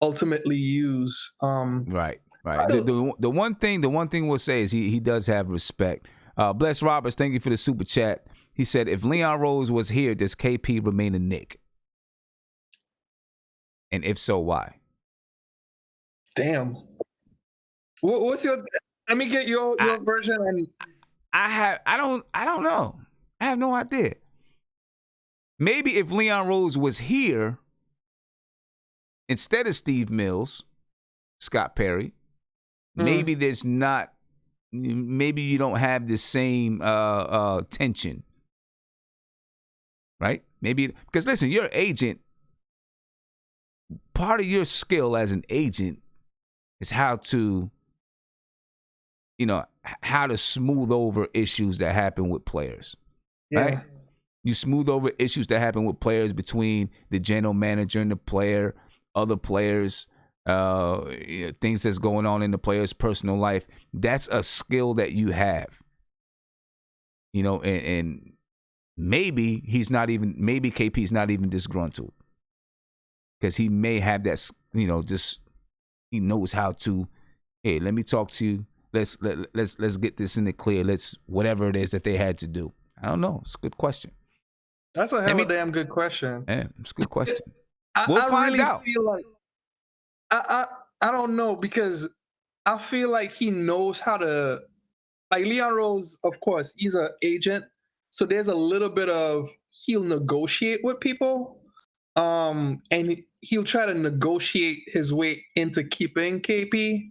ultimately use. Right. The one thing we'll say is he does have respect Bless Roberts, thank you for the super chat. He said, if Leon Rose was here, does KP remain a Knick? And if so, why? Damn. What's your? Let me get your version. And I don't know. I have no idea. Maybe if Leon Rose was here instead of Steve Mills, Scott Perry, maybe there's not. Maybe you don't have the same tension, right? Maybe because listen, you're an agent. Part of your skill as an agent is how to smooth over issues that happen with players, right? You smooth over issues that happen with players between the general manager and the player, other players, things that's going on in the player's personal life. That's a skill that you have, and maybe KP's not even disgruntled because he may have that, just he knows how to, hey, let me talk to you. Let's get this in the clear. Let's whatever it is that they had to do. I don't know. It's a good question. That's a hell of a damn good question. Yeah, it's a good question. We'll find out. Feel like, I don't know because I feel like he knows how to. Like Leon Rose, of course, he's an agent, so there's a little bit of he'll negotiate with people, and he'll try to negotiate his way into keeping KP.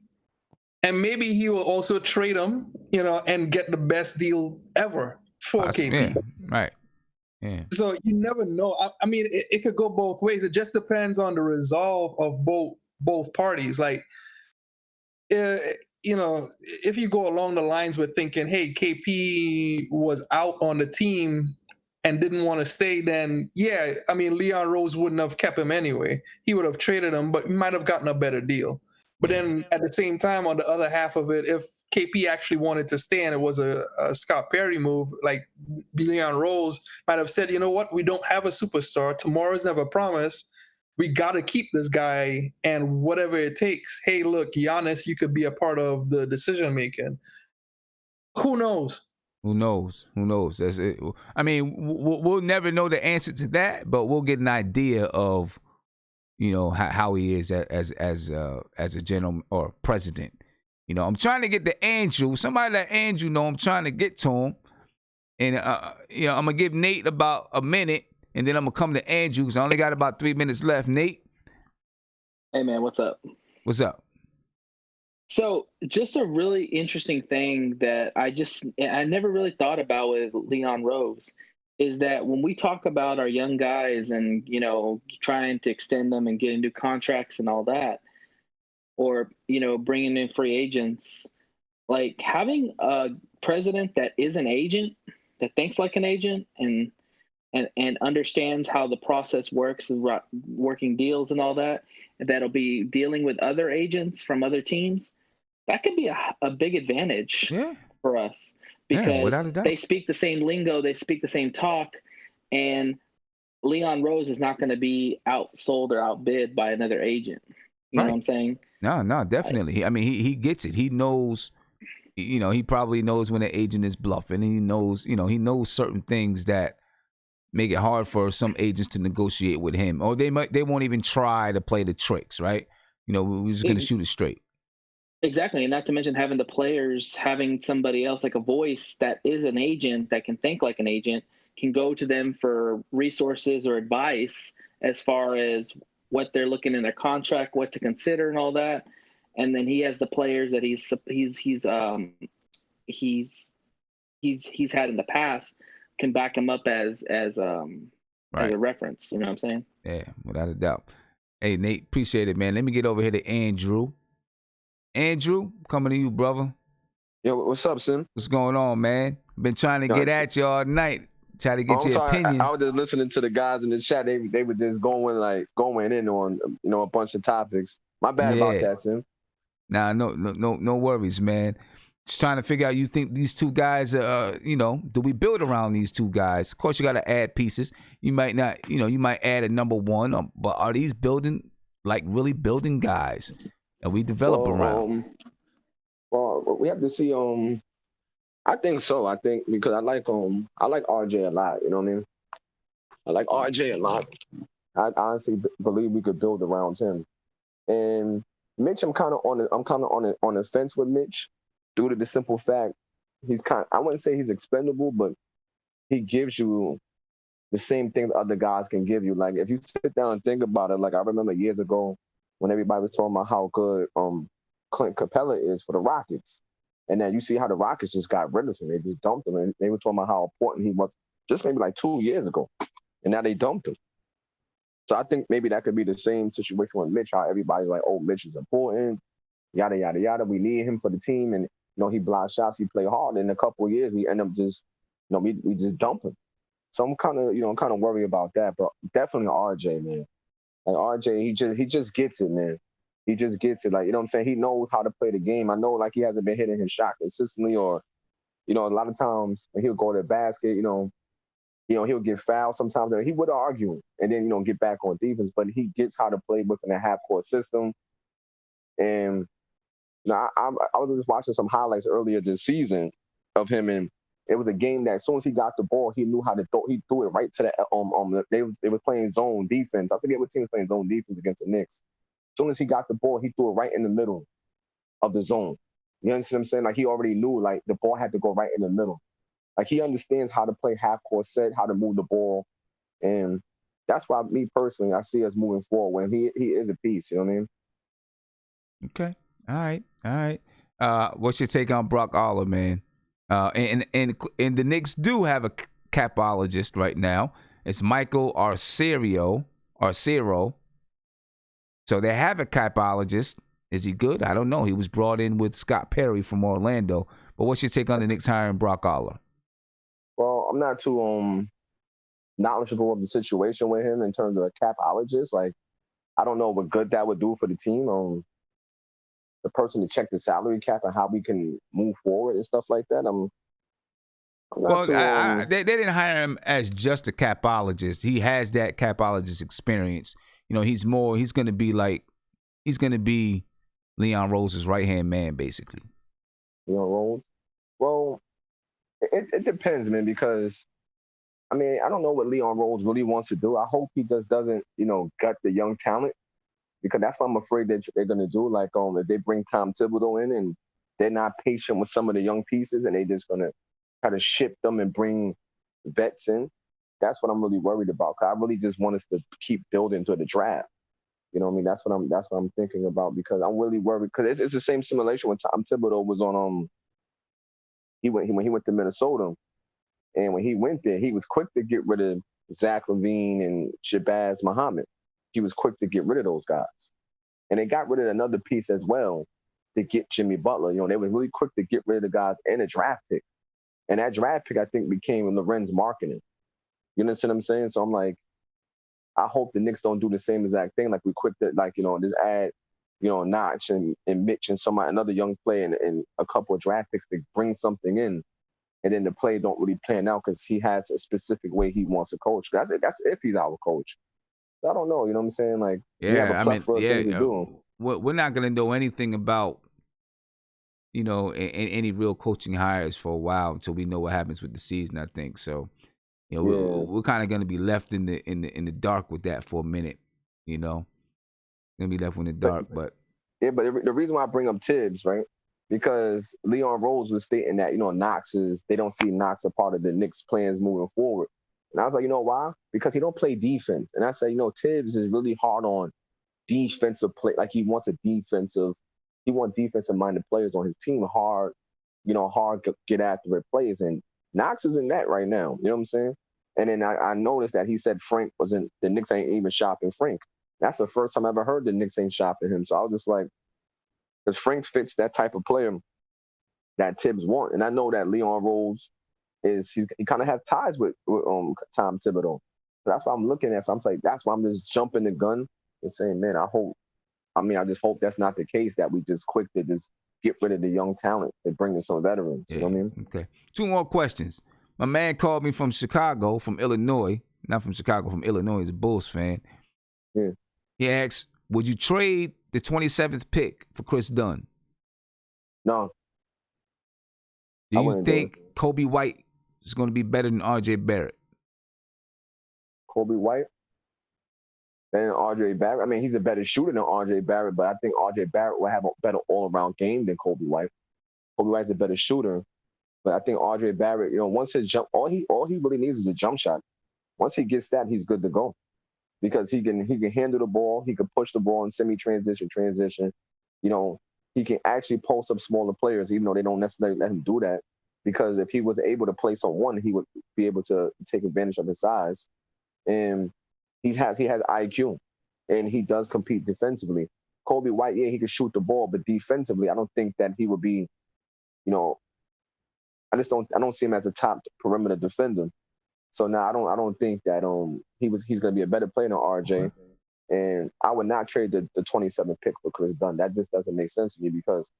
And maybe he will also trade him, and get the best deal ever for KP. Yeah, right. Yeah. So you never know. I mean, it could go both ways. It just depends on the resolve of both parties. Like, if you go along the lines with thinking, hey, KP was out on the team and didn't want to stay, then yeah, I mean, Leon Rose wouldn't have kept him anyway. He would have traded him, but he might have gotten a better deal. But then at the same time, on the other half of it, if KP actually wanted to stay and it was a Scott Perry move, like Leon Rose might have said, you know what, we don't have a superstar. Tomorrow's never promised. We got to keep this guy and whatever it takes. Hey, look, Giannis, you could be a part of the decision making. Who knows? Who knows? That's it. I mean, we'll never know the answer to that, but we'll get an idea of how he is as a general or president. I'm trying to get to Andrew. Somebody let Andrew know I'm trying to get to him. And, I'm going to give Nate about a minute, and then I'm going to come to Andrew because I only got about 3 minutes left. Nate? Hey, man, what's up? What's up? So just a really interesting thing that I never really thought about with Leon Rose is that when we talk about our young guys and, trying to extend them and getting new contracts and all that, or, bringing in free agents, like having a president that is an agent, that thinks like an agent and understands how the process works, working deals and all that, that'll be dealing with other agents from other teams, that could be a big advantage for us because they speak the same lingo, they speak the same talk, and Leon Rose is not going to be outsold or outbid by another agent. You know what I'm saying? No, definitely. I mean, he gets it. He knows, he probably knows when an agent is bluffing, and he knows certain things that make it hard for some agents to negotiate with him, or they won't even try to play the tricks, right? We're just going to shoot it straight. Exactly, and not to mention having the players, having somebody else like a voice that is an agent that can think like an agent, can go to them for resources or advice as far as what they're looking in their contract, what to consider, and all that. And then he has the players that he's had in the past can back him up as a reference. You know what I'm saying? Yeah, without a doubt. Hey, Nate, appreciate it, man. Let me get over here to Andrew. Andrew, coming to you, brother. Yo, what's up, Sim? What's going on, man? Been trying to get at you all night. Try to get your opinion. I was just listening to the guys in the chat. They were just going in on a bunch of topics. My bad about that, Sim. Nah, no worries, man. Just trying to figure out. You think these two guys, do we build around these two guys? Of course, you got to add pieces. You might not, you might add a number one, but are these really building guys that we develop around? Well, we have to see. I think so. I think because I like RJ a lot. You know what I mean? I like RJ a lot. I honestly believe we could build around him. And Mitch, I'm kind of on the fence with Mitch due to the simple fact I wouldn't say he's expendable, but he gives you the same things other guys can give you. Like if you sit down and think about it, like I remember years ago when everybody was talking about how good Clint Capella is for the Rockets. And then you see how the Rockets just got rid of him. They just dumped him. And they were talking about how important he was just maybe like 2 years ago. And now they dumped him. So I think maybe that could be the same situation with Mitch, how everybody's like, oh, Mitch is important, yada, yada, yada. We need him for the team. And, he blocks shots, he play hard. In a couple of years, we end up just, we just dump him. So I'm kind of worried about that. But definitely RJ, man. Like RJ, he just gets it, man. He just gets it. Like, you know what I'm saying? He knows how to play the game. I know, like, he hasn't been hitting his shot consistently or, a lot of times when he'll go to the basket, he'll get fouled sometimes. He would argue and then, get back on defense. But he gets how to play within a half-court system. And, I was just watching some highlights earlier this season of him, and it was a game that as soon as he got the ball, he knew how to throw. He threw it right to the they were playing zone defense. I forget what team was playing zone defense against the Knicks. As soon as he got the ball, he threw it right in the middle of the zone. You understand what I'm saying? Like he already knew like the ball had to go right in the middle. Like he understands how to play half court set, how to move the ball, and that's why me personally I see us moving forward when he is a piece. You know what I mean? Okay. All right. What's your take on Brock Aller, man? And the Knicks do have a capologist right now. It's Michael Arcero. So they have a capologist. Is he good? I don't know. He was brought in with Scott Perry from Orlando. But what's your take on the Knicks hiring Brock Aller? Well, I'm not too knowledgeable of the situation with him in terms of a capologist. Like, I don't know what good that would do for the team. The person to check the salary cap and how we can move forward and stuff like that. They didn't hire him as just a capologist. He has that capologist experience. He's going to be Leon Rose's right-hand man, basically. Leon Rose? Well, it depends, man, because, I don't know what Leon Rose really wants to do. I hope he just doesn't, gut the young talent, because that's what I'm afraid that they're going to do. Like, if they bring Tom Thibodeau in and they're not patient with some of the young pieces and they just going to try to ship them and bring vets in, that's what I'm really worried about. Cause I really just want us to keep building to the draft. You know what I mean? That's what I'm thinking about, because I'm really worried, because it's the same simulation when Tom Thibodeau was on when he went to Minnesota, and when he went there, he was quick to get rid of Zach LaVine and Shabazz Muhammad. He was quick to get rid of those guys, and they got rid of another piece as well to get Jimmy Butler. They were really quick to get rid of the guys and a draft pick, and that draft pick I think became Lorenz Markkanen. You understand what I'm saying? So I'm like, I hope the Knicks don't do the same exact thing. Like we quick to just add, Notch and Mitch and another young player and a couple of draft picks to bring something in, and then the play don't really plan out because he has a specific way he wants to coach. That's if he's our coach. I don't know. You know what I'm saying? Like, you have a plethora of things to do. We're not going to know anything about, any real coaching hires for a while until we know what happens with the season, I think. So, we're kind of going to be left in the dark with that for a minute, Going to be left in the dark, but the reason why I bring up Tibbs, right? Because Leon Rose was stating that, they don't see Knox a part of the Knicks' plans moving forward. And I was like, why? Because he don't play defense. And I said, Tibbs is really hard on defensive play. Like he wants defensive-minded players on his team, hard get after it players. And Knox is in that right now. You know what I'm saying? And then I noticed that he said Frank the Knicks ain't even shopping Frank. That's the first time I ever heard the Knicks ain't shopping him. So I was just like, because Frank fits that type of player that Tibbs want. And I know that Leon Rose he kind of has ties with Tom Thibodeau. So that's why I'm looking at. So I'm like, that's why I'm just jumping the gun and saying, man, I just hope that's not the case, that we just quick to just get rid of the young talent and bring in some veterans. You know what I mean? Okay. 2 more questions. My man called me from Chicago, from Illinois. Not from Chicago, from Illinois. He's a Bulls fan. Yeah. He asks, would you trade the 27th pick for Chris Dunn? No. Do you think Kobe White is going to be better than RJ Barrett? Kobe White and RJ Barrett. I mean, he's a better shooter than RJ Barrett, but I think RJ Barrett will have a better all-around game than Kobe White. Kobe White's a better shooter, but I think RJ Barrett, once his jump, all he really needs is a jump shot. Once he gets that, he's good to go, because he can handle the ball, he can push the ball in semi-transition, transition. He can actually post up smaller players, even though they don't necessarily let him do that. Because if he was able to play someone, he would be able to take advantage of his size. And he has IQ, and he does compete defensively. Kobe White, yeah, he can shoot the ball, but defensively, I don't think that he would be, I don't see him as a top perimeter defender. So now I don't think that he's going to be a better player than RJ. And I would not trade the 27th pick for Chris Dunn. That just doesn't make sense to me, because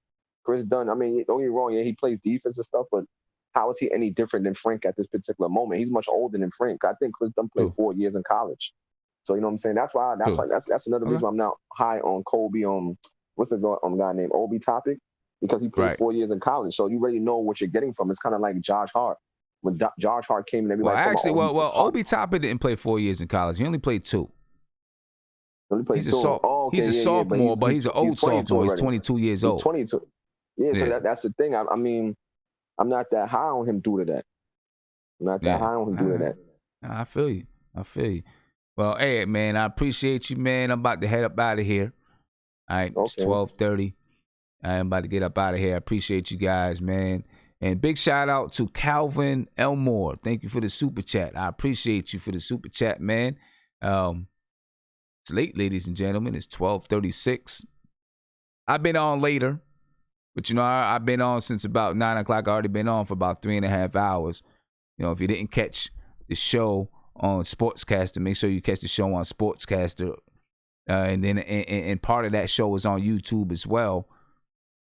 Chris Dunn, I mean, don't get me wrong, yeah, he plays defense and stuff, but how is he any different than Frank at this particular moment? He's much older than Frank. I think Chris Dunn played 4 years in college. So, you know what I'm saying? That's another reason why I'm not high on Kobe. What's the guy named Obi Topic? Because he played 4 years in college. So you already know what you're getting from. It's kind of like Josh Hart. When Josh Hart came and everybody Obi Topic didn't play 4 years in college. He only played 2. He's a sophomore, but he's an old sophomore. He's 22 years old. He's 22. Yeah, so that's the thing. I mean, I'm not that high on him due to that. I feel you. Well, hey, man, I appreciate you, man. I'm about to head up out of here. All right, it's 12:30. I'm about to get up out of here. I appreciate you guys, man. And big shout out to Calvin Elmore. Thank you for the super chat. I appreciate you for the super chat, man. It's late, ladies and gentlemen. It's 12:36. I've been on later, but I've been on since about 9 o'clock. I already been on for about 3.5 hours. If you didn't catch the show on Sportscaster, make sure you catch the show on Sportscaster. And then and part of that show is on YouTube as well.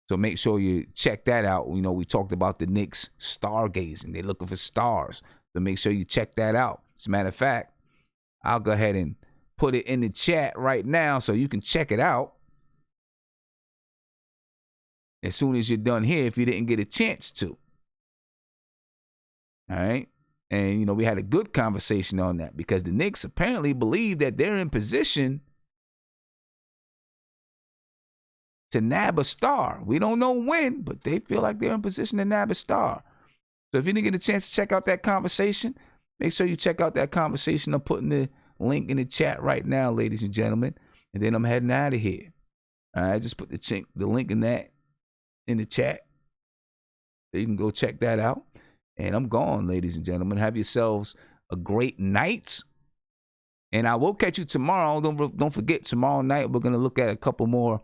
So make sure you check that out. We talked about the Knicks stargazing. They're looking for stars. So make sure you check that out. As a matter of fact, I'll go ahead and put it in the chat right now so you can check it out as soon as you're done here if you didn't get a chance to. All right? And, we had a good conversation on that because the Knicks apparently believe that they're in position to nab a star. We don't know when, but they feel like they're in position to nab a star. So if you didn't get a chance to check out that conversation, make sure you check out that conversation. I'm putting the link in the chat right now, ladies and gentlemen. And then I'm heading out of here. All right, just put the link in the chat. So you can go check that out. And I'm gone, ladies and gentlemen. Have yourselves a great night. And I will catch you tomorrow. Don't forget, tomorrow night we're going to look at a couple more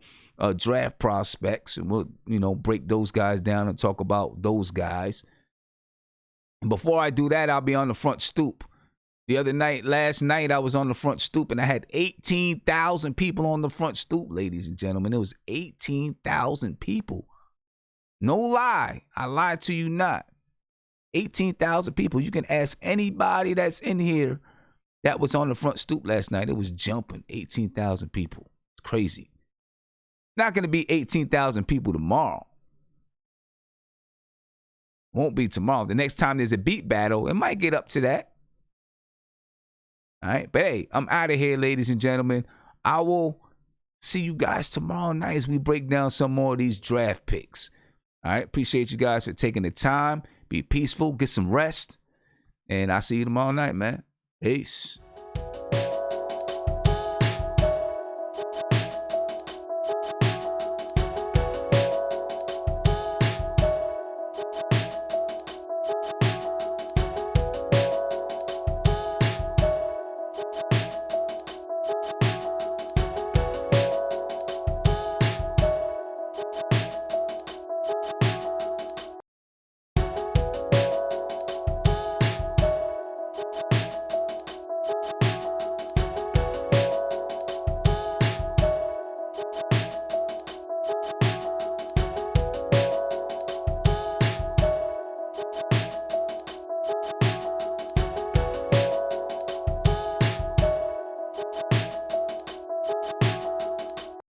draft prospects. And we'll, break those guys down and talk about those guys. And before I do that, I'll be on the front stoop. Last night, I was on the front stoop and I had 18,000 people on the front stoop, ladies and gentlemen. It was 18,000 people. No lie. I lied to you not. 18,000 people. You can ask anybody that's in here that was on the front stoop last night. It was jumping. 18,000 people. It's crazy. Not going to be 18,000 people tomorrow. Won't be tomorrow. The next time there's a beat battle, it might get up to that. All right. But hey, I'm out of here, ladies and gentlemen. I will see you guys tomorrow night as we break down some more of these draft picks. All right. Appreciate you guys for taking the time. Be peaceful. Get some rest. And I'll see you tomorrow night, man. Peace.